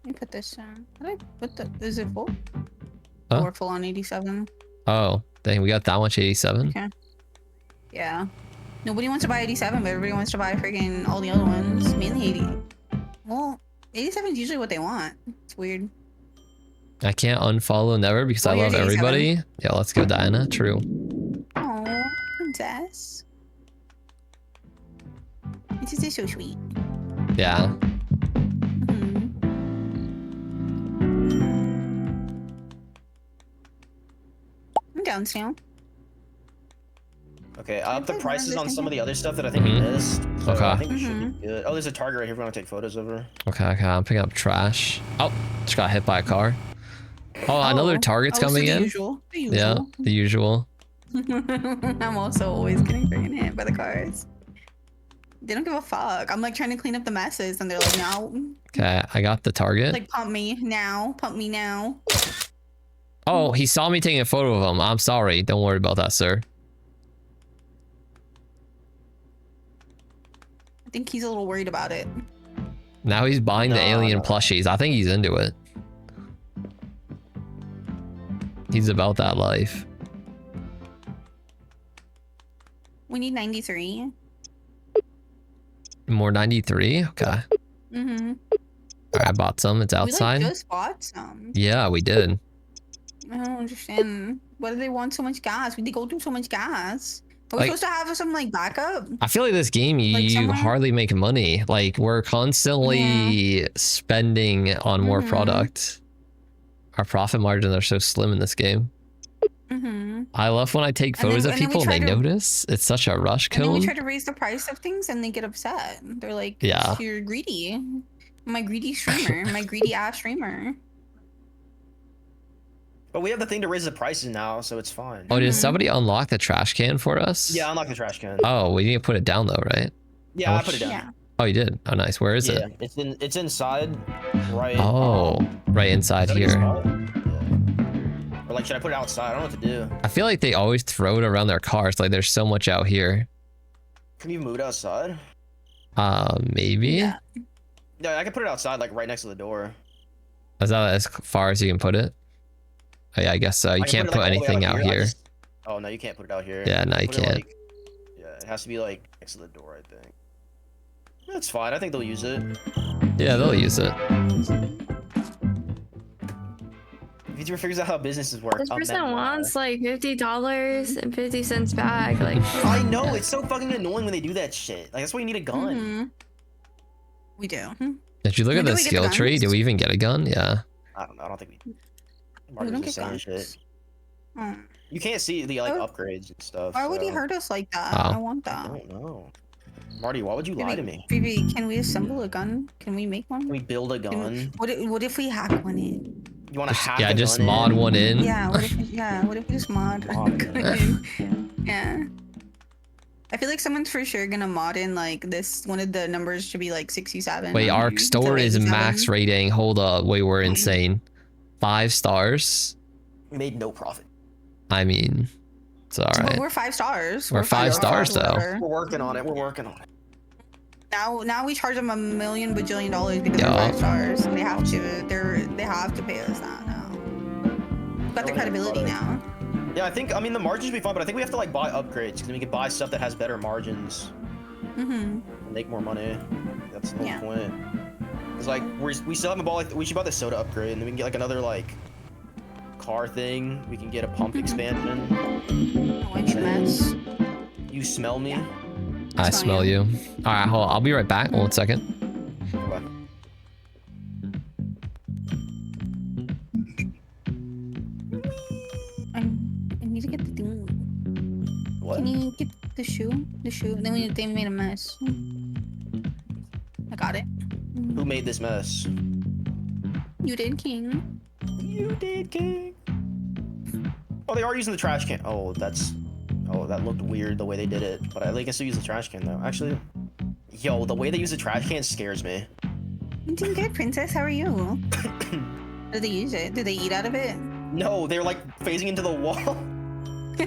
me put this in. How do I put the... Is it full? Huh? Oh, we're full on 87. Oh, dang, we got that much 87. Okay. Yeah. Nobody wants to buy 87, but everybody wants to buy freaking all the other ones. Mainly 80. Well, 87 is usually what they want. It's weird. I can't unfollow never because I Oh, love here's 87. everybody. Yeah, let's go, Diana. True. Oh, princess. This is so sweet. Yeah. Mhm. I'm down still. Okay, I upped the play prices more on of some this of the other stuff that I think we missed. So Okay. I think we should be good. Oh, there's a target right here. We're gonna take photos of her. Okay, I'm picking up trash. Oh, just got hit by a car. Oh, another target's so coming the in. Usual. The usual. Yeah, the usual. I'm also always getting freaking hit by the cars. They don't give a fuck. I'm like trying to clean up the messes and they're like, no. Okay, I got the target. Like, pump me now. Pump me now. Oh, he saw me taking a photo of him. I'm sorry. Don't worry about that, sir. I think he's a little worried about it. Now he's buying the alien plushies. I think he's into it. He's about that life. We need 93. More 93? Okay. Mm-hmm. Alright, I bought some. It's outside. We like just bought some. Yeah, we did. I don't understand. Why do they want so much gas? They go through so much gas. Are we Like- supposed to have some like backup? I feel like this game, you somewhere? hardly make money. Like, we're constantly spending on more Mhm. product. Our profit margins are so slim in this game. Mm-hmm. I love when I take And then- photos of and then we people and they try to- notice. It's such a rush And then we cone. try to raise the price of things and they get upset. They're like, Yeah. you're greedy. My greedy streamer. My greedy ass streamer. But we have the thing to raise the prices now, so it's fine. Oh, did Mhm. somebody unlock the trash can for us? Yeah, unlock the trash can. Oh, we need to put it down though, right? Yeah, how I put it down. Yeah. Oh, you did? Oh, nice. Where is Yeah, it? it's inside, right? Oh, right inside is that a good here. spot? Yeah. Or like, should I put it outside? I don't know what to do. I feel like they always throw it around their cars. Like there's so much out here. Can you move it outside? Maybe? Yeah. Yeah, I can put it outside, like right next to the door. Is that as far as you can put it? Oh, yeah, I guess so. You I can can't it, put like, all the way anything out I here. just- Oh no, you can't put it out here. Yeah, no, you Put it, can't. like- yeah. It has to be like next to the door, I think. That's fine. I think they'll use it. Yeah, they'll use it. VTuber figures out how businesses work. This person wants like $50 and 50 cents back. Like I know, it's so fucking annoying when they do that shit. Like that's why you need a gun. We do. If you look at the skill tree, do we even get a gun? Yeah. I don't know. I don't think we. We don't get guns. Shit. You can't see the like upgrades and stuff. Why would he hurt us like that? Oh. I want that. I don't know. Marty, why would you lie to me? Phoebe, can we assemble a gun? Can we make one? Can we build a gun? What if we hack one in? You want to hack? Yeah, a just gun mod in? one in. Yeah. What if we just mod a gun in? Yeah. I feel like someone's for sure gonna mod in like this. One of the numbers should be like 67. Wait, our store is max rating. Hold up. Wait, we're insane. 5 stars. We made no profit. I mean, it's all right. But we're 5 stars. We're 5 stars though. We're working on it. We're working on it. Now we charge them $1 million bajillion because we're 5 stars. They have to pay us that now. We've got the credibility now. Yeah, I mean the margins will be fine, but I think we have to like buy upgrades because then we can buy stuff that has better margins. And make more money. That's the whole point. It's like we still haven't bought we should buy the soda upgrade and then we can get like another like car thing. We can get a pump expansion. Oh, I need a mess. You smell me? Yeah. I smell you. All right, hold on. I'll be right back. 1 second. Bye. I need to get the thing. What? Can you get the shoe? The shoe. Then they made a mess. I got it. Who made this mess? You did, King. You did, King. Oh, they are using the trash can. Oh, that looked weird the way they did it. But they can still use the trash can though. Actually, yo, the way they use the trash can scares me. I'm doing good, princess. How are you? Did they use it? Did they eat out of it? No, they're like phasing into the wall. I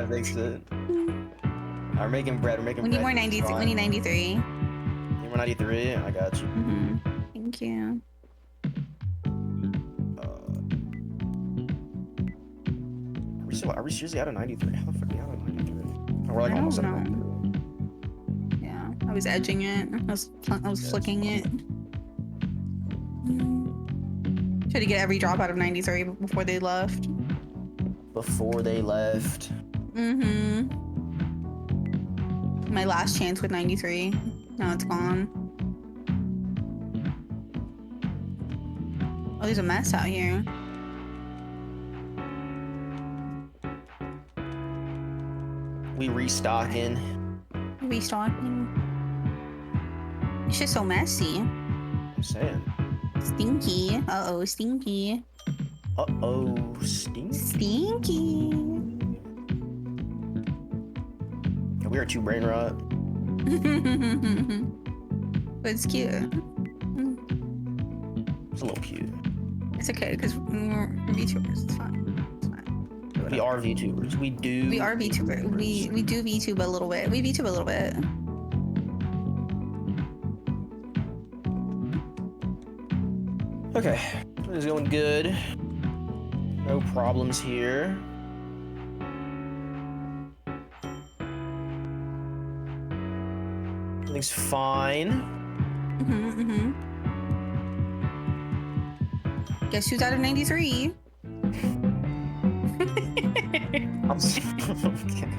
fixed it. We're making bread. We're making bread. We need more 93. We need 93. You need more 93? I got you. Thank you. Are we seriously out of 93? How the fuck are we out of 93? Oh, we're like almost out of 93. Yeah, I was edging it. I was flicking it. Try to get every drop out of 93 before they left. Before they left. My last chance with 93. Now it's gone. Oh, there's a mess out here. We restocking. Restocking. It's just so messy. I'm saying. Stinky. Uh-oh, stinky. Uh-oh, stinky. Stinky. We are 2 brain rot. But it's cute. It's a little cute. It's okay, because we're VTubers. It's fine. We are VTubers. We are VTubers. We do VTube a little bit. We VTube a little bit. Okay. It's going good. No problems here. Everything's fine. Guess who's out of 93? I'm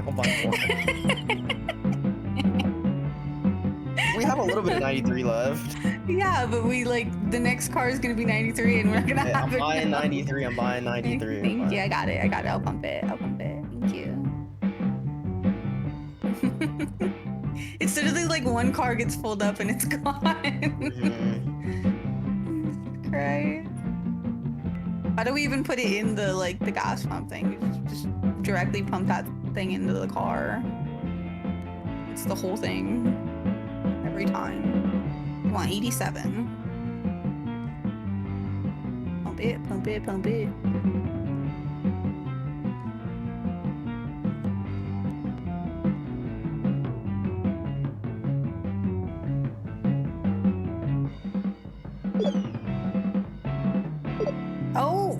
oh my God. We have a little bit of 93 left. Yeah, but the next car is gonna be 93 and we're not gonna have it. I'm buying 93. I'm buying 93. Thank you. I got it. I'll pump it. Thank you. It's literally like one car gets pulled up and it's gone. Christ. How do we even put it in the gas pump thing? We just directly pump that thing into the car. It's the whole thing. Every time. I want 87. Pump it, pump it, pump it. Oh!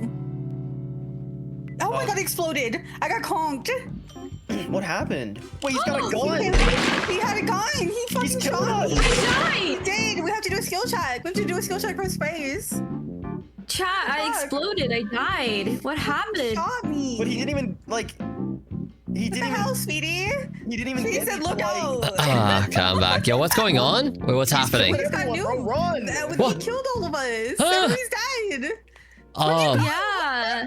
Oh my God, exploded! I got conked! What happened? Wait, he's got a gun. He had a gun. He fucking shot me. He died. He did. We have to do a skill check. We have to do a skill check for space. Chat, I exploded. I died. What He happened? shot me. But he didn't even like. He What the didn't hell, even. sweetie? He didn't even. He get said, me to, "Look like- out." Come back. Yo, what's going on? Wait, what's happening? He's got new. Run. He What? killed all of us. Huh? Everybody's died. Yeah.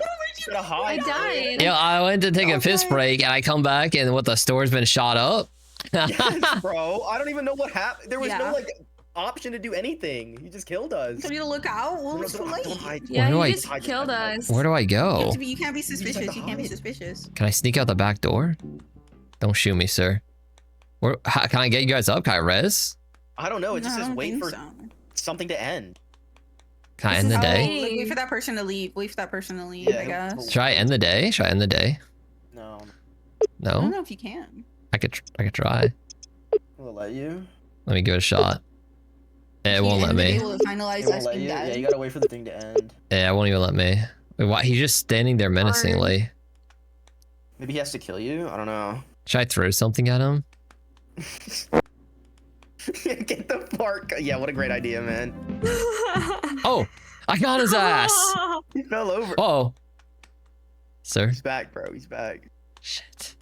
Gotta I hide. died. Yo, I went to take a piss break and I come back and what, the store's been shot up? Yes, bro. I don't even know what happened. There was Yeah. no like option to do anything. He just killed us. Tell me to look out. Well, it's too Don't late. hide. Yeah, do you I- just killed us. Where do I go? You can't be suspicious. You can't be hide. suspicious. Can I sneak out the back door? Don't shoot me, sir. Can I get you guys up? Can I res? I don't know. It just No, I says don't wait think for so. something to end. Can I end the day? Like, wait for that person to leave. Wait for that person to leave, Yeah, I guess. Should I end the day? Should I end the day? No. I don't No? know if you can. I could try. Will it let you? Let me give it a shot. It won't let me. Will finalize It won't us let being you? Yeah, dead. you gotta wait for the thing to end. Yeah, it won't even let me. Wait, why? He's just standing there menacingly. Maybe he has to kill you? I don't know. Should I throw something at him? Get the fart. Yeah, what a great idea, man. Oh, I got his ass. He fell over. Oh, sir. He's back, bro. He's back. Shit.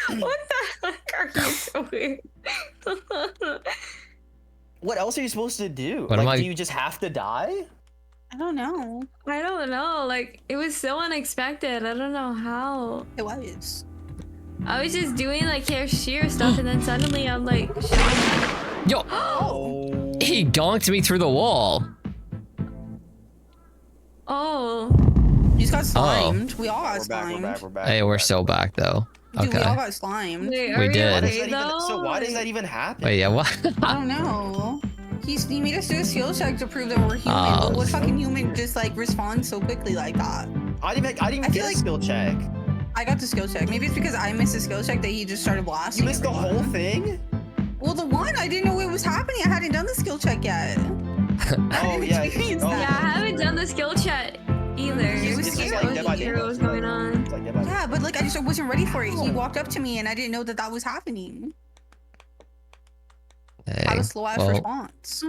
What the heck are you doing? What else are you supposed to do? What am like, I- do you just have to die? I don't know. I don't know. Like, it was so unexpected. I don't know how. It was. I was just doing like cashier stuff, and then suddenly I'm like, shot. Yo, Oh. he gonked me through the wall. Oh. You just got slimed. We all got We're back. We're slimed. back. We're back. Hey, we're back. so back though. Dude, we all Okay. got slimed. Wait, We are did. Why does okay that even, though? so why does that even happen? Wait, yeah, what? I don't know. He made us do a skill check to prove that we're human. Oh. But what fucking human just like responds so quickly like that? I didn't I even feel get a like- skill check. I got the skill check. Maybe it's because I missed the skill check that he just started blasting. You missed the everyone. whole thing? Well, the one I didn't know it was happening. I hadn't done the skill check yet. Oh, yeah. Experience Oh. that. Yeah, I haven't done the skill chat either. It was It's scary. just like Dead by Hear Daylight. what was going on. It's like Dead by Daylight. Yeah, but like I just wasn't ready for it. He walked up to me and I didn't know that that was happening. I Hey, had a slow ass well, response.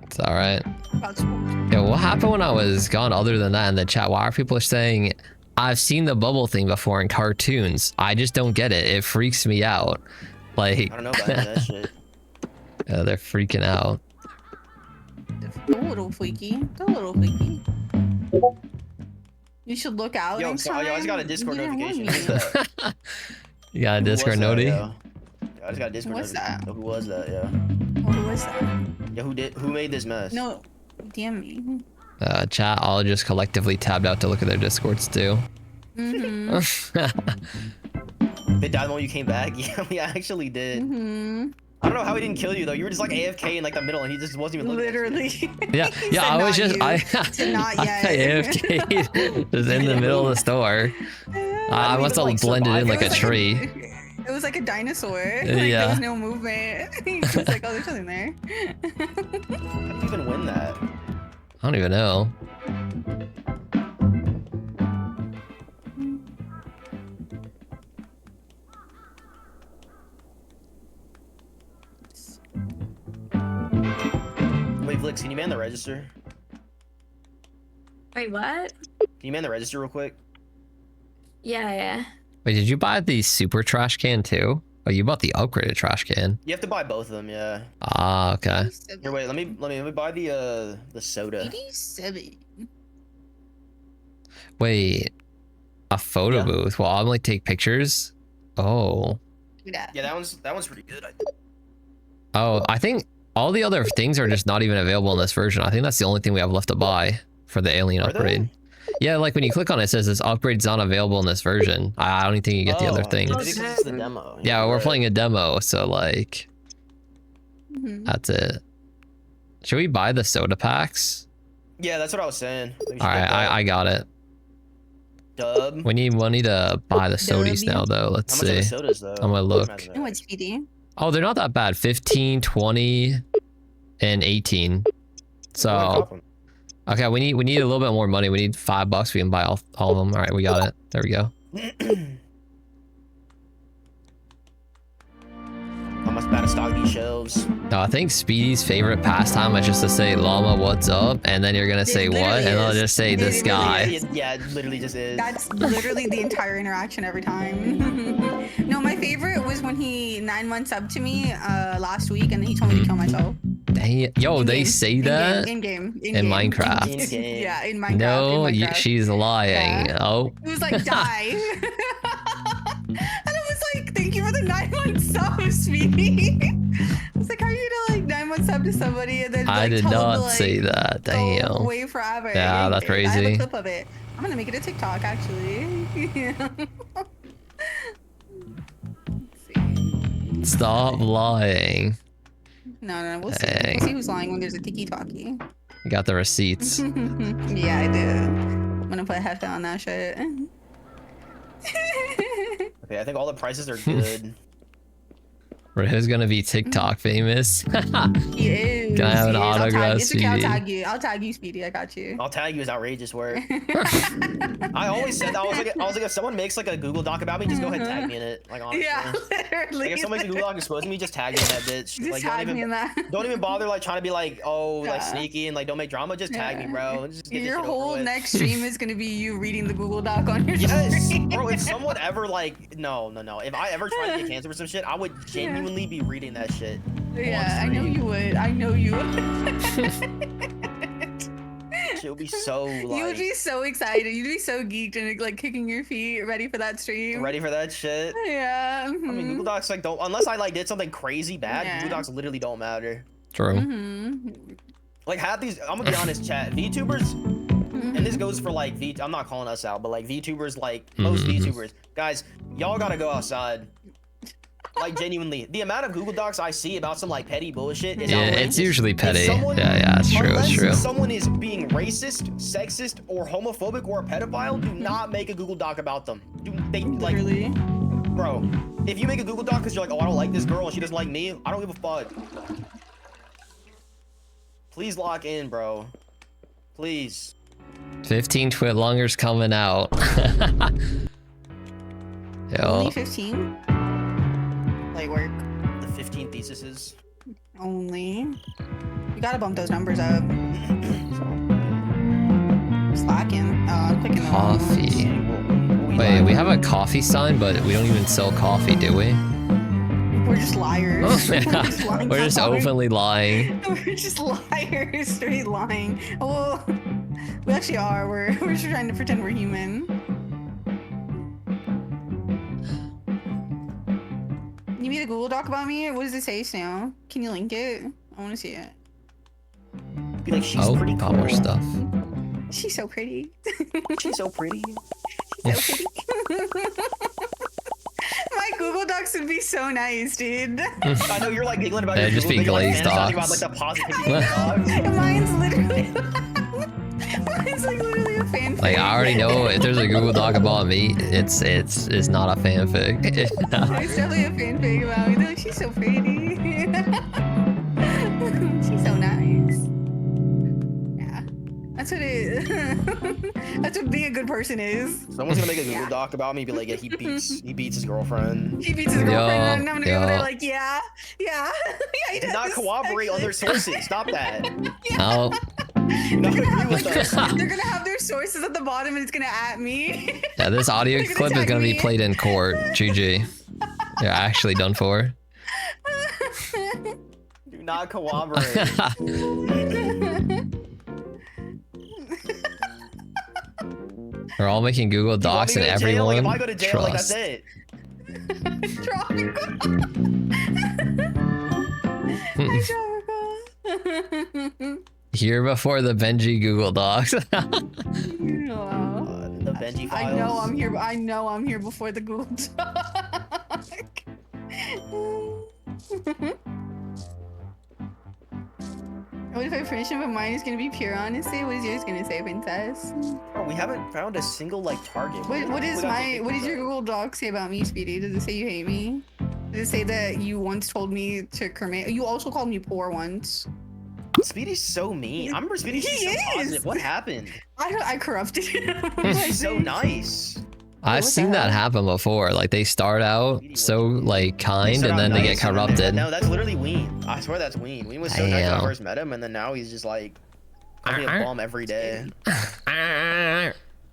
it's all right. About sport. Yo, what happened when I was gone other than that in the chat? Why are people saying, I've seen the bubble thing before in cartoons. I just don't get it. It freaks me out. Like, I don't know about that shit. they're freaking out. A little freaky. A little freaky. You should look out. Yo, next so, yo, I just got a time. Discord You didn't warn notification. me. Who's that? You got a Who Discord was that, noti? yo? Yeah, I just got a Discord What's notification. that? Who was that? Yeah. Oh, who was that? Yeah. Who made this mess? No, DM me. Chat, all just collectively tabbed out to look at their Discords too. Mm-hmm. They died the moment you came back. Yeah, we actually did. Mm-hmm. I don't know how he didn't kill you though. You were just like AFK in like the middle, and he just wasn't even looking. At you. Literally. Yeah, He yeah, said I was not just, you. I Said not yet. AFK just in the middle of the store. I must have like, blended in survive. like It a was tree. It was like a dinosaur. Like, Yeah. There was no movement. He's just like, oh, there's something there. How did you even win that? I don't even know. Wait, Vlix, can you man the register? Wait, what? Can you man the register real quick? Yeah. Wait, did you buy the super trash can too? Oh, you bought the upgraded trash can. You have to buy both of them, yeah. Ah, okay. Here, wait, let me buy the soda. 87. Wait, a photo Yeah. booth. Well, I'll only take pictures. Oh, Yeah. Yeah, that one's pretty good. I think. oh, I think all the other things are just not even available in this version. I think that's the only thing we have left to buy for the alien Are they? upgrade. Yeah, like when you click on it, it says this upgrade's not available in this version. I don't even think you get the other things. Maybe because it's the demo. Yeah, we're right. playing a demo, so like Mhm. that's it. Should we buy the soda packs? Yeah, that's what I was saying. We should All right, get that. I got it. Dub. We need money to buy the sodies W. now, though. Let's How much are the see. sodas though? I'm gonna look. Imagine Oh, that. it's PD. Oh, they're not that bad. 15, 20, and 18. Where do I So cop 'em? Okay, we need a little bit more money. We need $5. We can buy all of them. All right, we got it. There we go. How much better stock these shelves? No, I think Speedy's favorite pastime is just to say llama, what's up, and then you're gonna say what, and I'll just say this guy. Yeah, it literally just is. That's literally the entire interaction every time. No, my favorite was when he 9 months up to me last week, and then he told me to kill myself. Dang, yo, they say that in game in Minecraft. Yeah, in Minecraft. No, in Minecraft. she's lying. Yeah. Oh. It was like die. And I was like, thank you for the 9 months sub, Speedy. I was like, how are you gonna like 9 months sub to somebody and then like, I did tell not them to, like, say that. go Damn. away forever? Yeah, that's crazy. I have a clip of it. I'm gonna make it a TikTok actually. Stop lying. No, we'll see. We'll see who's lying when there's a tiki-talkie. You got the receipts. Yeah, I did. I'm gonna put a hefty on that shit. Okay, I think all the prices are good. Who's gonna be TikTok famous? He is. Can I have an autograph, It's okay, I'll Speedy? tag you. I'll tag you, Speedy. I got you. I'll tag you as outrageous work. I always said that. I was like, if someone makes like a Google Doc about me, just go ahead and tag me in it. Like honestly. Yeah, literally. Like if someone makes a Google Doc exposing me, just tag me in that bitch. Just Like tag me in that. don't even bother like trying to be like, oh, like Yeah. sneaky and like don't make drama. Just tag me, bro. Just get this Your shit over whole with. next stream is gonna be you reading the Google Doc on your Yes, screen. bro. If someone ever like, no. If I ever tried to get cancer for some shit, I would genuinely be reading that shit. Yeah, I know you would. I know you would. Shit would be so like. You would be so excited. You'd be so geeked and like kicking your feet, ready for that stream. Ready for that shit. Yeah. I mean, Google Docs like don't unless I like did something crazy bad. Yeah. Google Docs literally don't matter. True. Like half these, I'm gonna be honest, chat. VTubers, and this goes for like I'm not calling us out, but like VTubers, like most VTubers, guys, y'all gotta go outside. Like genuinely, the amount of Google Docs I see about some like petty bullshit is outrageous. It's usually petty. Someone, Yeah, it's true. It's unless true. someone is being racist, sexist, or homophobic, or a pedophile, do not make a Google Doc about them. They like, Literally. bro. If you make a Google Doc because you're like, oh, I don't like this girl and she doesn't like me, I don't give a fuck. Please lock in, bro. Please. 15 twit longers coming out. Yo. Only 15? Light work. The 15 theses. Only. You gotta bump those numbers up. Slacking. I'm clicking the wrong ones. Coffee. Wait, we have a coffee sign, but we don't even sell coffee, do we? We're just liars. We're just openly lying. We're just liars, straight lying. Well, we actually are. We're just trying to pretend we're human. You made a Google Doc about me? What does it say, Snail? Can you link it? I want to see it. Be like, she's pretty got cool. more stuff. She's so pretty. She's so pretty. So pretty. My Google Docs would be so nice, dude. I know you're like giggling about They'd your just Google, be but you're, glazed like, fantasizing docs. about like the positivity of the dogs. Mine's literally mine's like literally a fanfic. Like I already know if there's a Google Doc about me, it's not a fanfic. It's definitely a fanfic about me. They're like, she's so pretty. She's so nice. Yeah. That's what it that's what being a good person is. Someone's gonna make a Google Doc about me, be like, yeah, he beats his girlfriend. He beats his girlfriend, and I'm gonna be over there yo. like, yeah, he Do does. not corroborate actually. other sources. Stop that. Oh, Do not agree with us. They're gonna have their sources at the bottom, and it's gonna at me. yeah, this audio They're gonna clip is tag gonna be me. played in court. GG. You're actually done for. Do not corroborate. We're all making Google Docs and Like, if everyone I go to jail, like that's trust. it. Here before the Benji Google Docs. The Benji files. I know I'm here before the Google Doc. What if I finish it, but mine is gonna be pure honesty? What is yours gonna say, princess? Bro, we haven't found a single like target. What does your Google Doc say about me, Speedy? Does it say you hate me? Does it say that you once told me to cremate? You also called me poor once. Speedy's so mean. I remember Speedy being so positive. What happened? I corrupted him. He's so nice. I've seen that happen before. Like they start out so like kind and then they get corrupted. No, that's literally Ween. I swear that's Ween. Ween was so nice when I first met him, and then now he's just like calling me a bum every day.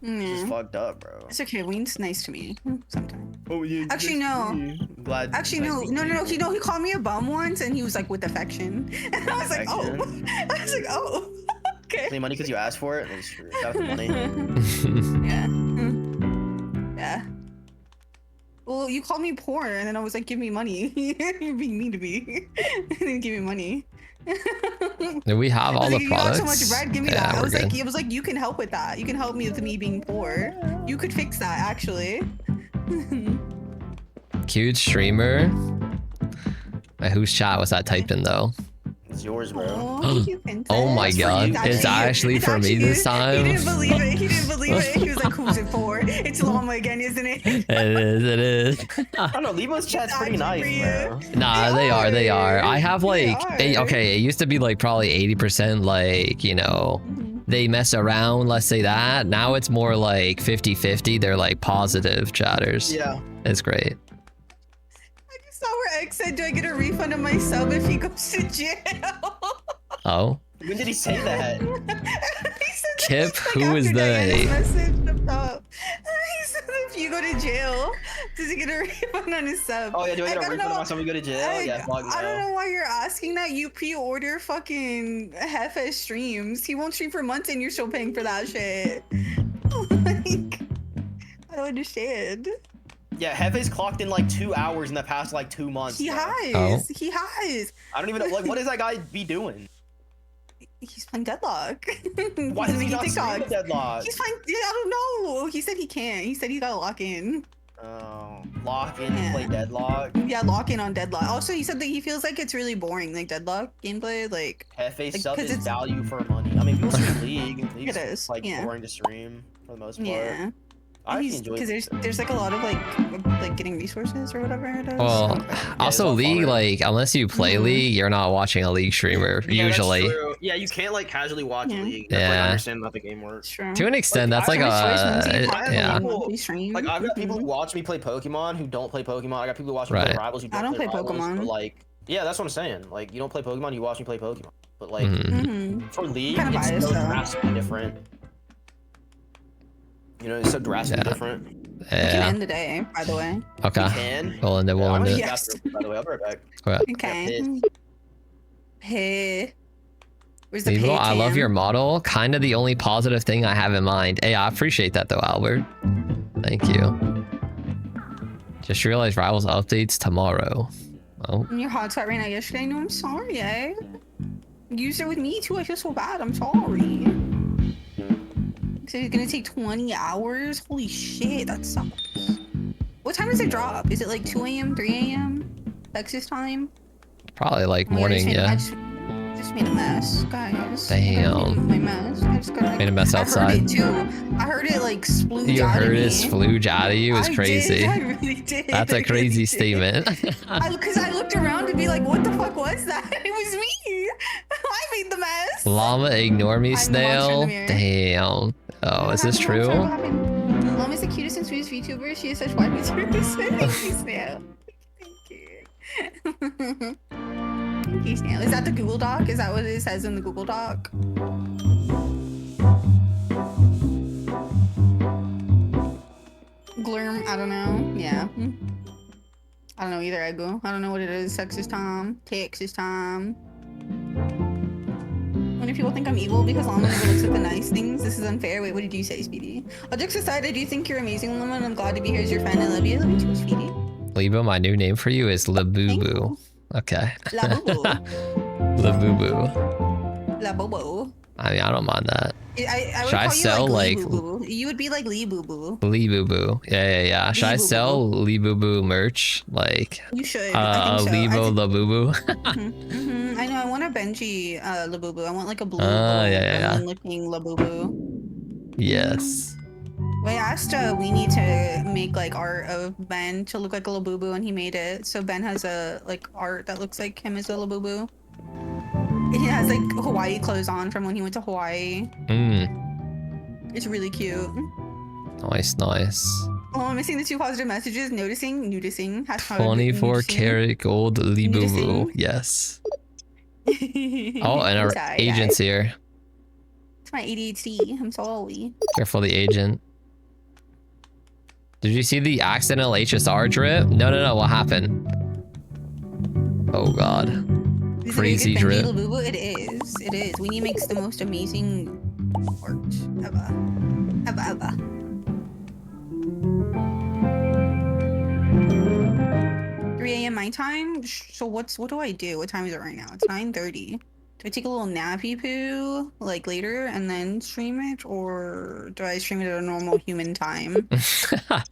Just fucked up, bro. It's okay. Ween's nice to me sometimes. Oh yeah. Actually, no. Glad. Actually, no. He called me a bum once, and he was like with affection, and I was like, oh. Okay. Pay money because you asked for it. That's true. Got the money. Yeah. Yeah. Well, you called me poor, and then I was like, give me money. You're being mean to me. And then give me money. Do we have all the products? You got so much bread, give me that. I was like, you can help with that. You can help me with me being poor. You could fix that, actually. Cute streamer. Whose chat was that typed in though? It's yours, bro. Oh my god. It's actually for me this time. He didn't believe it. He was like, who's it for? It's Llama again, isn't it? It is. I don't know, Libo's chat's pretty nice, bro. Nah, they are. I have like, okay, it used to be like probably 80% like, you know, they mess around, let's say that. Now it's more like 50-50. They're like positive chatters. Yeah. It's great. Where X said, do I get a refund of my sub if he goes to jail? Oh. When did he say that? Kip, who is they? He said if you go to jail, does he get a refund on his sub? Oh yeah, do I get a refund on my sub when we go to jail? Yeah, fuck no. I don't know why you're asking that. You pre-order fucking Hefe streams. He won't stream for months and you're still paying for that shit. Like, I don't understand. Yeah, Hefe's clocked in like 2 hours in the past like 2 months. He bro. has. He has. I don't even know. Like, what does that guy be doing? He's playing Deadlock. Why does he not stream Deadlock? He's fine. Yeah, I don't know. He said he can't. He said he gotta lock in. Oh, lock in and play Deadlock? Yeah, lock in on Deadlock. Also, he said that he feels like it's really boring, like Deadlock gameplay. Like Hefe sub is value for money. I mean, people stream League. It is like boring to stream for the most part. Yeah. I enjoy it. Because there's like a lot of like getting resources or whatever it is. Well, also League, like unless you play League, you're not watching a League streamer usually. That's true. Yeah, you can't like casually watch League. Yeah. Like, understand how the game works. True. To an extent, that's like a yeah. Like I've got people who watch me play Pokemon who don't play Pokemon. I got people who watch me play Rivals who don't play Pokemon. But like, yeah, that's what I'm saying. Like, you don't play Pokemon, you watch me play Pokemon. But like, for League, it's so drastically different. You know, it's so drastically different. Yeah. We can end the day, by the way. Okay. We can. We'll end it. We'll end it. Yes. By the way, I'll be right back. Okay. Hey. Where's the Libo, pay I love cam? your model. Kind of the only positive thing I have in mind. Hey, I appreciate that though, Albert. Thank you. Just realized Rivals updates tomorrow. Oh. Your hotspot ran out yesterday. No, I'm sorry, eh? You used it with me too. I feel so bad. I'm sorry. So it's gonna take 20 hours? Holy shit, that sucks. What time does it drop? Is it like 2 a.m., 3 a.m. Texas time? Probably like morning, yeah. I just made a mess, guys. Damn. My mess. I just got, like, made a mess outside. I heard it too. I heard it like splooge out of me. You heard it splooge out of you? It's crazy. I really did. That's a crazy statement. Because I looked around to be like, what the fuck was that? It was me. I made the mess. Llama, ignore me, snail. Damn. Oh, is this true? Llama's the cutest and sweetest VTuber. She has such wide VTubers. Thank you, Snail. Thank you. Thank you, Snail. Is that the Google Doc? Is that what it says in the Google Doc? Glurm, I don't know. Yeah. I don't know either, Ego. I don't know what it is. Texas time. When do people think I'm evil because Llama never looks at the nice things? This is unfair. Wait, what did you say, Speedy? All jokes aside, I do think you're amazing, Llama, and I'm glad to be here as your friend. I love you. I love you too, Speedy. Libo, my new name for you is Labubu. Okay. Labubu. Labubu. Labubu. I mean, I don't mind that. I would Should I call sell you like you would be like Lee Boo Boo. Lee Boo Boo? Yeah. Should I sell Lee Boo Boo merch? Like you should. I think so. Libo Labubu. I know. I want a Benji Labubu. I want like a blue looking Labubu. Yes. I asked Weenie to make like art of Ben to look like a Labubu, and he made it. So Ben has a like art that looks like him as a Labubu. He has like Hawaii clothes on from when he went to Hawaii. It's really cute. Nice. Oh, I'm missing the 2 positive messages. Noticing. 24 karat gold Libo. Yes. Oh, and our agent's here. It's my ADHD. I'm sorry. Careful, the agent. Did you see the accidental HSR drip? No. What happened? Oh God. Crazy drip. It is. Winnie makes the most amazing art ever. 3 a.m. my time. So what do I do? What time is it right now? It's 9:30. Do I take a little nappy poo like later and then stream it, or do I stream it at a normal human time? I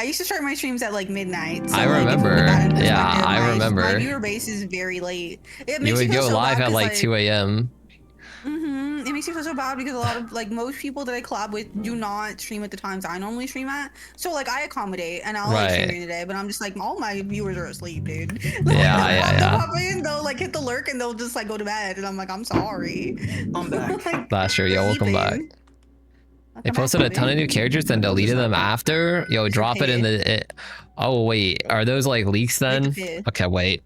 used to start my streams at like midnight. So I remember. Yeah, I remember. My viewer base is very late. You would go live at like 2 a.m. It makes me feel so bad because a lot of like most people that I collab with do not stream at the times I normally stream at. So like I accommodate and I'll like stream during the day, but I'm just like all my viewers are asleep, dude. Like, yeah. They'll like hit the lurk and they'll just like go to bed, and I'm like, I'm sorry. I'm back. Like, Last year, yo, welcome back. They posted a ton of new characters and deleted them after. Yo, drop it in the. Oh wait, are those like leaks then? Okay, wait.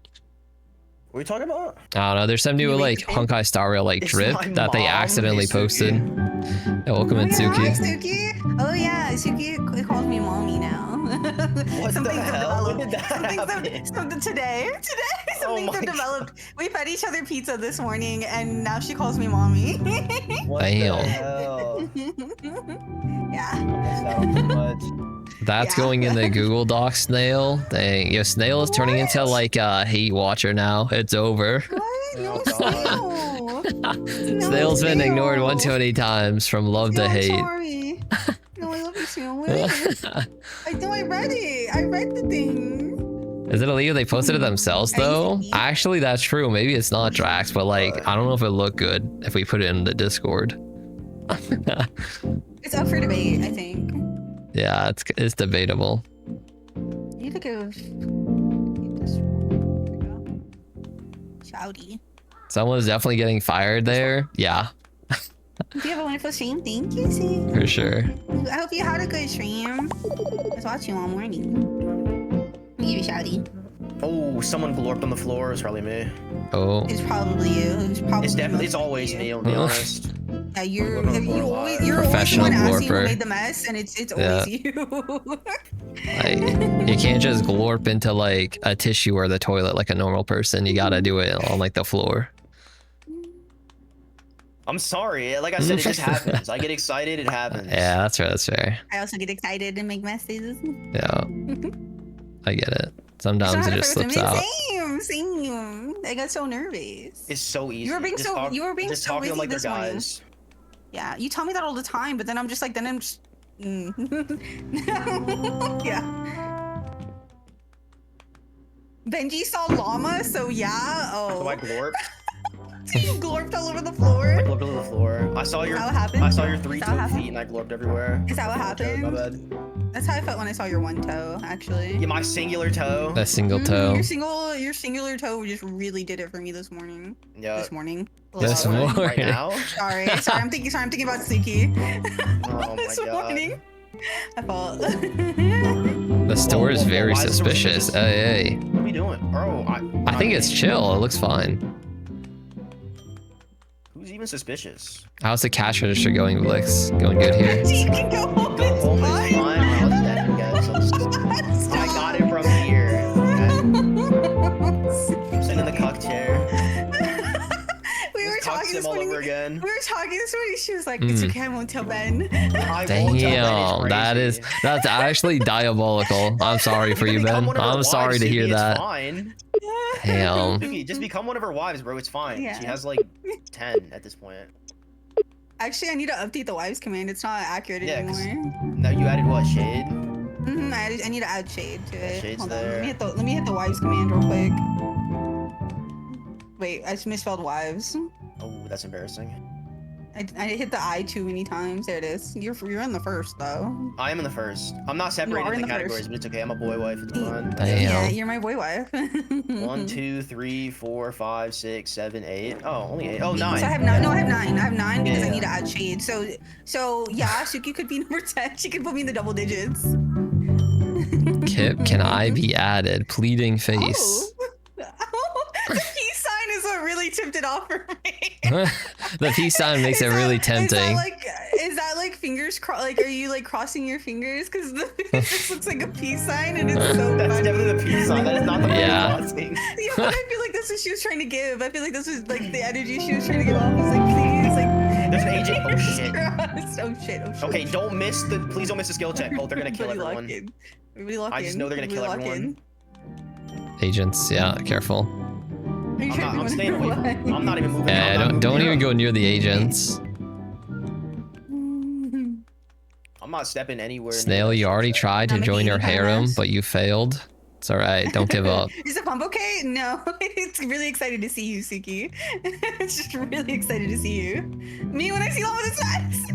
What are you talking about? I don't know. There's some new like Honkai Star Rail like drip that they accidentally posted. Yeah, welcome in, Suki. Hi, Suki. Oh yeah, Suki calls me mommy now. What the hell? When did that happen? Something today. Something that developed. We fed each other pizza this morning, and now she calls me mommy. What the hell? Yeah. That's going in the Google Doc, Snail. Dang, yo, Snail is turning into like a hate watcher now. It's over. What? No, Snail. Snail's been ignored one too many times from love to hate. I'm sorry. No, I love you, Snail. I know I read it. I read the thing. Is it illegal? They posted it themselves though? Actually, that's true. Maybe it's not Drax, but like, I don't know if it looked good if we put it in the Discord. It's up for debate, I think. Yeah, it's debatable. You need to give this. Shouty. Someone's definitely getting fired there. Yeah. Do you have a wonderful stream? Thank you, Steve. For sure. I hope you had a good stream. I was watching all morning. Give you a shouty. Oh, someone glorped on the floor. It's probably me. Oh. It's probably you. It's always me. I'll be honest. Yeah, you're professional glorper. Made the mess, and it's always you. Like, you can't just glorp into like a tissue or the toilet like a normal person. You gotta do it on like the floor. I'm sorry. Like I said, it just happens. I get excited. It happens. Yeah, that's right. That's fair. I also get excited and make messes. Yeah. I get it. Sometimes it just slips out. Same. I got so nervous. It's so easy. You were being so busy like this guys. morning. Yeah, you tell me that all the time, but then I'm just like, yeah. Benji saw llama, so yeah. Oh. So I glorped. So you glorped all over the floor? I glorped all over the floor. I saw your 3-toed feet and I glorped everywhere. Is that what happened? My bad. That's how I felt when I saw your one toe, actually. Yeah, my singular toe. That single toe. Your singular toe just really did it for me this morning. Yeah. This morning. Right now? Sorry, I'm thinking about Suki. Oh this my God. morning. I thought. The store is very suspicious. Hey. What are we doing? Bro, I think it's chill. It looks fine. Who's even suspicious? How's the cash register going, Blix? Going good here? You can go home. It's fine. I got it from here. I'm sitting in the cuck chair. We were talking this morning. She was like, "It's okay, I won't tell Ben." Damn, that's actually diabolical. I'm sorry for you, Ben. I'm sorry to hear that. Fine. Damn. Just become one of her wives, bro. It's fine. Yeah. She has like 10 at this point. Actually, I need to update the wives command. It's not accurate anymore. Now you added what, shade? I need to add shade to it. Shade's Hold on. there. Let me hit the wives command real quick. Wait, I just misspelled wives. Oh, that's embarrassing. I hit the I too many times. There it is. You're in the first though. I am in the first. I'm not separated in the categories, but it's okay. I'm a boy wife. It's fun. Damn. Yeah, you're my boy wife. 1, 2, 3, 4, 5, 6, 7, 8. Oh, only 8. Oh, 9. So I have 9. No, I have 9. I have 9 because Yeah. I need to add shade. So yeah, Suki could be number 10. She can put me in the double digits. Kip, can I be added? Pleading face. The peace sign is what really tipped it off for me. The peace sign makes it really tempting. Is that like fingers crossed? Like, are you like crossing your fingers? Because it just looks like a peace sign, and it's so That's funny. definitely the peace sign. That is not the Yeah. crossing. Yeah, but I feel like that's what she was trying to give. I feel like this was like the energy she was trying to give off. Was like, please, like. There's an agent. Oh shit. Crossed. Oh shit. Oh shit. Okay, don't miss the. Please don't miss the skill check. Oh, they're gonna kill Everybody everyone. Everybody lock in. I just know they're gonna kill Everybody lock everyone. Agents, yeah, careful. Are you sure I'm everyone staying away. I'm not even moving. Yeah, I'm not don't moving. even go near the agents. I'm not stepping anywhere. near Snail, that you shit already check. tried to I'm join your eating harem, bananas. but you failed. It's alright, don't give up. Is the pump okay? No. It's really excited to see you, Suki. It's just really excited to see you. Me when I see Llama this nuts.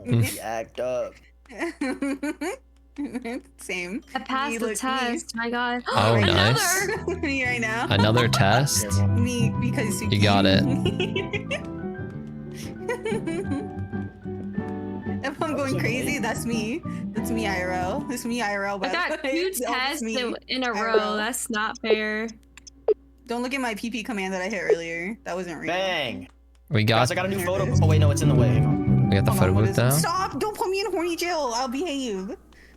Gonna be act up. Same. I passed the test. My God. Oh, nice. Another. Me right now. Another test? Me because Suki. You got it. If I'm going crazy, that's me. That's me IRL. That's me IRL. I by the got way. 2 It's always tests me. in a IRL. row. That's not fair. Don't look at my PP command that I hit earlier. That wasn't real. Bang. We Guys, got I got a new photo. Oh wait, no, it's in the way. Hang on. we got the Hold photo on, what booth is it? now. Stop! Don't put me in horny jail. I'll behave.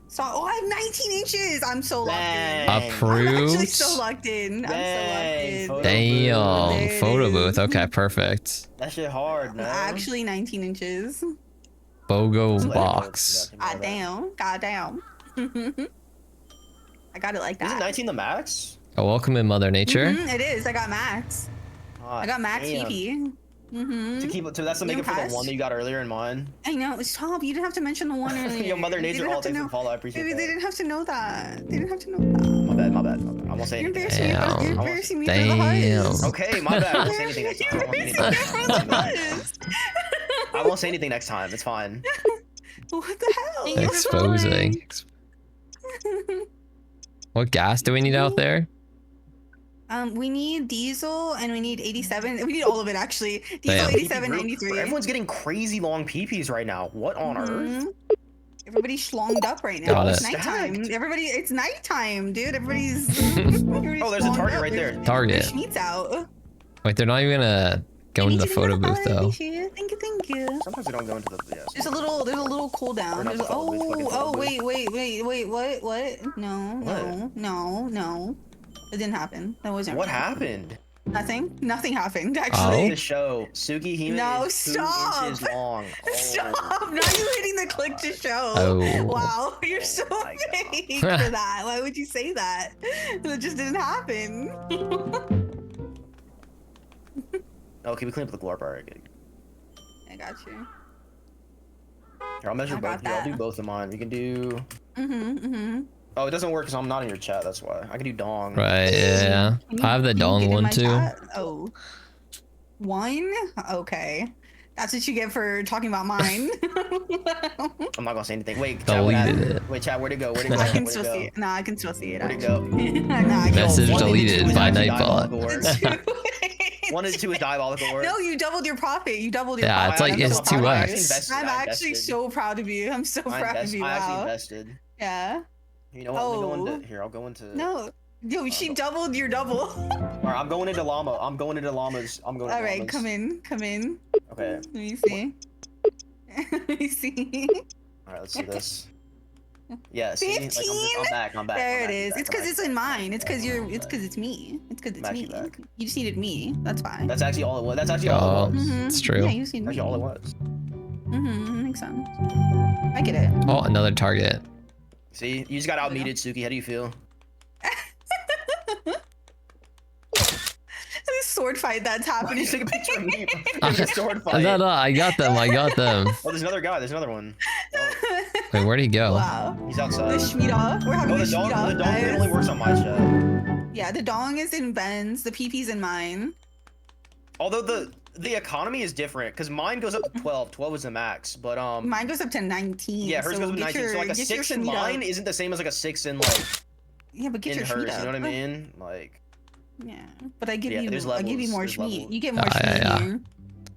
Stop. Oh, I have 19 inches. I'm so locked in. Bang. I'm actually Approved. so locked in. I'm Dang, so locked in. photo Damn, There it photo is. booth. Okay, perfect. That shit hard, man. Actually 19 inches. BOGO box. God damn. God damn. I got it like Isn't that. 19 the max? Oh, welcome in Mother Nature. Mhm, it is. I got max. I got max damn. PP. Mm-hmm. To keep that's to make You it for the passed? one that you got earlier in mine. I know. Stop. You didn't have to mention the one earlier. Yo, Mother They Nature, didn't all have to thanks for know. the follow. I appreciate Baby, that. they didn't have to know that. They didn't have to know that. My bad, my bad, my bad. I won't say You're anything. embarrassing me. You're Damn. embarrassing me for the huts. Okay, my bad. I won't say anything next time. I won't say anything You're next embarrassing me for the time. huts. I won't say anything next time. It's fine. What the hell? You're Exposing. What gas do we need out there? We need diesel and we need 87. We need all of it actually. Diesel Damn. 87, 93. Everyone's getting crazy long PPs right now. What on earth? Mhm. Everybody's schlonged up right now. Got It's it. nighttime. It's nighttime, dude. Everybody's. Oh, there's a target right there. Target. There's Schmeats out. Wait, they're not even gonna go into the photo booth though. Thank you, thank you. Sometimes we don't go into the. Yes. There's a little cooldown. We're not There's, the photo booth, fucking photo booth. wait, what? No. It didn't happen. That wasn't What real. happened? Nothing happened Oh. actually. The show. Suki Hime No, is 2 stop. inches long. Oh. Stop! Now you're hitting the click to show. Oh. Wow, you're so Oh my God. fake for that. Why would you say that? It just didn't happen. Okay, we clean up the glorp. Alright, good. I got you. Here, I'll measure I got both. Here, I'll that. do both of mine. We can do. Mm-hmm. Oh, it doesn't work because I'm not in your chat. That's why. I can do dong. Right, yeah. I have the dong one too. Oh. One? Okay. That's what you get for talking about mine. I'm not gonna say anything. Wait, chat, what Deleted happened? it. Wait, chat, where'd it go? Where'd it go? I can Where'd still it go? see it. No, I can still see it. Where'd it actually. go? No, I can Message Yo, 1 and 2 deleted is by actually Nightbot. diabolical work. 1 and 2 is diabolical work. No, you doubled your profit. You doubled your Yeah, profit. it's like I'm it's so proud of you. 2x. I'm actually so proud of you. I'm so proud of you. I actually Wow. invested. Yeah. You know what? Let me go Oh. into here. I'll go into. No. Yo, she doubled your double. All right, I'm going into llama. I'm going into llamas. I'm going. All into right, llamas. come in. Okay. Let me see. Let me see. All right, let's do this. Yeah. See, like, 15? I'm back. I'm back. There I'm it back, is. I'm It's back, because it's in mine. It's because it's me. It's because it's I'm me. actually back. You just needed me. That's fine. That's actually all it was. That's actually all Oh, it was. Mhm. it's true. Yeah, you just need me. Actually, all it was. Makes sense. I get it. Oh, another target. See, you just got outmeted, Suki. How do you feel? This sword fight that's Why happening. you take a picture of me? There's a sword fight. No, I got them. Oh, there's another guy. There's another one. Oh, Wait, where'd he go? Wow. he's The outside. Shmita. We're having Oh, a the dong. Shmita, The dong guys. only works on my chat. Yeah, the dong is in Ben's. The PP's in mine. Although the the economy is different because mine goes up to 12. 12 is the max, but mine goes up to 19. Yeah, hers goes up to 19. So like a 6 in mine isn't the same as like a 6 in like. Yeah, but get your hers. Up. You know what I mean? Like. Yeah, but I give you more schmeat. You get more yeah. schmeat.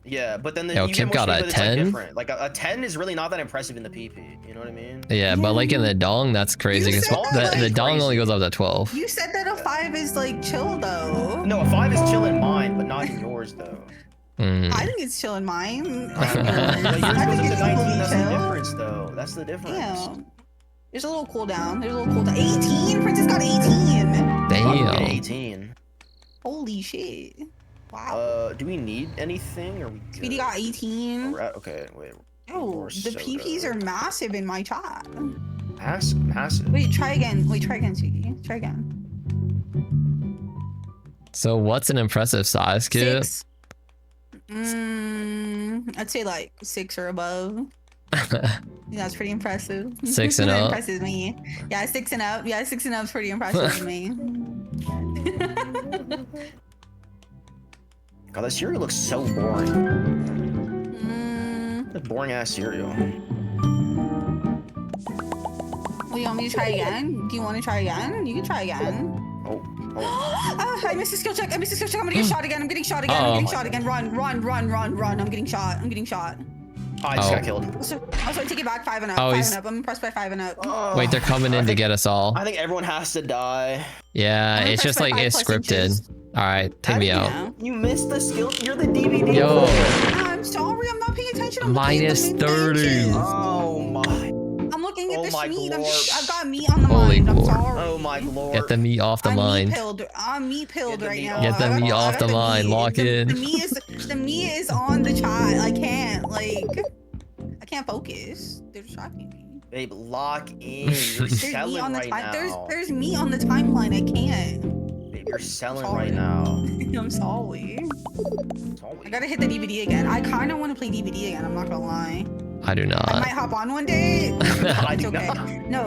Yeah, but then Yo, Kip got a 10. Like a 10 is really not that impressive in the PP. You know what I mean? Yeah, but like in the dong, that's crazy. The dong only goes up to 12. You said that a 5 is like chill though. No, a 5 is chill in mine, but not in yours though. I think it's chill in mine. I think it's 19. That's the difference though. That's the difference. Yeah. There's a little cooldown. 18. Princess got 18. Damn. 18. Holy shit. Wow. Do we need anything? Or we Speedy got 18. Okay, wait. Oh, the PPs are massive in my chat. Massive. Wait, try again. Speedy. Try again. So what's an impressive size, Kip? 6. I'd say like 6 or above. Yeah, that's pretty impressive. 6 and up. Impresses me. Yeah, 6 and up. Yeah, 6 and up is pretty impressive to me. God, that cereal looks so boring. That boring ass cereal. Well, you want me to try again? Do you want to try again? You can try again. Oh. I missed a skill check. I'm gonna get shot again. I'm getting shot again. Run. I'm getting shot. Oh, I just got killed. Also, I take it back. 5 and up. 5 and up. I'm impressed by 5 and up. Wait, they're coming in to get us all. I think everyone has to die. Yeah, it's just like it's scripted. All right, take me out. You missed the skill. You're the DVD. Yo. I'm sorry. I'm not paying attention. I'm minus 30. Oh my. I'm looking at the meat. Glorp. I've got meat on the mind. I'm sorry. Oh my lord. Get the meat off the mind. I'm meat pilled right now. Get the meat off the mind. Lock in. The meat is on the chat. I can't focus. They're distracting me. Babe, lock in. You're selling right now. There's meat on the timeline. I can't. Babe, you're selling right now. I'm sorry. I gotta hit the DVD again. I kind of want to play DVD again. I'm not gonna lie. I do not. I might hop on one day. It's okay.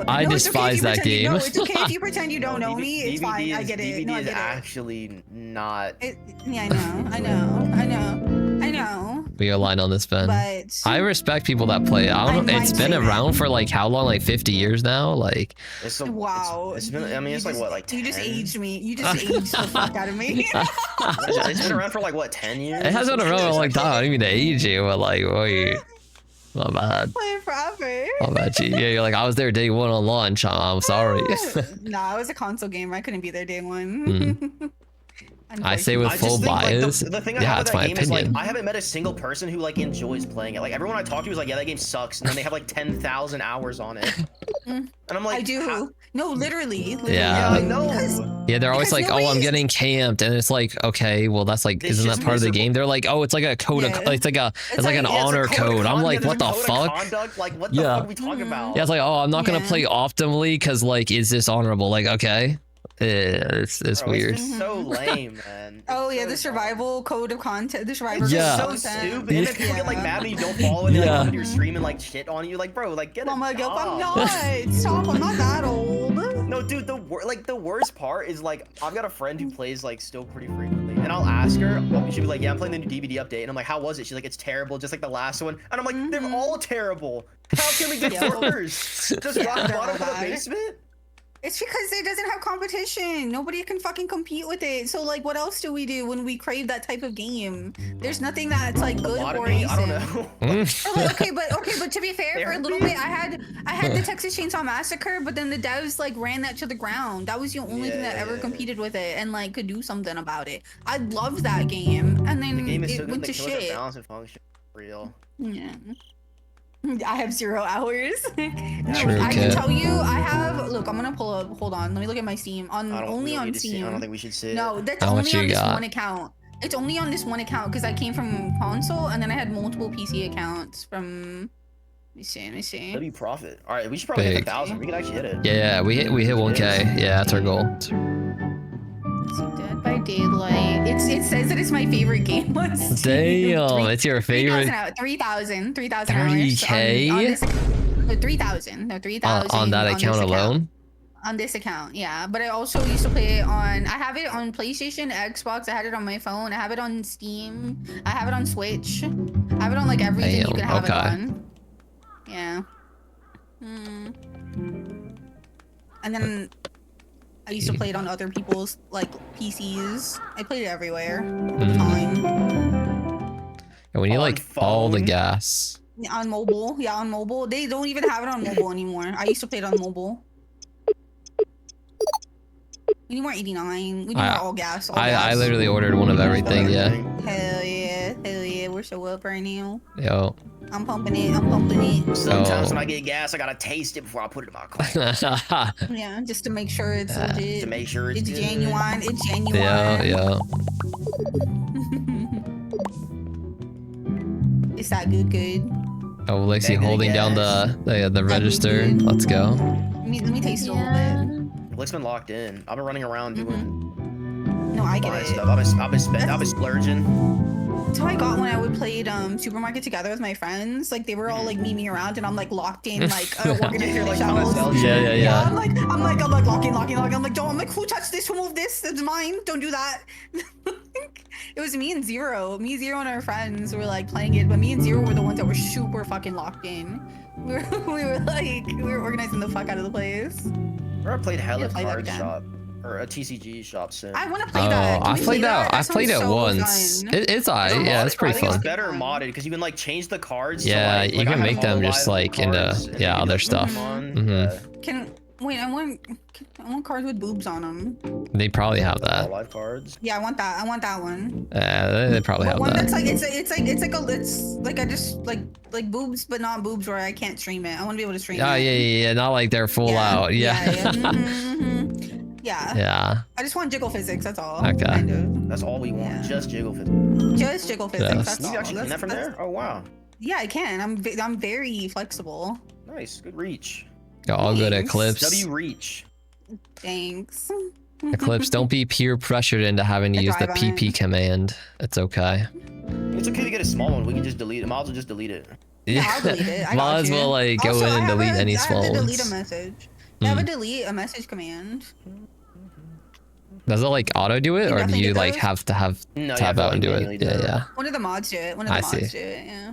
I despise that game. No, it's okay if you pretend you don't know me. It's fine. I get it. DVD is actually not. Yeah, I know. We align on this, Ben. But I respect people that play it. I don't know. It's been around for like how long? Like 50 years now? Like. Wow. It's been. I mean, it's like what? Like 10? You just aged me. You just aged the fuck out of me. It's been around for like what? 10 years? It has been around for a long time. I don't mean to age you, but like, wait. My bad. Playing forever. My bad, G. Yeah, you're like, I was there day 1 on launch. I'm sorry. Nah, it was a console game. I couldn't be there day 1. I say with full bias. Like, the thing I have with that game is like I haven't met a single person who like enjoys playing it. Like everyone I talk to is like, yeah, that game sucks, and then they have like 10,000 hours on it. And I'm like, I do. No, literally. Yeah. I know. Yeah, they're always like, oh, I'm getting camped, and it's like, okay, well, that's like, isn't that part of the game? They're like, oh, it's like a code of, it's like an honor code. I'm like, what the fuck? Like, what the fuck are we talking about? Yeah, it's like, oh, I'm not gonna play optimally because like, is this honorable? Like, okay. It's weird. It's so lame, man. Oh yeah, the survival code of content. The survival code of content. So stupid. And then people get like mad when you don't follow and they like come into your stream and like shit on you. Like, bro, like get it. I'm like, I'm not. Stop. I'm not that old. No, dude. The worst part is like I've got a friend who plays like still pretty frequently, and I'll ask her. She'll be like, yeah, I'm playing the new DVD update, and I'm like, how was it? She's like, it's terrible, just like the last one. And I'm like, they're all terrible. How can we get worse? Just rock bottom of the basement. It's because it doesn't have competition. Nobody can fucking compete with it. So like, what else do we do when we crave that type of game? There's nothing that's like good or decent. I don't know. okay, but to be fair, for a little bit, I had the Texas Chainsaw Massacre, but then the devs like ran that to the ground. That was the only thing that ever competed with it and like could do something about it. I loved that game, and then it went to shit. Balance and function, real. Yeah. I have 0 hours. True, I can tell you, I have. Look, I'm gonna pull up. Hold on, let me look at my Steam. Only on Steam. I don't think we should sit. No, that's only on this one account. It's only on this one account because I came from console and then I had multiple PC accounts from. Let me see. That'd be profit. All right, we should probably hit 1,000. We can actually hit it. Yeah, we hit 1K. Yeah, that's our goal. Dead by Daylight. It says that it's my favorite game on Steam. Damn, it's your favorite. 3,000 30K? hours. 3,000. No, 3,000 on that account alone. On this account, yeah. But I also used to play it on. I have it on PlayStation, Xbox. I had it on my phone. I have it on Steam. I have it on Switch. I have it on like everything you can have it on. Yeah. And then I used to play it on other people's like PCs. I played it everywhere. Fine. And we need like all the gas. On mobile, yeah, on mobile. They don't even have it on mobile anymore. I used to play it on mobile. We need more 89. We need more all gas. I literally ordered one of everything. Yeah. Hell yeah. We're so up right now. Yo. I'm pumping it. Sometimes when I get gas, I gotta taste it before I put it in my car. Yeah, just to make sure it's legit. To make sure it's genuine. It's genuine. Yeah. Is that good? Oh, Lexi holding down the register. Let's go. Let me taste it a little bit. Lick's been locked in. I've been running around doing. No, I get it. Stuff. I've been splurging. That's how I got when I would play supermarket together with my friends. Like they were all like memeing around, and I'm like locked in, like organizing the shelves. Yeah. I'm like locking. I'm like, don't. I'm like, who touched this? Who moved this? It's mine. Don't do that. It was me and Zero. Me, Zero, and our friends were like playing it, but me and Zero were the ones that were super fucking locked in. We were organizing the fuck out of the place. I played Hella Card Shop or a TCG shop soon. I want to play that. I played that. I played it once. It's alright. Yeah, it's pretty fun. It's better modded because you can like change the cards. Yeah, to, you can make them just like into other stuff. I want cards with boobs on them. They probably have that. Live cards. Yeah, I want that one. They probably have that. That's like it's like I just like boobs, but not boobs where I can't stream it. I want to be able to stream it. Oh yeah. Not like they're full out. Yeah. Yeah. I just want jiggle physics. That's all. Okay. Kind of. That's all we want. Yeah. Just jiggle physics. Just jiggle physics. Yes. That's you all. can actually clean that from there? Oh wow. Yeah, I can. I'm very flexible. Nice. Good reach. All good Eclipse. W reach. Thanks. Eclipse, don't be peer pressured into having to use the PP command. It's okay. It's okay to get a small one. We can just delete it. Might as well just delete it. Yeah, I'll delete it. Might as well like go in and delete any small ones. Delete a message. I have a delete a message command. Does it like auto do it, or do you like have to tab out and do it? Yeah. One of the mods do it. Yeah.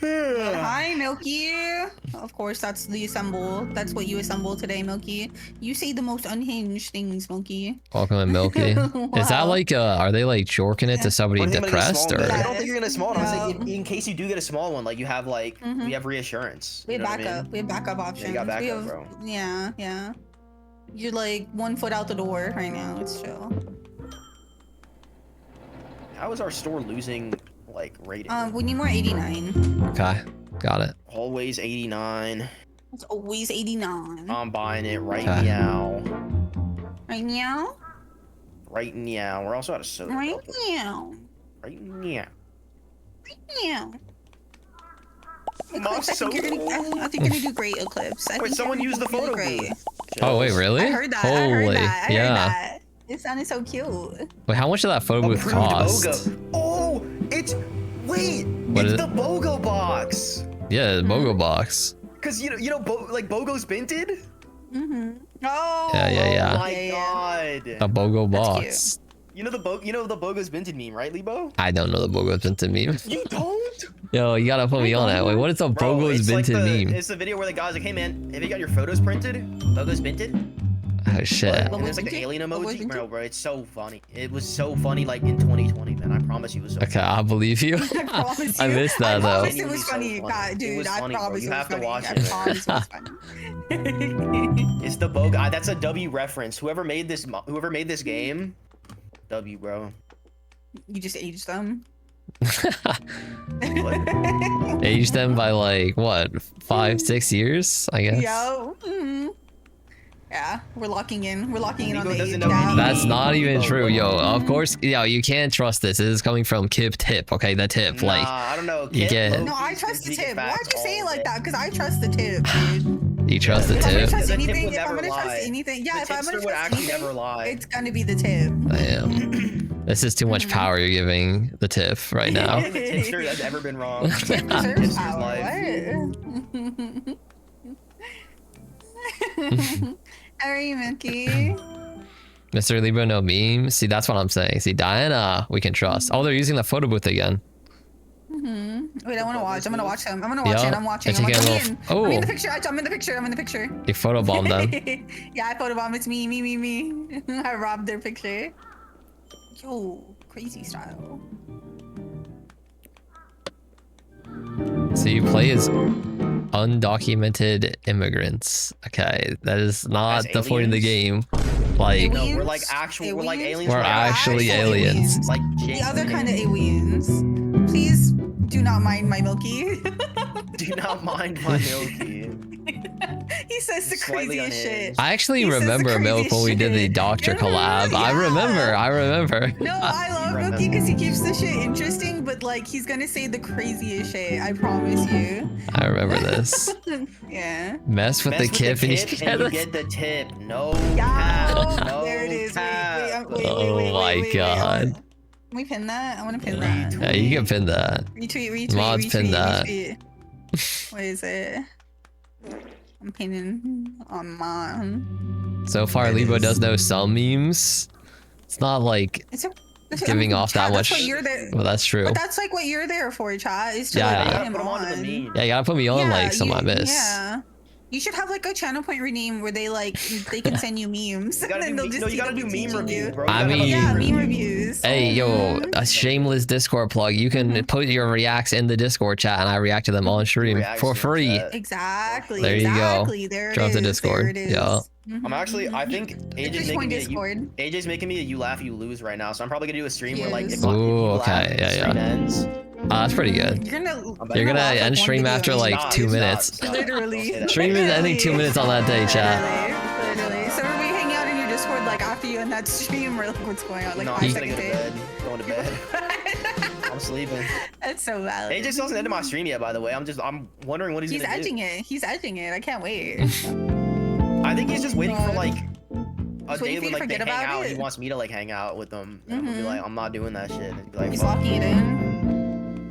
Hi, Milky. Of course, that's the assemble. That's what you assemble today, Milky. You say the most unhinged things, Milky. Welcome to Milky. Wow. Is that like are they like jorking it to somebody depressed, or? I don't think you're gonna small one. I was like, in case you do get a small one, like you have like we have reassurance. We have backup. We have backup options. Yeah, you got backup, bro. Yeah. You're like 1 foot out the door right now. It's chill. How is our store losing like rating? We need more 89. Okay, got it. Always 89. It's always 89. I'm buying it right now. Right now? Right now. We're also out of soda. Right now. Right now. Right now. Eclipse, I think you're gonna do great, Eclipse. Wait, someone used the photo booth. Oh wait, really? I heard that. Holy, I heard that. It sounded so cute. Wait, how much did that photo booth cost? Oh, it's the BOGO box. Yeah, the BOGO box. Cause you know, like BOGO's Binted. Oh. Yeah. Oh my god. A BOGO box. You know the BOGO's Binted meme, right, Libo? I don't know the BOGO's Binted meme. You don't? Yo, you gotta put me on that. Wait, what is a BOGO's Binted meme? It's the video where the guy's like, hey man, have you got your photos printed? BOGO's Binted? Oh shit. And there's like the alien emoji. Bro, it's so funny. It was so funny like in 2020, man. I promise you it was so funny. I believe you. I promise you. I missed that though. It was funny, dude. I promise you have to watch it. I promise it was funny. It's the BOGO. That's a W reference. Whoever made this game, W, bro. You just aged them. Aged them by like what, 5-6 years, I guess. Yo. Yeah, we're locking in. We're locking in on the age. That's not even true, yo. Of course, you can't trust this. This is coming from Kip Tip, okay? The tip, like. I don't know. You get. No, I trust the tip. Why'd you say it like that? Because I trust the tip, dude. You trust the tip? If I'm gonna trust anything, yeah. If I'm gonna trust anything, it's gonna be the tip. Damn. This is too much power you're giving the tip right now. The tipster has ever been wrong. Tipster's power. What? How are you, Milky? Mr. Libo, no meme. See, that's what I'm saying. See, Diana, we can trust. Oh, they're using the photo booth again. Wait, I want to watch. I'm gonna watch him. I'm gonna watch it. I'm watching. I'm in the picture. I'm in the picture. I'm in the picture. You photobombed them. Yeah, I photobombed. It's me. I robbed their picture. Yo, crazy style. So you play as undocumented immigrants. Okay, that is not the point of the game. Like, no, we're like actual. We're like aliens. We're actually aliens. Like the other kind of aliens. Please do not mind my Milky. Do not mind my Milky. He says the craziest shit. I actually remember Milk when we did the Doctor collab. Yeah. I remember. No, I love Milky because he keeps the shit interesting, but like he's gonna say the craziest shit. I promise you. I remember this. Yeah. Mess with the kip and you get the tip. No. Yeah. No. There it is. Wait, oh my god. Can we pin that? I want to pin that. Yeah, you can pin that. Retweet. Mods pin that. What is it? I'm pinning on mine. So far, Libo does know some memes. It's not like giving off that much. Well, that's true. But that's like what you're there for, chat. Is to like put him on. Yeah, you gotta put me on like some I miss. Yeah. You should have like a channel point rename where they can send you memes. You gotta do meme reviews, bro. I mean, yeah, meme reviews. Hey, yo, a shameless Discord plug. You can put your reacts in the Discord chat, and I react to them on stream for free. Exactly. There you go. There Drop the Discord. Yeah. I'm actually. I think AJ's making me a you laugh you lose right now, so I'm probably gonna do a stream where like. Ooh, okay, yeah. Ends. That's pretty good. You're gonna end stream after like 2 minutes. Literally. Stream is ending 2 minutes on that day, chat. Literally. So we hang out in your Discord like after you end that stream, or like what's going on? Like no, 5 seconds in. Going to bed. I'm sleeping. That's so valid. AJ still hasn't ended my stream yet, by the way. I'm wondering what he's gonna do. He's edging it. I can't wait. I think he's just waiting for like a day when like they hang out. It. He wants me to like hang out with them. And I'm gonna be like, I'm not doing that shit. And be like, he's locking it in.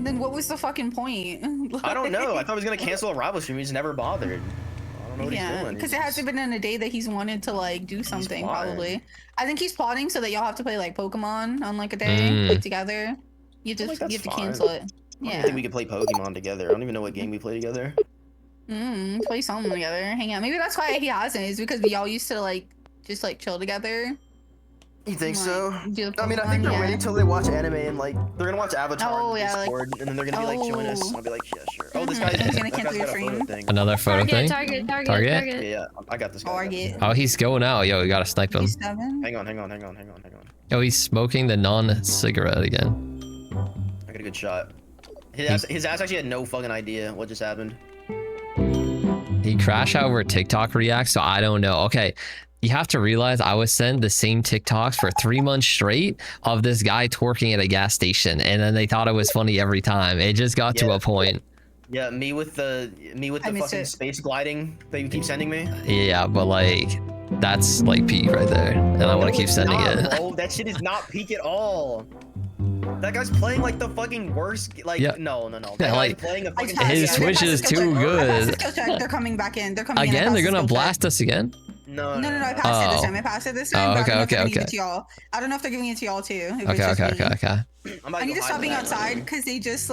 Then what was the fucking point? I don't know. I thought he was gonna cancel a rival stream. He just never bothered. I don't know what he's doing. Because it hasn't been in a day that he's wanted to like do something. Probably. I think he's plotting so that y'all have to play like Pokemon on like a day together. You have to cancel it. Yeah. I don't think we could play Pokemon together. I don't even know what game we play together. Play something together. Hang out. Maybe that's why he hasn't. Is because y'all used to like just like chill together. You think so? I mean, I think they're waiting till they watch anime and like they're gonna watch Avatar on Discord, and then they're gonna be like, join us. I'll be like, yeah, sure. Oh, this guy's gonna cancel your stream. Another photo thing. Target. Yeah, I got this guy. Oh, he's going out. Yo, we gotta snipe him. Hang on. Yo, he's smoking the non-cigarette again. I got a good shot. His ass actually had no fucking idea what just happened. He crashed out over TikTok react, so I don't know. Okay. You have to realize I was sent the same TikToks for 3 months straight of this guy twerking at a gas station, and then they thought it was funny every time. It just got to a point. Yeah, me with the fucking space gliding that you keep sending me. Yeah, but like that's like peak right there, and I want to keep sending it. Oh, that shit is not peak at all. That guy's playing like the fucking worst. Like no. That guy's playing a fucking. His Switch is too good. They're coming back in. They're coming again. They're gonna blast us again. No. I passed it this time. Oh, okay. I don't know if they're giving it to y'all too. Okay. I need to stop being outside because they just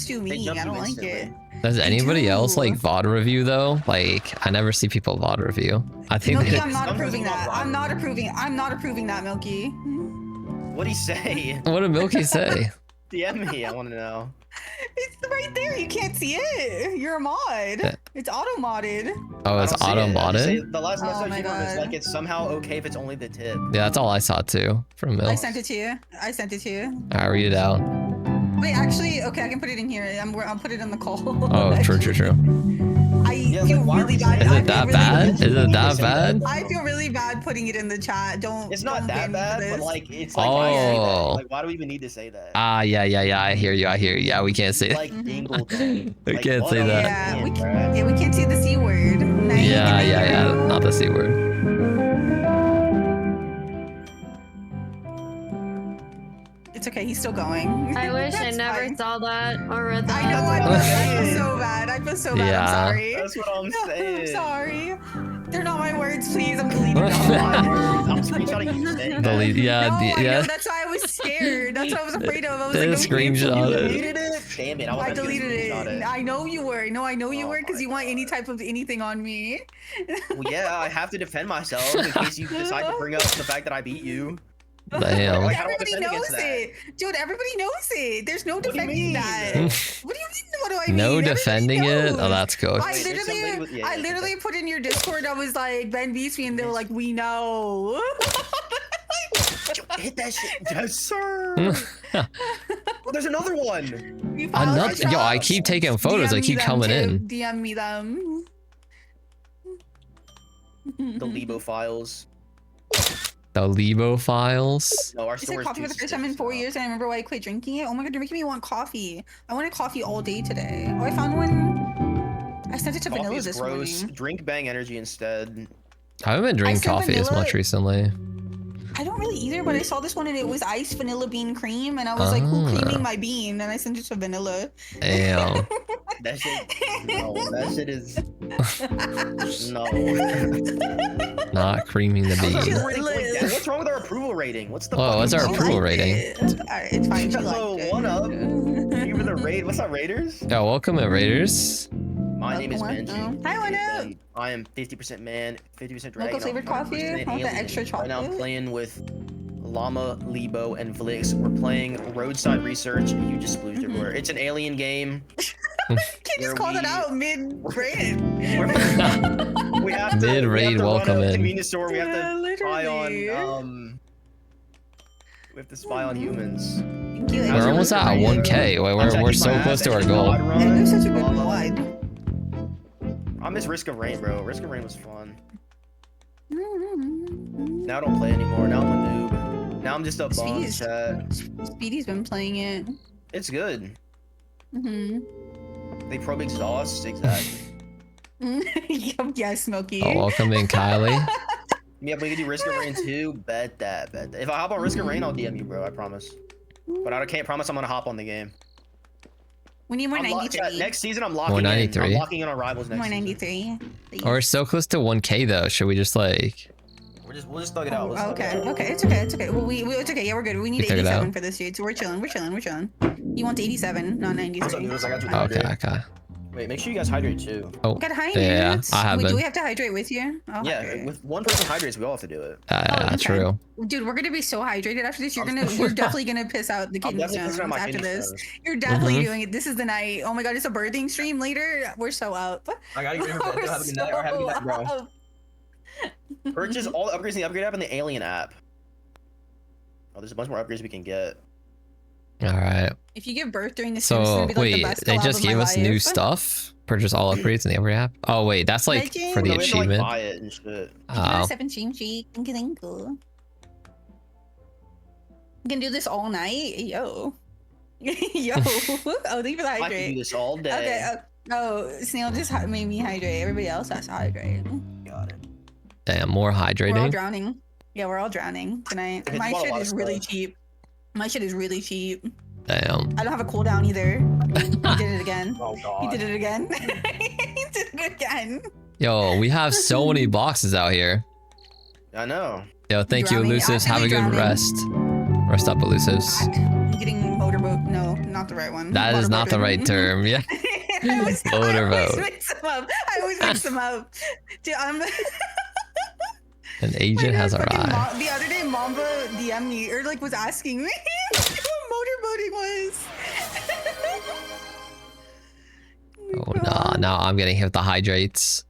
do me. I don't like it. Does anybody else like VOD review though? Like I never see people VOD review. I think Milky, I'm not approving that. I'm not approving that, Milky. What'd he say? What did Milky say? DM me. I want to know. It's right there. You can't see it. You're a mod. It's auto modded. Oh, it's auto modded? The last message you wrote is like it's somehow okay if it's only the tip. Yeah, that's all I saw too from Milk. I sent it to you. Alright, read it out. Wait, actually, okay, I can put it in here. I'll put it in the call. Oh, true. I feel really bad. Is it that bad? Is it that bad? I feel really bad putting it in the chat. It's not that bad, but like it's like why do we even need to say that? Yeah. I hear you. Yeah, we can't say it. Like dingle. We can't say that. Yeah, we can't say the C word. Yeah. Not the C word. It's okay, he's still going. I wish I never saw that or read that. I know, I feel so bad. Yeah. I'm sorry. That's what I'm saying. I'm sorry. are not my words, please. I'm deleting them. I'm screenshotting you saying that. Delete. Yeah. No, I yeah. know, that's why I was scared. That's what I was afraid of. I was Did like, don't screenshot You it. deleted it? Damn it. I deleted screenshot it. I know you were. No, I know you Oh were because my you want any God. type of anything on me. Well, yeah, I have to defend myself in case you decide to bring up the fact that I beat you. Damn. Like, how do I Everybody defend knows against that? it. Dude, everybody knows it. There's no What do you defending mean? that. What do you mean? What do I mean? No Everybody defending it. Oh, knows. that's good. I Wait, there's somebody with- yeah, I yeah, literally put in your Discord. I was like, Ben beats me, and they were like, we know. Hit that shit. Yes, sir. Well, there's another one. We found Another. it. Yo, I keep taking photos. DM They me keep them, coming too. in. DM me them. The Libo files. The Libo files. No, our I said storage coffee for the first time in 4 years, and I remember why I quit drinking it. Oh my god, you're making me want coffee. I wanted coffee all day today. Oh, I found one. I sent it to Coffee Vanilla is this gross. morning. Drink Bang Energy instead. I haven't been drinking said coffee as vanilla- much recently. I don't really either, but I saw this one and it was iced vanilla bean cream, and I was like, who creaming my bean? And I sent it to Vanilla. Damn. That shit. No, that shit is. No. Not creaming the How's our bean. approval rating going down? What's wrong with our approval rating? What's the? Oh, what's our fucking approval deal? rating? Alright, it's fine. She So, liked it. one up. Give me the raid. What's up, Raiders? Yo, welcome in Raiders. My name is Welcome, Benji. welcome. Hi, what up? and I am 50% man, 50% dragon. Local flavored coffee? 100% I want the alien. extra Right now I'm chocolate. playing with Llama, Libo, and Vlix. We're playing Roadside Research. You just splooged Mm-hmm. everywhere. It's an alien game. Can where just call that we- out mid-brand. We have to Mid-raid, run welcome a in. convenience store. We have Yeah, to spy literally. on we have to spy on humans. Thank you. How's We're your almost at rating? 1K. Wait, I'm we're checking so my close app to our and goal. mod Yeah, run. you're such a good Uh, mod. I miss Risk of Rain, bro. Risk of Rain was fun. Mm-hmm. Now I don't play anymore. Now I'm a noob. Now I'm just a bum Speedies. chat. Speedy's been playing it. It's good. Mm-hmm. They probe exhaust, exactly. Yeah, Smokey. Oh, welcome in, Kylie. Yeah, we can do Risk of Rain too. Bet that. If I hop on Risk of Rain, I'll DM you, bro. I promise. But I can't promise I'm gonna hop on the game. We need more I'm 93. next season, I'm locking More in. 93. I'm locking in our rivals next More season. 93. please. Oh, we're so close to 1K though. Should we just like? We'll just thug it out. Let's thug it Okay, out. okay, it's okay, it's okay. Well, it's okay. Yeah, we're good. We need We took it 87 out. for this dude, so we're chilling. You want 87, not What's up, 93. noodles? I got you. Okay, okay. Wait, make sure you guys hydrate too. Oh, Gotta hydrate. yeah, I have Wait, been. do we have to hydrate with you? I'll Yeah, hydrate. if one person hydrates, we all have to do it. okay. true. Dude, we're gonna be so hydrated after this. You're I'm- definitely gonna piss out the I'm kidney definitely pissing out stones my after kidney this. stones. You're definitely Mhm. doing it. This is the night. Oh my god, it's a birthing stream later. We're so up. I gotta get rid of We're it. Have a good night, or have a good night, bro. up. Purchase all the upgrades in the upgrade app and the alien app. Oh, there's a bunch more upgrades we can get. All right. If you give birth during the stream, it's So gonna be like the wait, best they collab just of my gave us new life. stuff. Purchase all upgrades in the every app. Oh wait, that's like Legend. for the No, we have to, like, achievement. buy it and shit. Oh, 7 stream sheet. Thank you. You can do this all night. Yo. Yo. Oh, thank you for the I can do hydrate. this all day. Okay. Oh, Snail just made me hydrate. Everybody else has to hydrate. Got it. damn, more We're all hydrating. drowning. Yeah, we're all drowning tonight. It's My about a shit lot is of really stuff. cheap. My shit is really cheap. Damn. I don't have a cooldown either. He did it again. Oh He god. did it again. He did it again. Yo, we have so many boxes out here. I know. Yo, thank you, Drowning, elusives. Have a actively good drowning. rest. Rest up, elusives. I'm getting motorboat. No, not the right one. That is not the right term. Yeah. I always Motorboat. mix them up. I always mix them up. Dude, An agent has our eye. The other day, Mamba DM'd me or like was asking me what motorboating was. Oh nah, now I'm getting hit with the hydrates.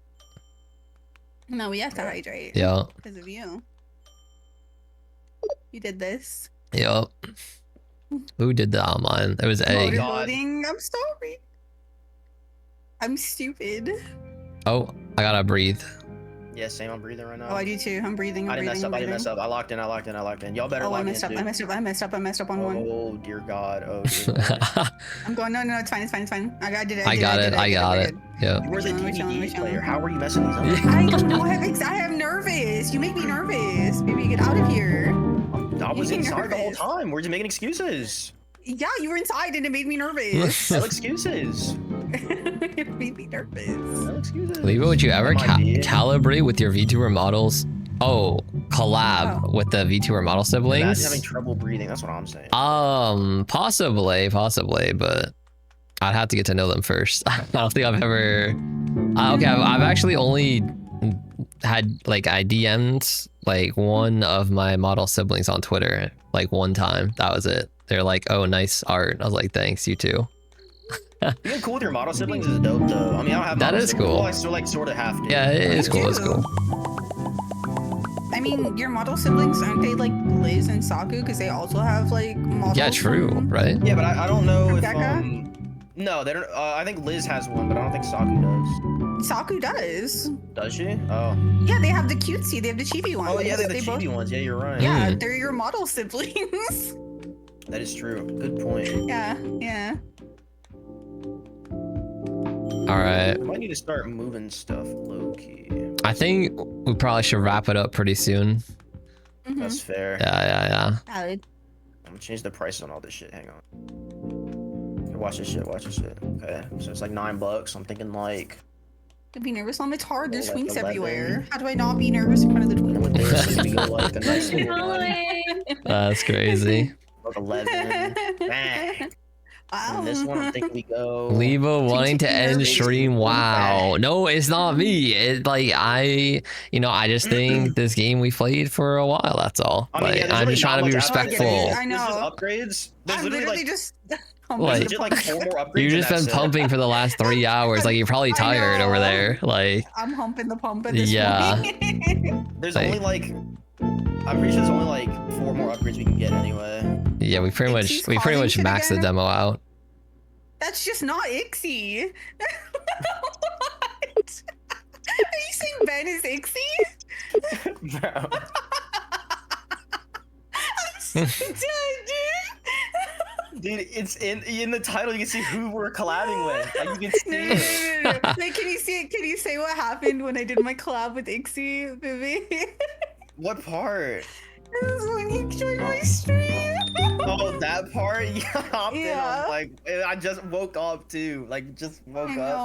No, we have to hydrate. Yo, Because of you. You did this. yo. Who did that online? It was Egg. God. Motorboating. I'm sorry. I'm stupid. Oh, I gotta breathe. Yeah, same. I'm breathing right now. Oh, I do too. I'm breathing. I I'm didn't mess breathing. up. I didn't mess up. I locked in. Y'all better Oh, lock I in messed up. too. I messed up. I messed up on one. Oh dear God. Oh dear God. I'm going. No, it's fine. It's fine. It's fine. I did it. I got it. Yeah. You were the Which one? DVD player. How were you messing these up? I don't know. I am nervous. You make me nervous. Baby, get out of here. I was You're inside the whole nervous. time. We're just making excuses. Yeah, you were inside and it made me nervous. Tell excuses. It made me nervous. Libo, would you ever calibrate with your VTuber models? Oh, collab with the VTuber model siblings? Imagine having trouble breathing. That's what I'm saying. Possibly, but I'd have to get to know them first. I don't think I've ever. Okay, I've actually only had like I DM'd like one of my model siblings on Twitter like one time. That was it. They're like, "Oh, nice art." I was like, "Thanks, you too." Being cool with your model siblings is dope, though. I mean, I don't have that is siblings, cool. Well, I still like sort of have to. Yeah, it is cool. It's cool. I mean, your model siblings, aren't they like Liz and Saku? Because they also have like models. Yeah, true, right? Yeah, but I don't know if no, they don't. I think Liz has one, but I don't think Saku does. Saku does. Does she? Oh. Yeah, they have the cutesy. They have the chibi ones. Oh yeah, they have the chibi ones. Yeah, you're right. Yeah, they're your model siblings. That is true. Good point. Yeah. All right. We might need to start moving stuff low key. I think we probably should wrap it up pretty soon. That's fair. Yeah. Valid. I'm gonna change the price on all this shit. Hang on. Okay, watch this shit. Okay, so it's like $9. I'm thinking like. I'd be nervous on. It's hard. There's like twinks 11. everywhere. How do I not be nervous in front of the twinks? With this, maybe go like a nice little That's crazy. like 11. Bang. And this one, I think we go. Libo wanting to end stream. Wow. No, it's not me. It's like I just think this game we played for a while. That's all. I mean, like I'm just trying to be respectful. I know. Upgrades. There's I'm literally just. Like, like 4 more upgrades. You've just been pumping for the last 3 hours. Like you're probably tired over there. Like I'm humping the pump at this point. There's only like. I'm pretty sure there's only like 4 more upgrades we can get anyway. Yeah, we pretty much maxed the demo out. That's just not Ixie. What? Are you saying Ben is Ixie? Bro. I'm so dead, dude. Dude, it's in the title. You can see who we're collabing with. Like you can see it. No. Like, can you see it? Can you say what happened when I did my collab with Ixie, baby? What part? This is when you joined my stream. Oh, that part? Yeah. Like, I just woke up too. Like, just woke up.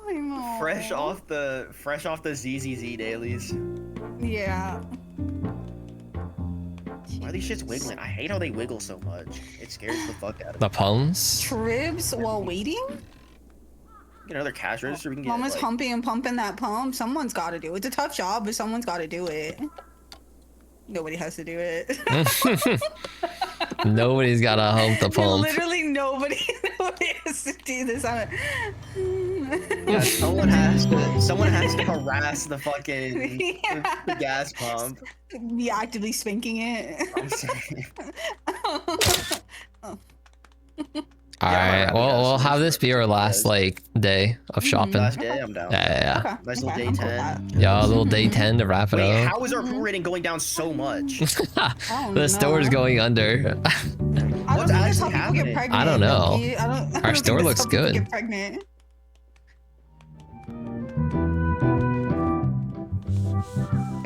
I know. Fresh off the ZZZ dailies. Yeah. Why are these shits wiggling? I hate how they wiggle so much. It scares the fuck out of me. The pumps? Tribs while waiting? Get another cash register. We can get. Mama's humping and pumping that pump. Someone's got to do it. It's a tough job, but someone's got to do it. Nobody has to do it. Nobody's got to hump the pump. Literally nobody has to do this. Yeah, someone has to harass the fucking the gas pump. Be actively spanking it. I'm saying. All right. Well, we'll have this be our last like day of shopping. Last day, I'm down. Yeah. Okay. Nice little day 10. Yeah, a little day 10 to wrap it Wait, up. how is our approval rating going down so much? The store's going under. I don't think that's how people get pregnant. I don't know. I don't Our store think looks that's how people good. get pregnant.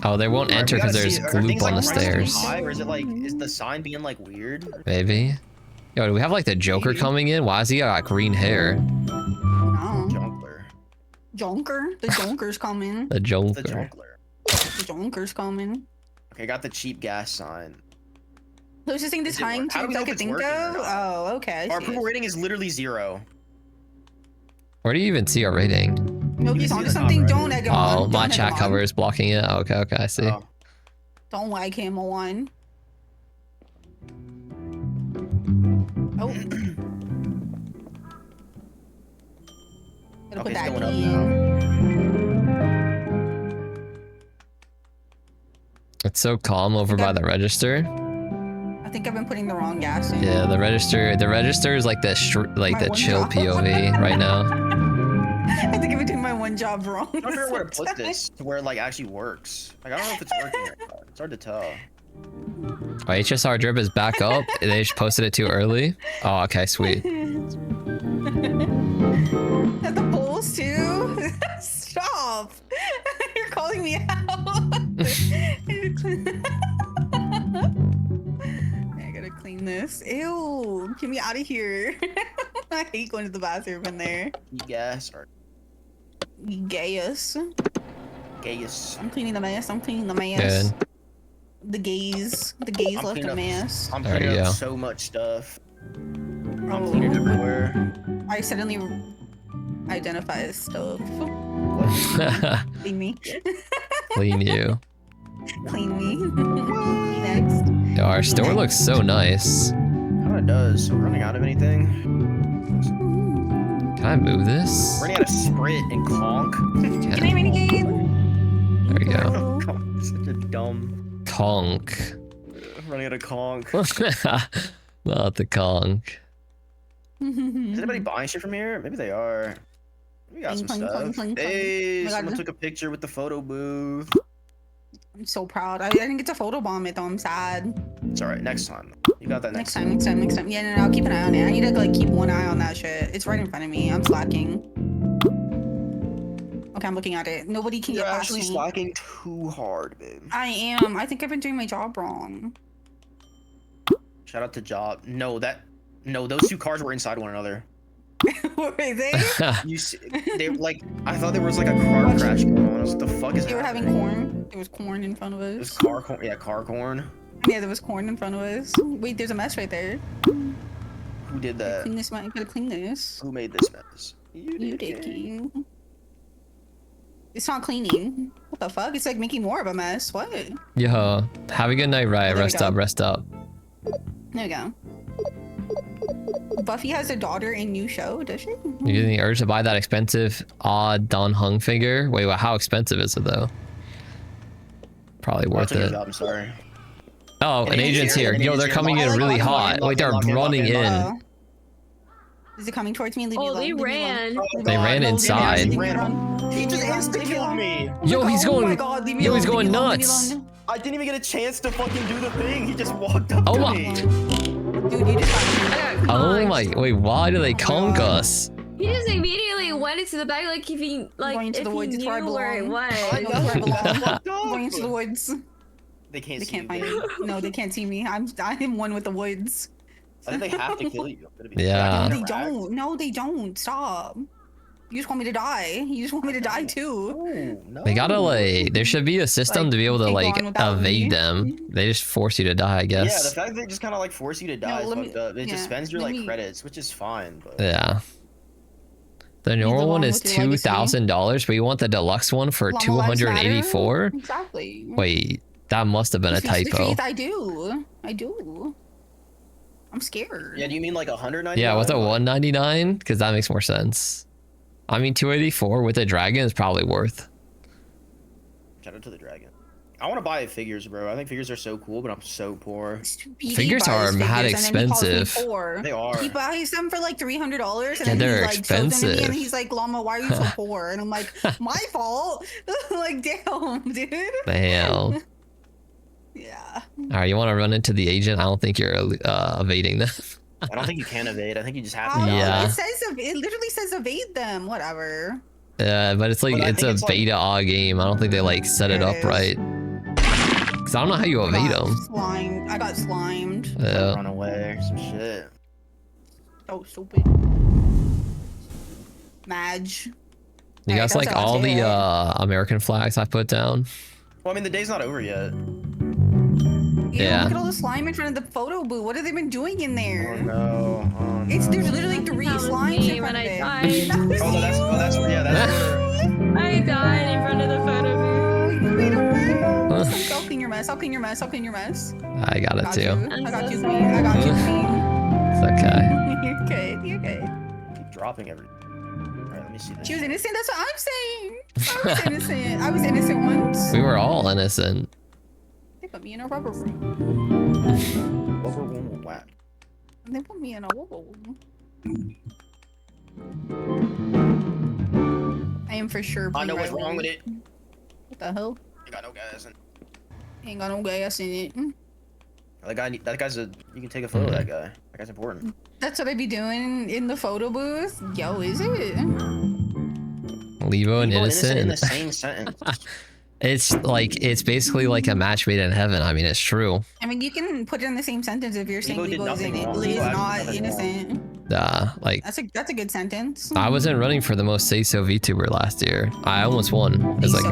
Oh, they won't enter because there's gloop on the stairs. High, or is it like, is the sign being like weird? Maybe. Yo, do we have like the Joker coming in? Why has he got green hair? No. Jonkler. Jonker? The Jonker's coming. The Joker. The Jonkler. The Jonker's coming. Okay, got the cheap gas sign. Closest thing to time How do we tubes know I if could it's think working or of? not? Oh, okay. Our approval rating is literally 0. Where do you even see our rating? No, You he's see onto the something. top, Don't right? egg him on. Oh, my Don't egg chat him cover on. is blocking it. Okay, I see. Oh. Don't wag him on. Oh. Gonna put Okay, it's that going up in. now. It's so calm over by the register. I think I've been putting the wrong gas in. Yeah, the register is like the My one chill job. POV right now. I think I've been doing my one job wrong. I don't figure out where to put this to where it like actually works. Like I don't know if it's working or not. It's hard to tell. Oh, HSR drip is back up. They just posted it too early. Oh, okay, sweet. At the polls too? Stop! You're calling me out. I gotta clean this. Ew! Get me out of here. I hate going to the bathroom in there. Yes or Gayus. gayest. I'm cleaning the mess. I'm cleaning the mess. Good. The gays. The gays left a mess. I'm There you cleaning go. up so much stuff. I'm Oh. cleaning everywhere. I suddenly identify as stuff. Clean me. Clean you. Clean me. Next. Yo, our store looks so nice. Kinda does. We're running out of anything. Can I move this? Running out of sprint and conk. Can I renegade? There we go. Such a dumb. Conk. Running out of conk. Not the conk. Is anybody buying shit from here? Maybe they are. We got some stuff. Hey, someone took a picture with the photo booth. I'm so proud. I didn't get to photobomb it though. I'm sad. It's alright. Next time. You got that next time. Next time. Yeah, no, I'll keep an eye on it. I need to like keep one eye on that shit. It's right in front of me. I'm slacking. Okay, I'm looking at it. Nobody can You're get past actually me. slacking too hard, babe. I am. I think I've been doing my job wrong. Shout out to Job. No, those two cars were inside one another. Were they? You see, they like. I thought there was like a car crash going on. I was like, the fuck is They were having happening? corn. There was corn in front of It was us. car corn. Yeah, car corn. Yeah, there was corn in front of us. Wait, there's a mess right there. Who did that? Clean this. You gotta clean this. Who made this mess? You did, King. It's not cleaning. What the fuck? It's like making more of a mess. What? Yo, have a good night, Riot. There we Rest go. up, rest up. There we go. Buffy has a daughter in new show, does she? You getting the urge to buy that expensive odd Don Hung figure? Wait, how expensive is it though? Probably worth Your it. job, I'm sorry. Oh, an agent's here. Yo, they're coming in really hot. Wait, they're running in. Is it coming towards me? Leave me Oh, alone. they Leave me ran. alone. They ran No, inside. leave me alone. He just Leave me alone. insta-killed me. Yo, he's Oh going. my God, leave me Yo, alone, he's leave going me alone, leave me nuts. alone. I didn't even get a chance to fucking do the thing. He just walked up Oh to my- me. Dude, you just got Oh my. Wait, why do they conk God. us? He just immediately went into the back like if he going to if the he woods. It's where I knew where it belong. was. I know where I belong. I'm Fucked going into the up. woods. They can't They see can't you, find babe. me. No, they can't see me. I am one with the woods. I think they have to kill you. I'm gonna be Yeah. No, they distracted. don't. No, they don't. Stop. You just want me to die. You just want me to die too. No, no. They gotta like. There should be a system Like, to be able to take like on without evade me. them. They just force you to die, I Yeah, the guess. fact that they just kind of like force you to die is let me- fucked up. It just yeah, spends your let like me- credits, which is fine. But Yeah. The normal one along is with your legacy. $2,000, but you want the deluxe one for Llama lives matter? 284. Exactly. Wait, that must have been a Just use the typo. truth, I do. I'm scared. yeah, do you mean like 199? Yeah, with a 199, because that makes more sense. I mean, 284 with a dragon is probably worth. Shout out to the dragon. I want to buy figures, bro. I think figures are so cool, but I'm so poor. BD Figures buys are mad figures and then he calls me expensive. poor. They are. He buys them for like $300 and Yeah, then they're he's like shows them to me expensive. and he's like, Llama, why are you so poor? And I'm like, my fault. Like, damn, dude. Damn. Yeah. All right, you want to run into the agent? I don't think you're evading them. I don't think you can evade. I think you just have to. Oh, die. Yeah. it literally says evade them. Whatever. But it's like But I it's think a it's like- beta odd game. I don't think they like set it There up it is. right. Cause I don't know how you evade them. Slimed. I got slimed. Yeah. Run away or some shit. So stupid. Madge. You Alright, guys that's like what I'll all say, the right? American flags I put down? Well, I mean, the day's not over yet. Yeah. Look at all the slime in front of the photo booth. What have they been doing in there? Oh no. Oh, no. There's literally 3 That was slimes me in front when of I it. died. That was That's yeah, that's where. I died in front of the photo booth. you. You made a mess. I'll clean your mess. I'll clean your mess. I'll clean your mess. I got it Got too. you. I'm I got so you, sorry. queen. I got you, queen. It's okay. You're good. You're good. Keep dropping everything. Alright, let me see this. She was innocent. That's what I'm saying. I was innocent. I was innocent once. We were all innocent. They put me in a rubber room. Rubber woman whack. They put me in a wobble. I am for sure. I know playing what's right wrong wing. with it. What the hell? I got no gas. And Ain't got no gas in it. that guy's a. You can take a photo of that guy. That guy's important. That's what I be doing in the photo booth. Yo, is it? Libo and People innocent. in the same sentence. It's like, it's basically like a match made in heaven. I mean, it's true. I mean, you can put it in the same sentence if you're saying Libo is not innocent. Like That's a good sentence. I wasn't running for the most say-so VTuber last year. I almost won. It's like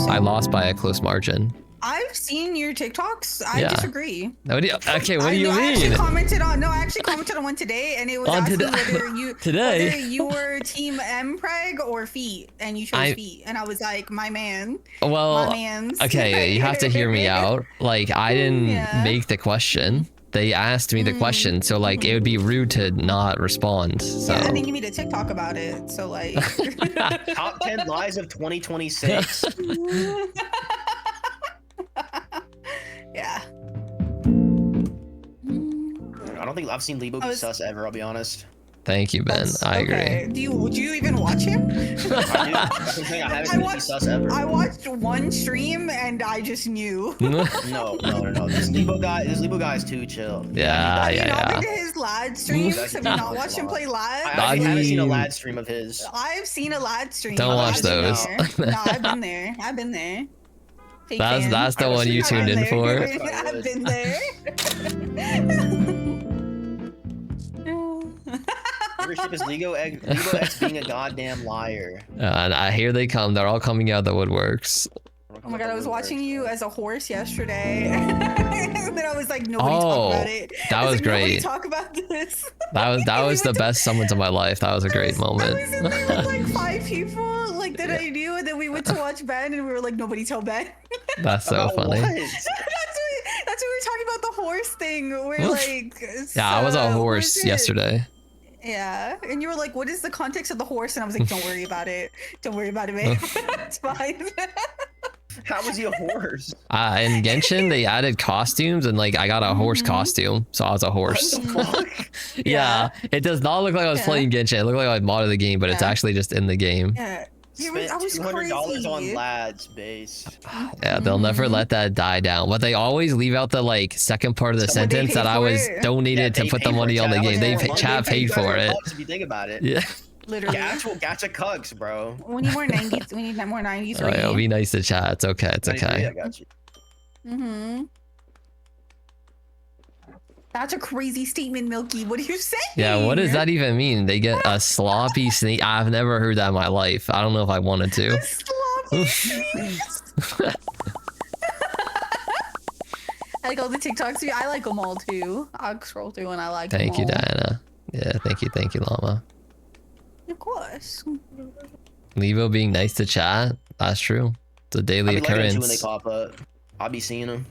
I lost by a close margin. I've seen your TikToks. I disagree. What do you mean? I actually commented on one today, and it was asking whether you were team Mpreg or feet, and you chose feet, and I was like, my man. Well, my man's. okay, you have to hear me out. Like, I didn't make the question. They asked me the question, so like it would be rude to not respond. So yeah, and then you made a TikTok about it. So like, top 10 lies of 2026. Yeah. I don't think I've seen Libo be sus ever, I'll be honest. Thank you, Ben. I agree. Would you even watch him? I haven't seen him be sus ever. I watched one stream and I just knew. No. This Libo guy is too chill. Yeah. Have you not been to his lad streams? Have you not watched him play lad? I haven't seen a lad stream of his. I've seen a lad stream. Don't watch those. No, I've been there. That's the one you tuned in for. I've been there. Leadership is Libo X being a goddamn liar. And here they come. They're all coming out the woodworks. Oh my god, I was watching you as a horse yesterday. And then I was like, nobody talk about it. That was great. Nobody talk about this. That was the best summons of my life. That was a great moment. I was in there with like 5 people like that I knew, and then we went to watch Ben, and we were like, nobody tell Ben. That's so funny. What? That's what we were talking about, the horse thing. We're like, yeah, I was a horse yesterday. Yeah, and you were like, what is the context of the horse? And I was like, don't worry about it. Don't worry about it, man. It's fine. How was he a horse? In Genshin, they added costumes, and like I got a horse costume, so I was a horse. What the fuck? Yeah, it does not look like I was playing Genshin. It looked like I modded the game, but it's actually just in the game. Yeah. Spent $200 on lads base. Yeah, they'll never let that die down. But they always leave out the like second part of the sentence that I was donated to put the money on the game. Chat paid for it. If you think about it. Yeah. Literally. Actual gacha cucks, bro. We need more 90s. We need more 93. Oh, yeah, it'll be nice to chat. It's okay. It's okay. I got you. That's a crazy statement, Milky. What are you saying? Yeah, what does that even mean? They get a sloppy sneak. I've never heard that in my life. I don't know if I wanted to. Sloppy sneaks. I like all the TikToks. I like them all too. I'll scroll through and I like them all. Thank you, Diana. Yeah, thank you, Llama. Of course. Libo being nice to chat. That's true. It's a daily occurrence. When they pop up, I'll be seeing them.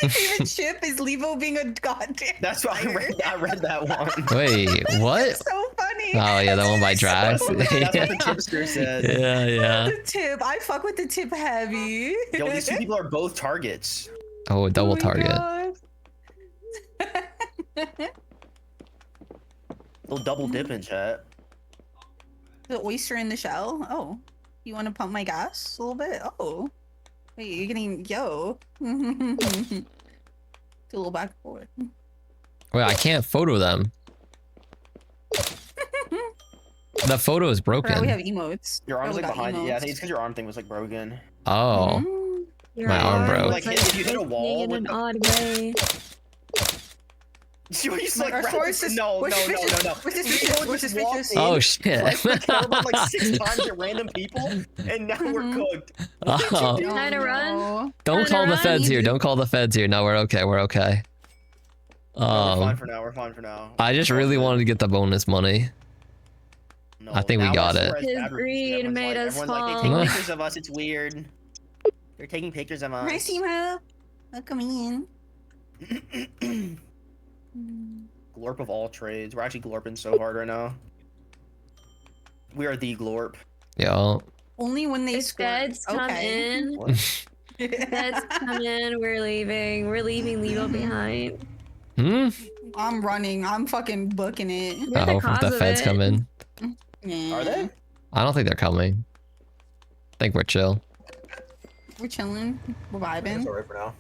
My favorite ship is Libo being a goddamn. That's why I read that one. Wait, what? It's so funny. Oh yeah, that one by Drax. That's what the tipster said. Yeah. The tip. I fuck with the tip heavy. Yo, these two people are both targets. Oh, double target. Little double dip in chat. The oyster in the shell. Oh, you want to pump my gas a little bit? Oh, wait, you're getting Do a little back and forth. Wait, I can't photo them. The photo is broken. We have emotes. Your arm's like behind you. Yeah, I think it's because your arm thing was like broken. Oh, my arm broke. Like if you hit a wall in an odd way. You used to like no. Where's this fishes? Oh shit! Like 6 times at random people, and now we're cooked. Oh. Trying to run. Don't call the feds here. Don't call the feds here. No, we're okay. We're okay. We're fine for now. We're fine for now. I just really wanted to get the bonus money. No, I think we got it. His greed made us fall. Like, they're taking pictures of us. It's weird. They're taking pictures of us. Hi, Simo. Welcome in. Glorp of all trades. We're actually glorping so hard right now. We are the glorp. Yeah. Only when they feds come in. Feds come in. We're leaving. We're leaving Libo behind. I'm running. I'm fucking booking it. Oh, if the feds come in. Yeah. Are they? I don't think they're coming. I think we're chill. We're chilling. We're vibing. That's alright for now.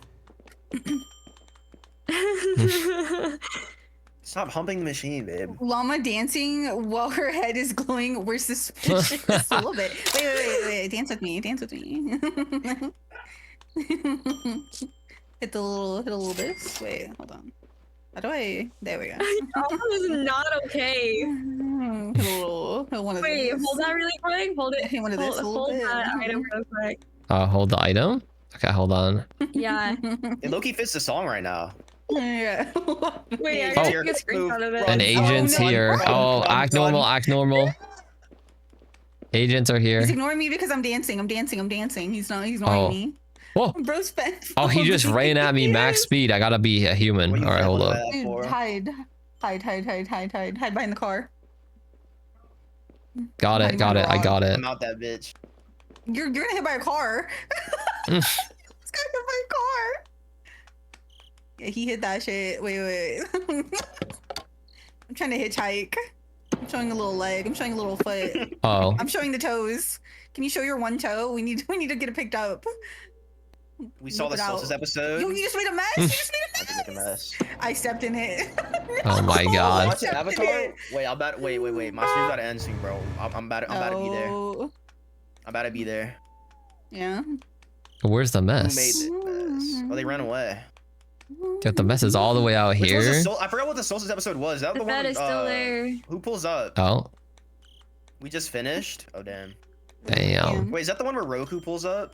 Stop humping the machine, babe. Llama dancing while her head is glowing. We're suspicious a little bit. Wait. Dance with me. Dance with me. hit a little this. Wait, hold on. How do I? There we go. That is not okay. Hit one of Wait, this. hold that really quick. Hold it. Hit one of this. Hold that item real quick. Hold the item? Okay, hold on. Yeah. It low-key fits the song right now. Yeah. Wait, I Oh. gotta take a screenshot of it. An agent's no, here. run, Oh, run, act run. normal, act normal. Agents are here. He's ignoring me because I'm dancing. He's ignoring me. Whoa. Bro's fed. Oh, he just ran at me max speed. I gotta be a human. What are you Alright, hold yelling up. at Dude, for? hide behind the car. Got it, got it, I got it. I'm out that bitch. You're gonna hit by a car. This guy hit by a car. Yeah, he hit that shit. Wait. I'm trying to hitchhike. I'm showing a little leg. I'm showing a little foot. Oh. I'm showing the toes. Can you show your one toe? We need to get it picked up. We saw Whip the it out. Solstice episode. You just made a mess. You just I did make a mess. I stepped in it. Oh my god. Watching Avatar? Wait, I'm about. Wait. My stream's about to end soon, bro. I'm about to be there. Oh. I'm about to be there. Yeah. Where's the Who made mess? it mess? Oh, they ran away. Dude, the mess is all the way out Which was here. I forgot what the Solstice episode was. Is that The the bed one? is still there. Who pulls up? Oh, We just finished. Oh damn. damn. Wait, is that the one where Roku pulls up?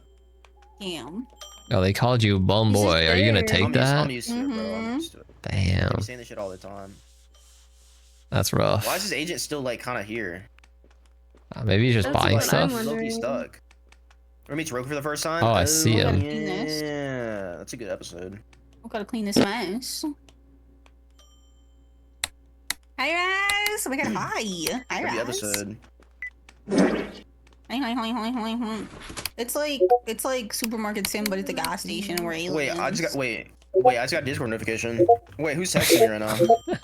Damn. Oh, they called you bum He's just boy. Are you gonna there. take I'm that? used to it, bro. I'm used to it. Damn, I'm saying this shit all the time. that's rough. Why is this agent still like kind of here? Maybe he's just That's buying what I'm stuff. wondering. Low-key stuck. Or meets Roku for the first time. Oh, I see him. Yeah, that's a good episode. We gotta clean this mess. Hi guys! Oh my god, hi! Hi Good guys! episode. Hi. It's like supermarket sim, but it's a gas station where aliens. Wait, I just got Discord notification. Wait, who's texting me right now?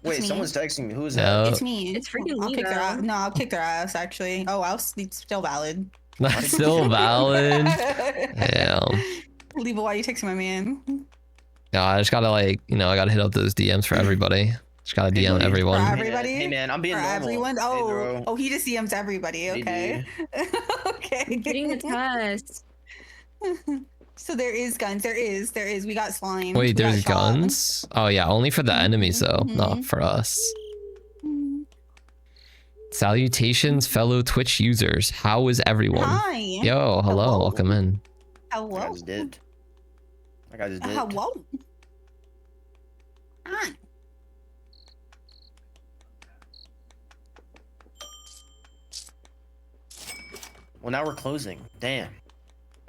Wait, me. some's texting me. Who is No. that? It's me. It's freaking I'll kick their Libo. ass. No, I'll kick their ass actually. Oh, it's still valid. That's still valid. Damn. Libo, why are you texting my man? No, I just gotta I gotta hit up those DMs for everybody. Just gotta DM everyone. For everybody? Hey man, I'm being For normal. everyone? Hey, Oh, bro. oh, he just DMs everybody. Hey, Okay. Okay. Getting the test. So there is guns. There is. We got slime. Wait, there's guns? Oh yeah, only for the enemies though, not for us. Salutations, fellow Twitch users. How is everyone? Hi. Yo, hello, Hello. welcome in. That guy Hello. just dipped. That guy just dipped. Hello. Hi. Well, now we're closing. Damn.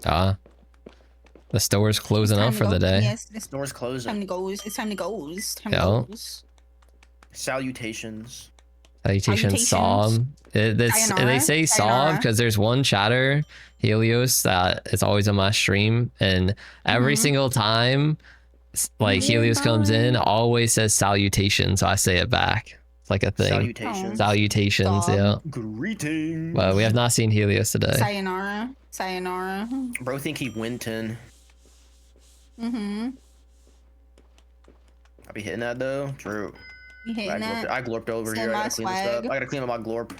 The store's closing up for the day. Yes, it's Door's time closing. to go. It's time to go. It's time Yeah. to go. Salutations. Salutations, Psalm. They Sayonara. say Psalm Sayonara. because there's one chatter, Helios, that is always on my stream, and every single time, like Helios comes in, always says salutation, so I say it back. It's like a thing. Salutations. Salutations, Stop. yeah. Greetings. But we have not seen Helios today. Sayonara. Sayonara. Bro, think he went 10. Mm-hmm. I be hitting that though. True. You hitting that? I glorped over Send here. I my gotta clean this swag. up. I gotta clean up my glorp.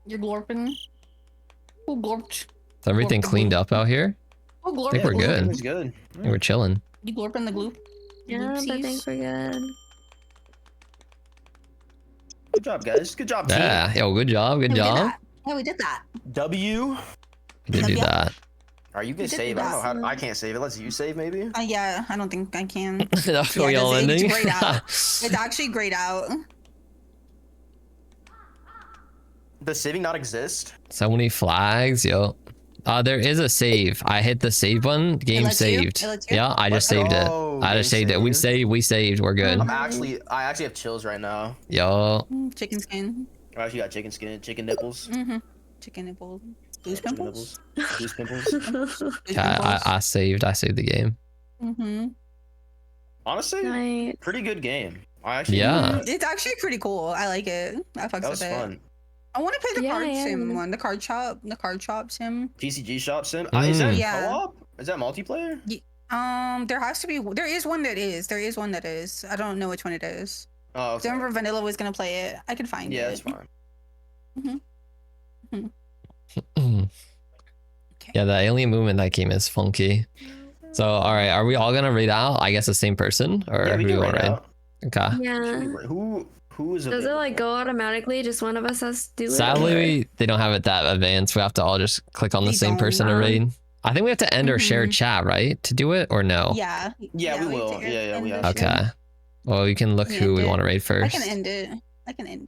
You're glorping. Who glorped? Is everything cleaned up out here? Who glorped? I think we're good. It's good. I think we're chilling. You glorping the gloop? Yeah, I think we're good. Good job, guys. Good job, team. Yeah, yo, good job, good job. Yeah, we did that. W. We did do that. Are you can did save? do I don't know that. how. I can't save it. Let's you save maybe. Yeah, I don't think I can. That's Yeah, we all it's ending. grayed out. It's actually grayed out. Does saving not exist? So many flags, yo. There is a save. I hit the save button. Game lets you? saved. It lets you? Yeah, I just saved it. Oh, I just game saved it. We saved. We saved. We're good. I actually have chills right now. Yo. Chicken skin. I actually got chicken skin, chicken nipples. Mm-hmm. Chicken nipples. Goose Chicken pimples. nipples. Goose pimples. Yeah, I saved. I saved the game. Mm-hmm. Honestly, Night. pretty good game. I actually. Yeah. It's actually pretty cool. I like it. I fucks That was with it. fun. I want to play the Yeah, card I sim am. one. The card shop sim. TCG shop sim. Is that Yeah. co-op? Is that multiplayer? There has to be. There is one that is. There is one that is. I don't know which one it is. Oh, okay. Remember Vanilla was gonna play it. I could find it. Yeah, it's fine. Yeah, the alien movement in that game is funky. So, all right, are we all gonna raid out? I guess the same person, or Yeah, we who can we want raid to raid? out. Okay. Yeah. Who is Does it like go automatically? Just one of us has to do it? Sadly, they don't have it that advanced. We have to all just click on the same person to raid. I think we have to end our shared chat, right? To do it, or no? Yeah. Yeah, we will. Yeah, we have. Okay. Well, you can look who we want to raid first. I can end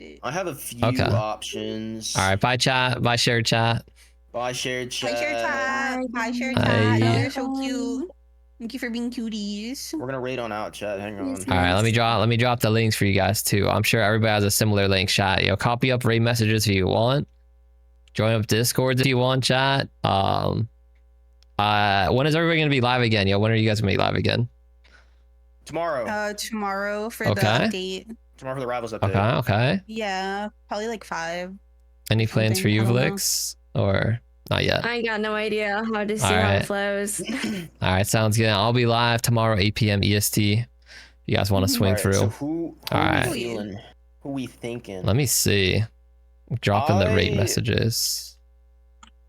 it. I have a few options. All right, bye chat. Bye shared chat. Bye shared chat. Bye shared chat. Bye shared Bye. chat. Oh, you're so cute. Thank you for being cuties. We're gonna raid on out chat. Hang on. All right, let me drop the links for you guys too. I'm sure everybody has a similar link, chat. Yo, copy up raid messages if you want. Join up Discord if you want, chat. When is everybody gonna be live again? Yo, when are you guys gonna be live again? Tomorrow. Tomorrow for the update. Tomorrow for the Rivals update. Okay. Yeah, probably like 5. Any plans for you, Vlix? Or not yet? I ain't got no idea how to see how it flows. All right, sounds good. I'll be live tomorrow, 8 p.m. EST. You guys want to swing through? So who are we feeling? Who we thinking? Let me see. I'm dropping the raid messages.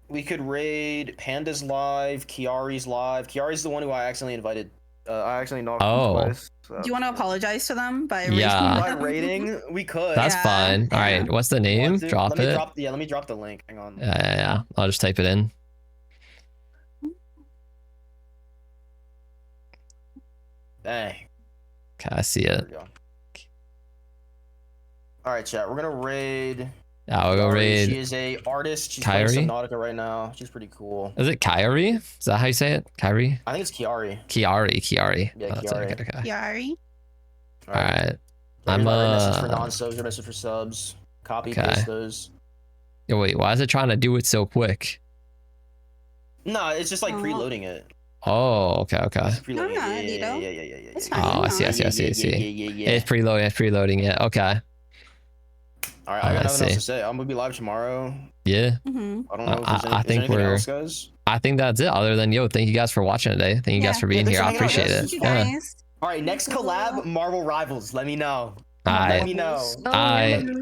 We could raid Panda's live, Kiari's live. Kiari's the one who I accidentally invited. I accidentally knocked twice. So. Do you want to apologize to them by rating? We could. That's fine. All right, what's the name? Drop it. Let me drop the link. Hang on. Yeah. I'll just type it in. Dang. Okay, I see it. All right, chat. We're gonna raid. Yeah, we'll go raid. She is a artist. She's Kyrie? playing Subnautica right now. She's pretty cool. Is it Kyrie? Is that how you say it? Kyrie? I think it's Kiari. Kiari. Yeah, Kiari. Okay. Kiari. All right. I'm message for non-subs. Your message for subs. Copy paste those. Yo, wait. Why is it trying to do it so quick? No, it's just like preloading it. Oh, okay. Yeah. Oh, I see. It's preloading it. Okay. All right, I got nothing else to say. I'm gonna be live tomorrow. Yeah. I don't know if there's anything else, guys. I think that's it. Other than thank you guys for watching today. Thank you guys for being here. I appreciate it. Yeah. All right, next collab, Marvel Rivals. Let me know. Let me know.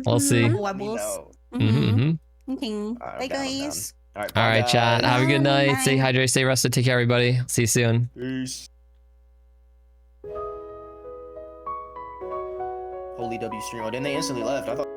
We'll see. Okay. Bye, guys. All right, chat. Have a good night. Stay hydrated. Stay rested. Take care, everybody. See you soon. Peace. Holy W stream. Oh, then they instantly left. I thought.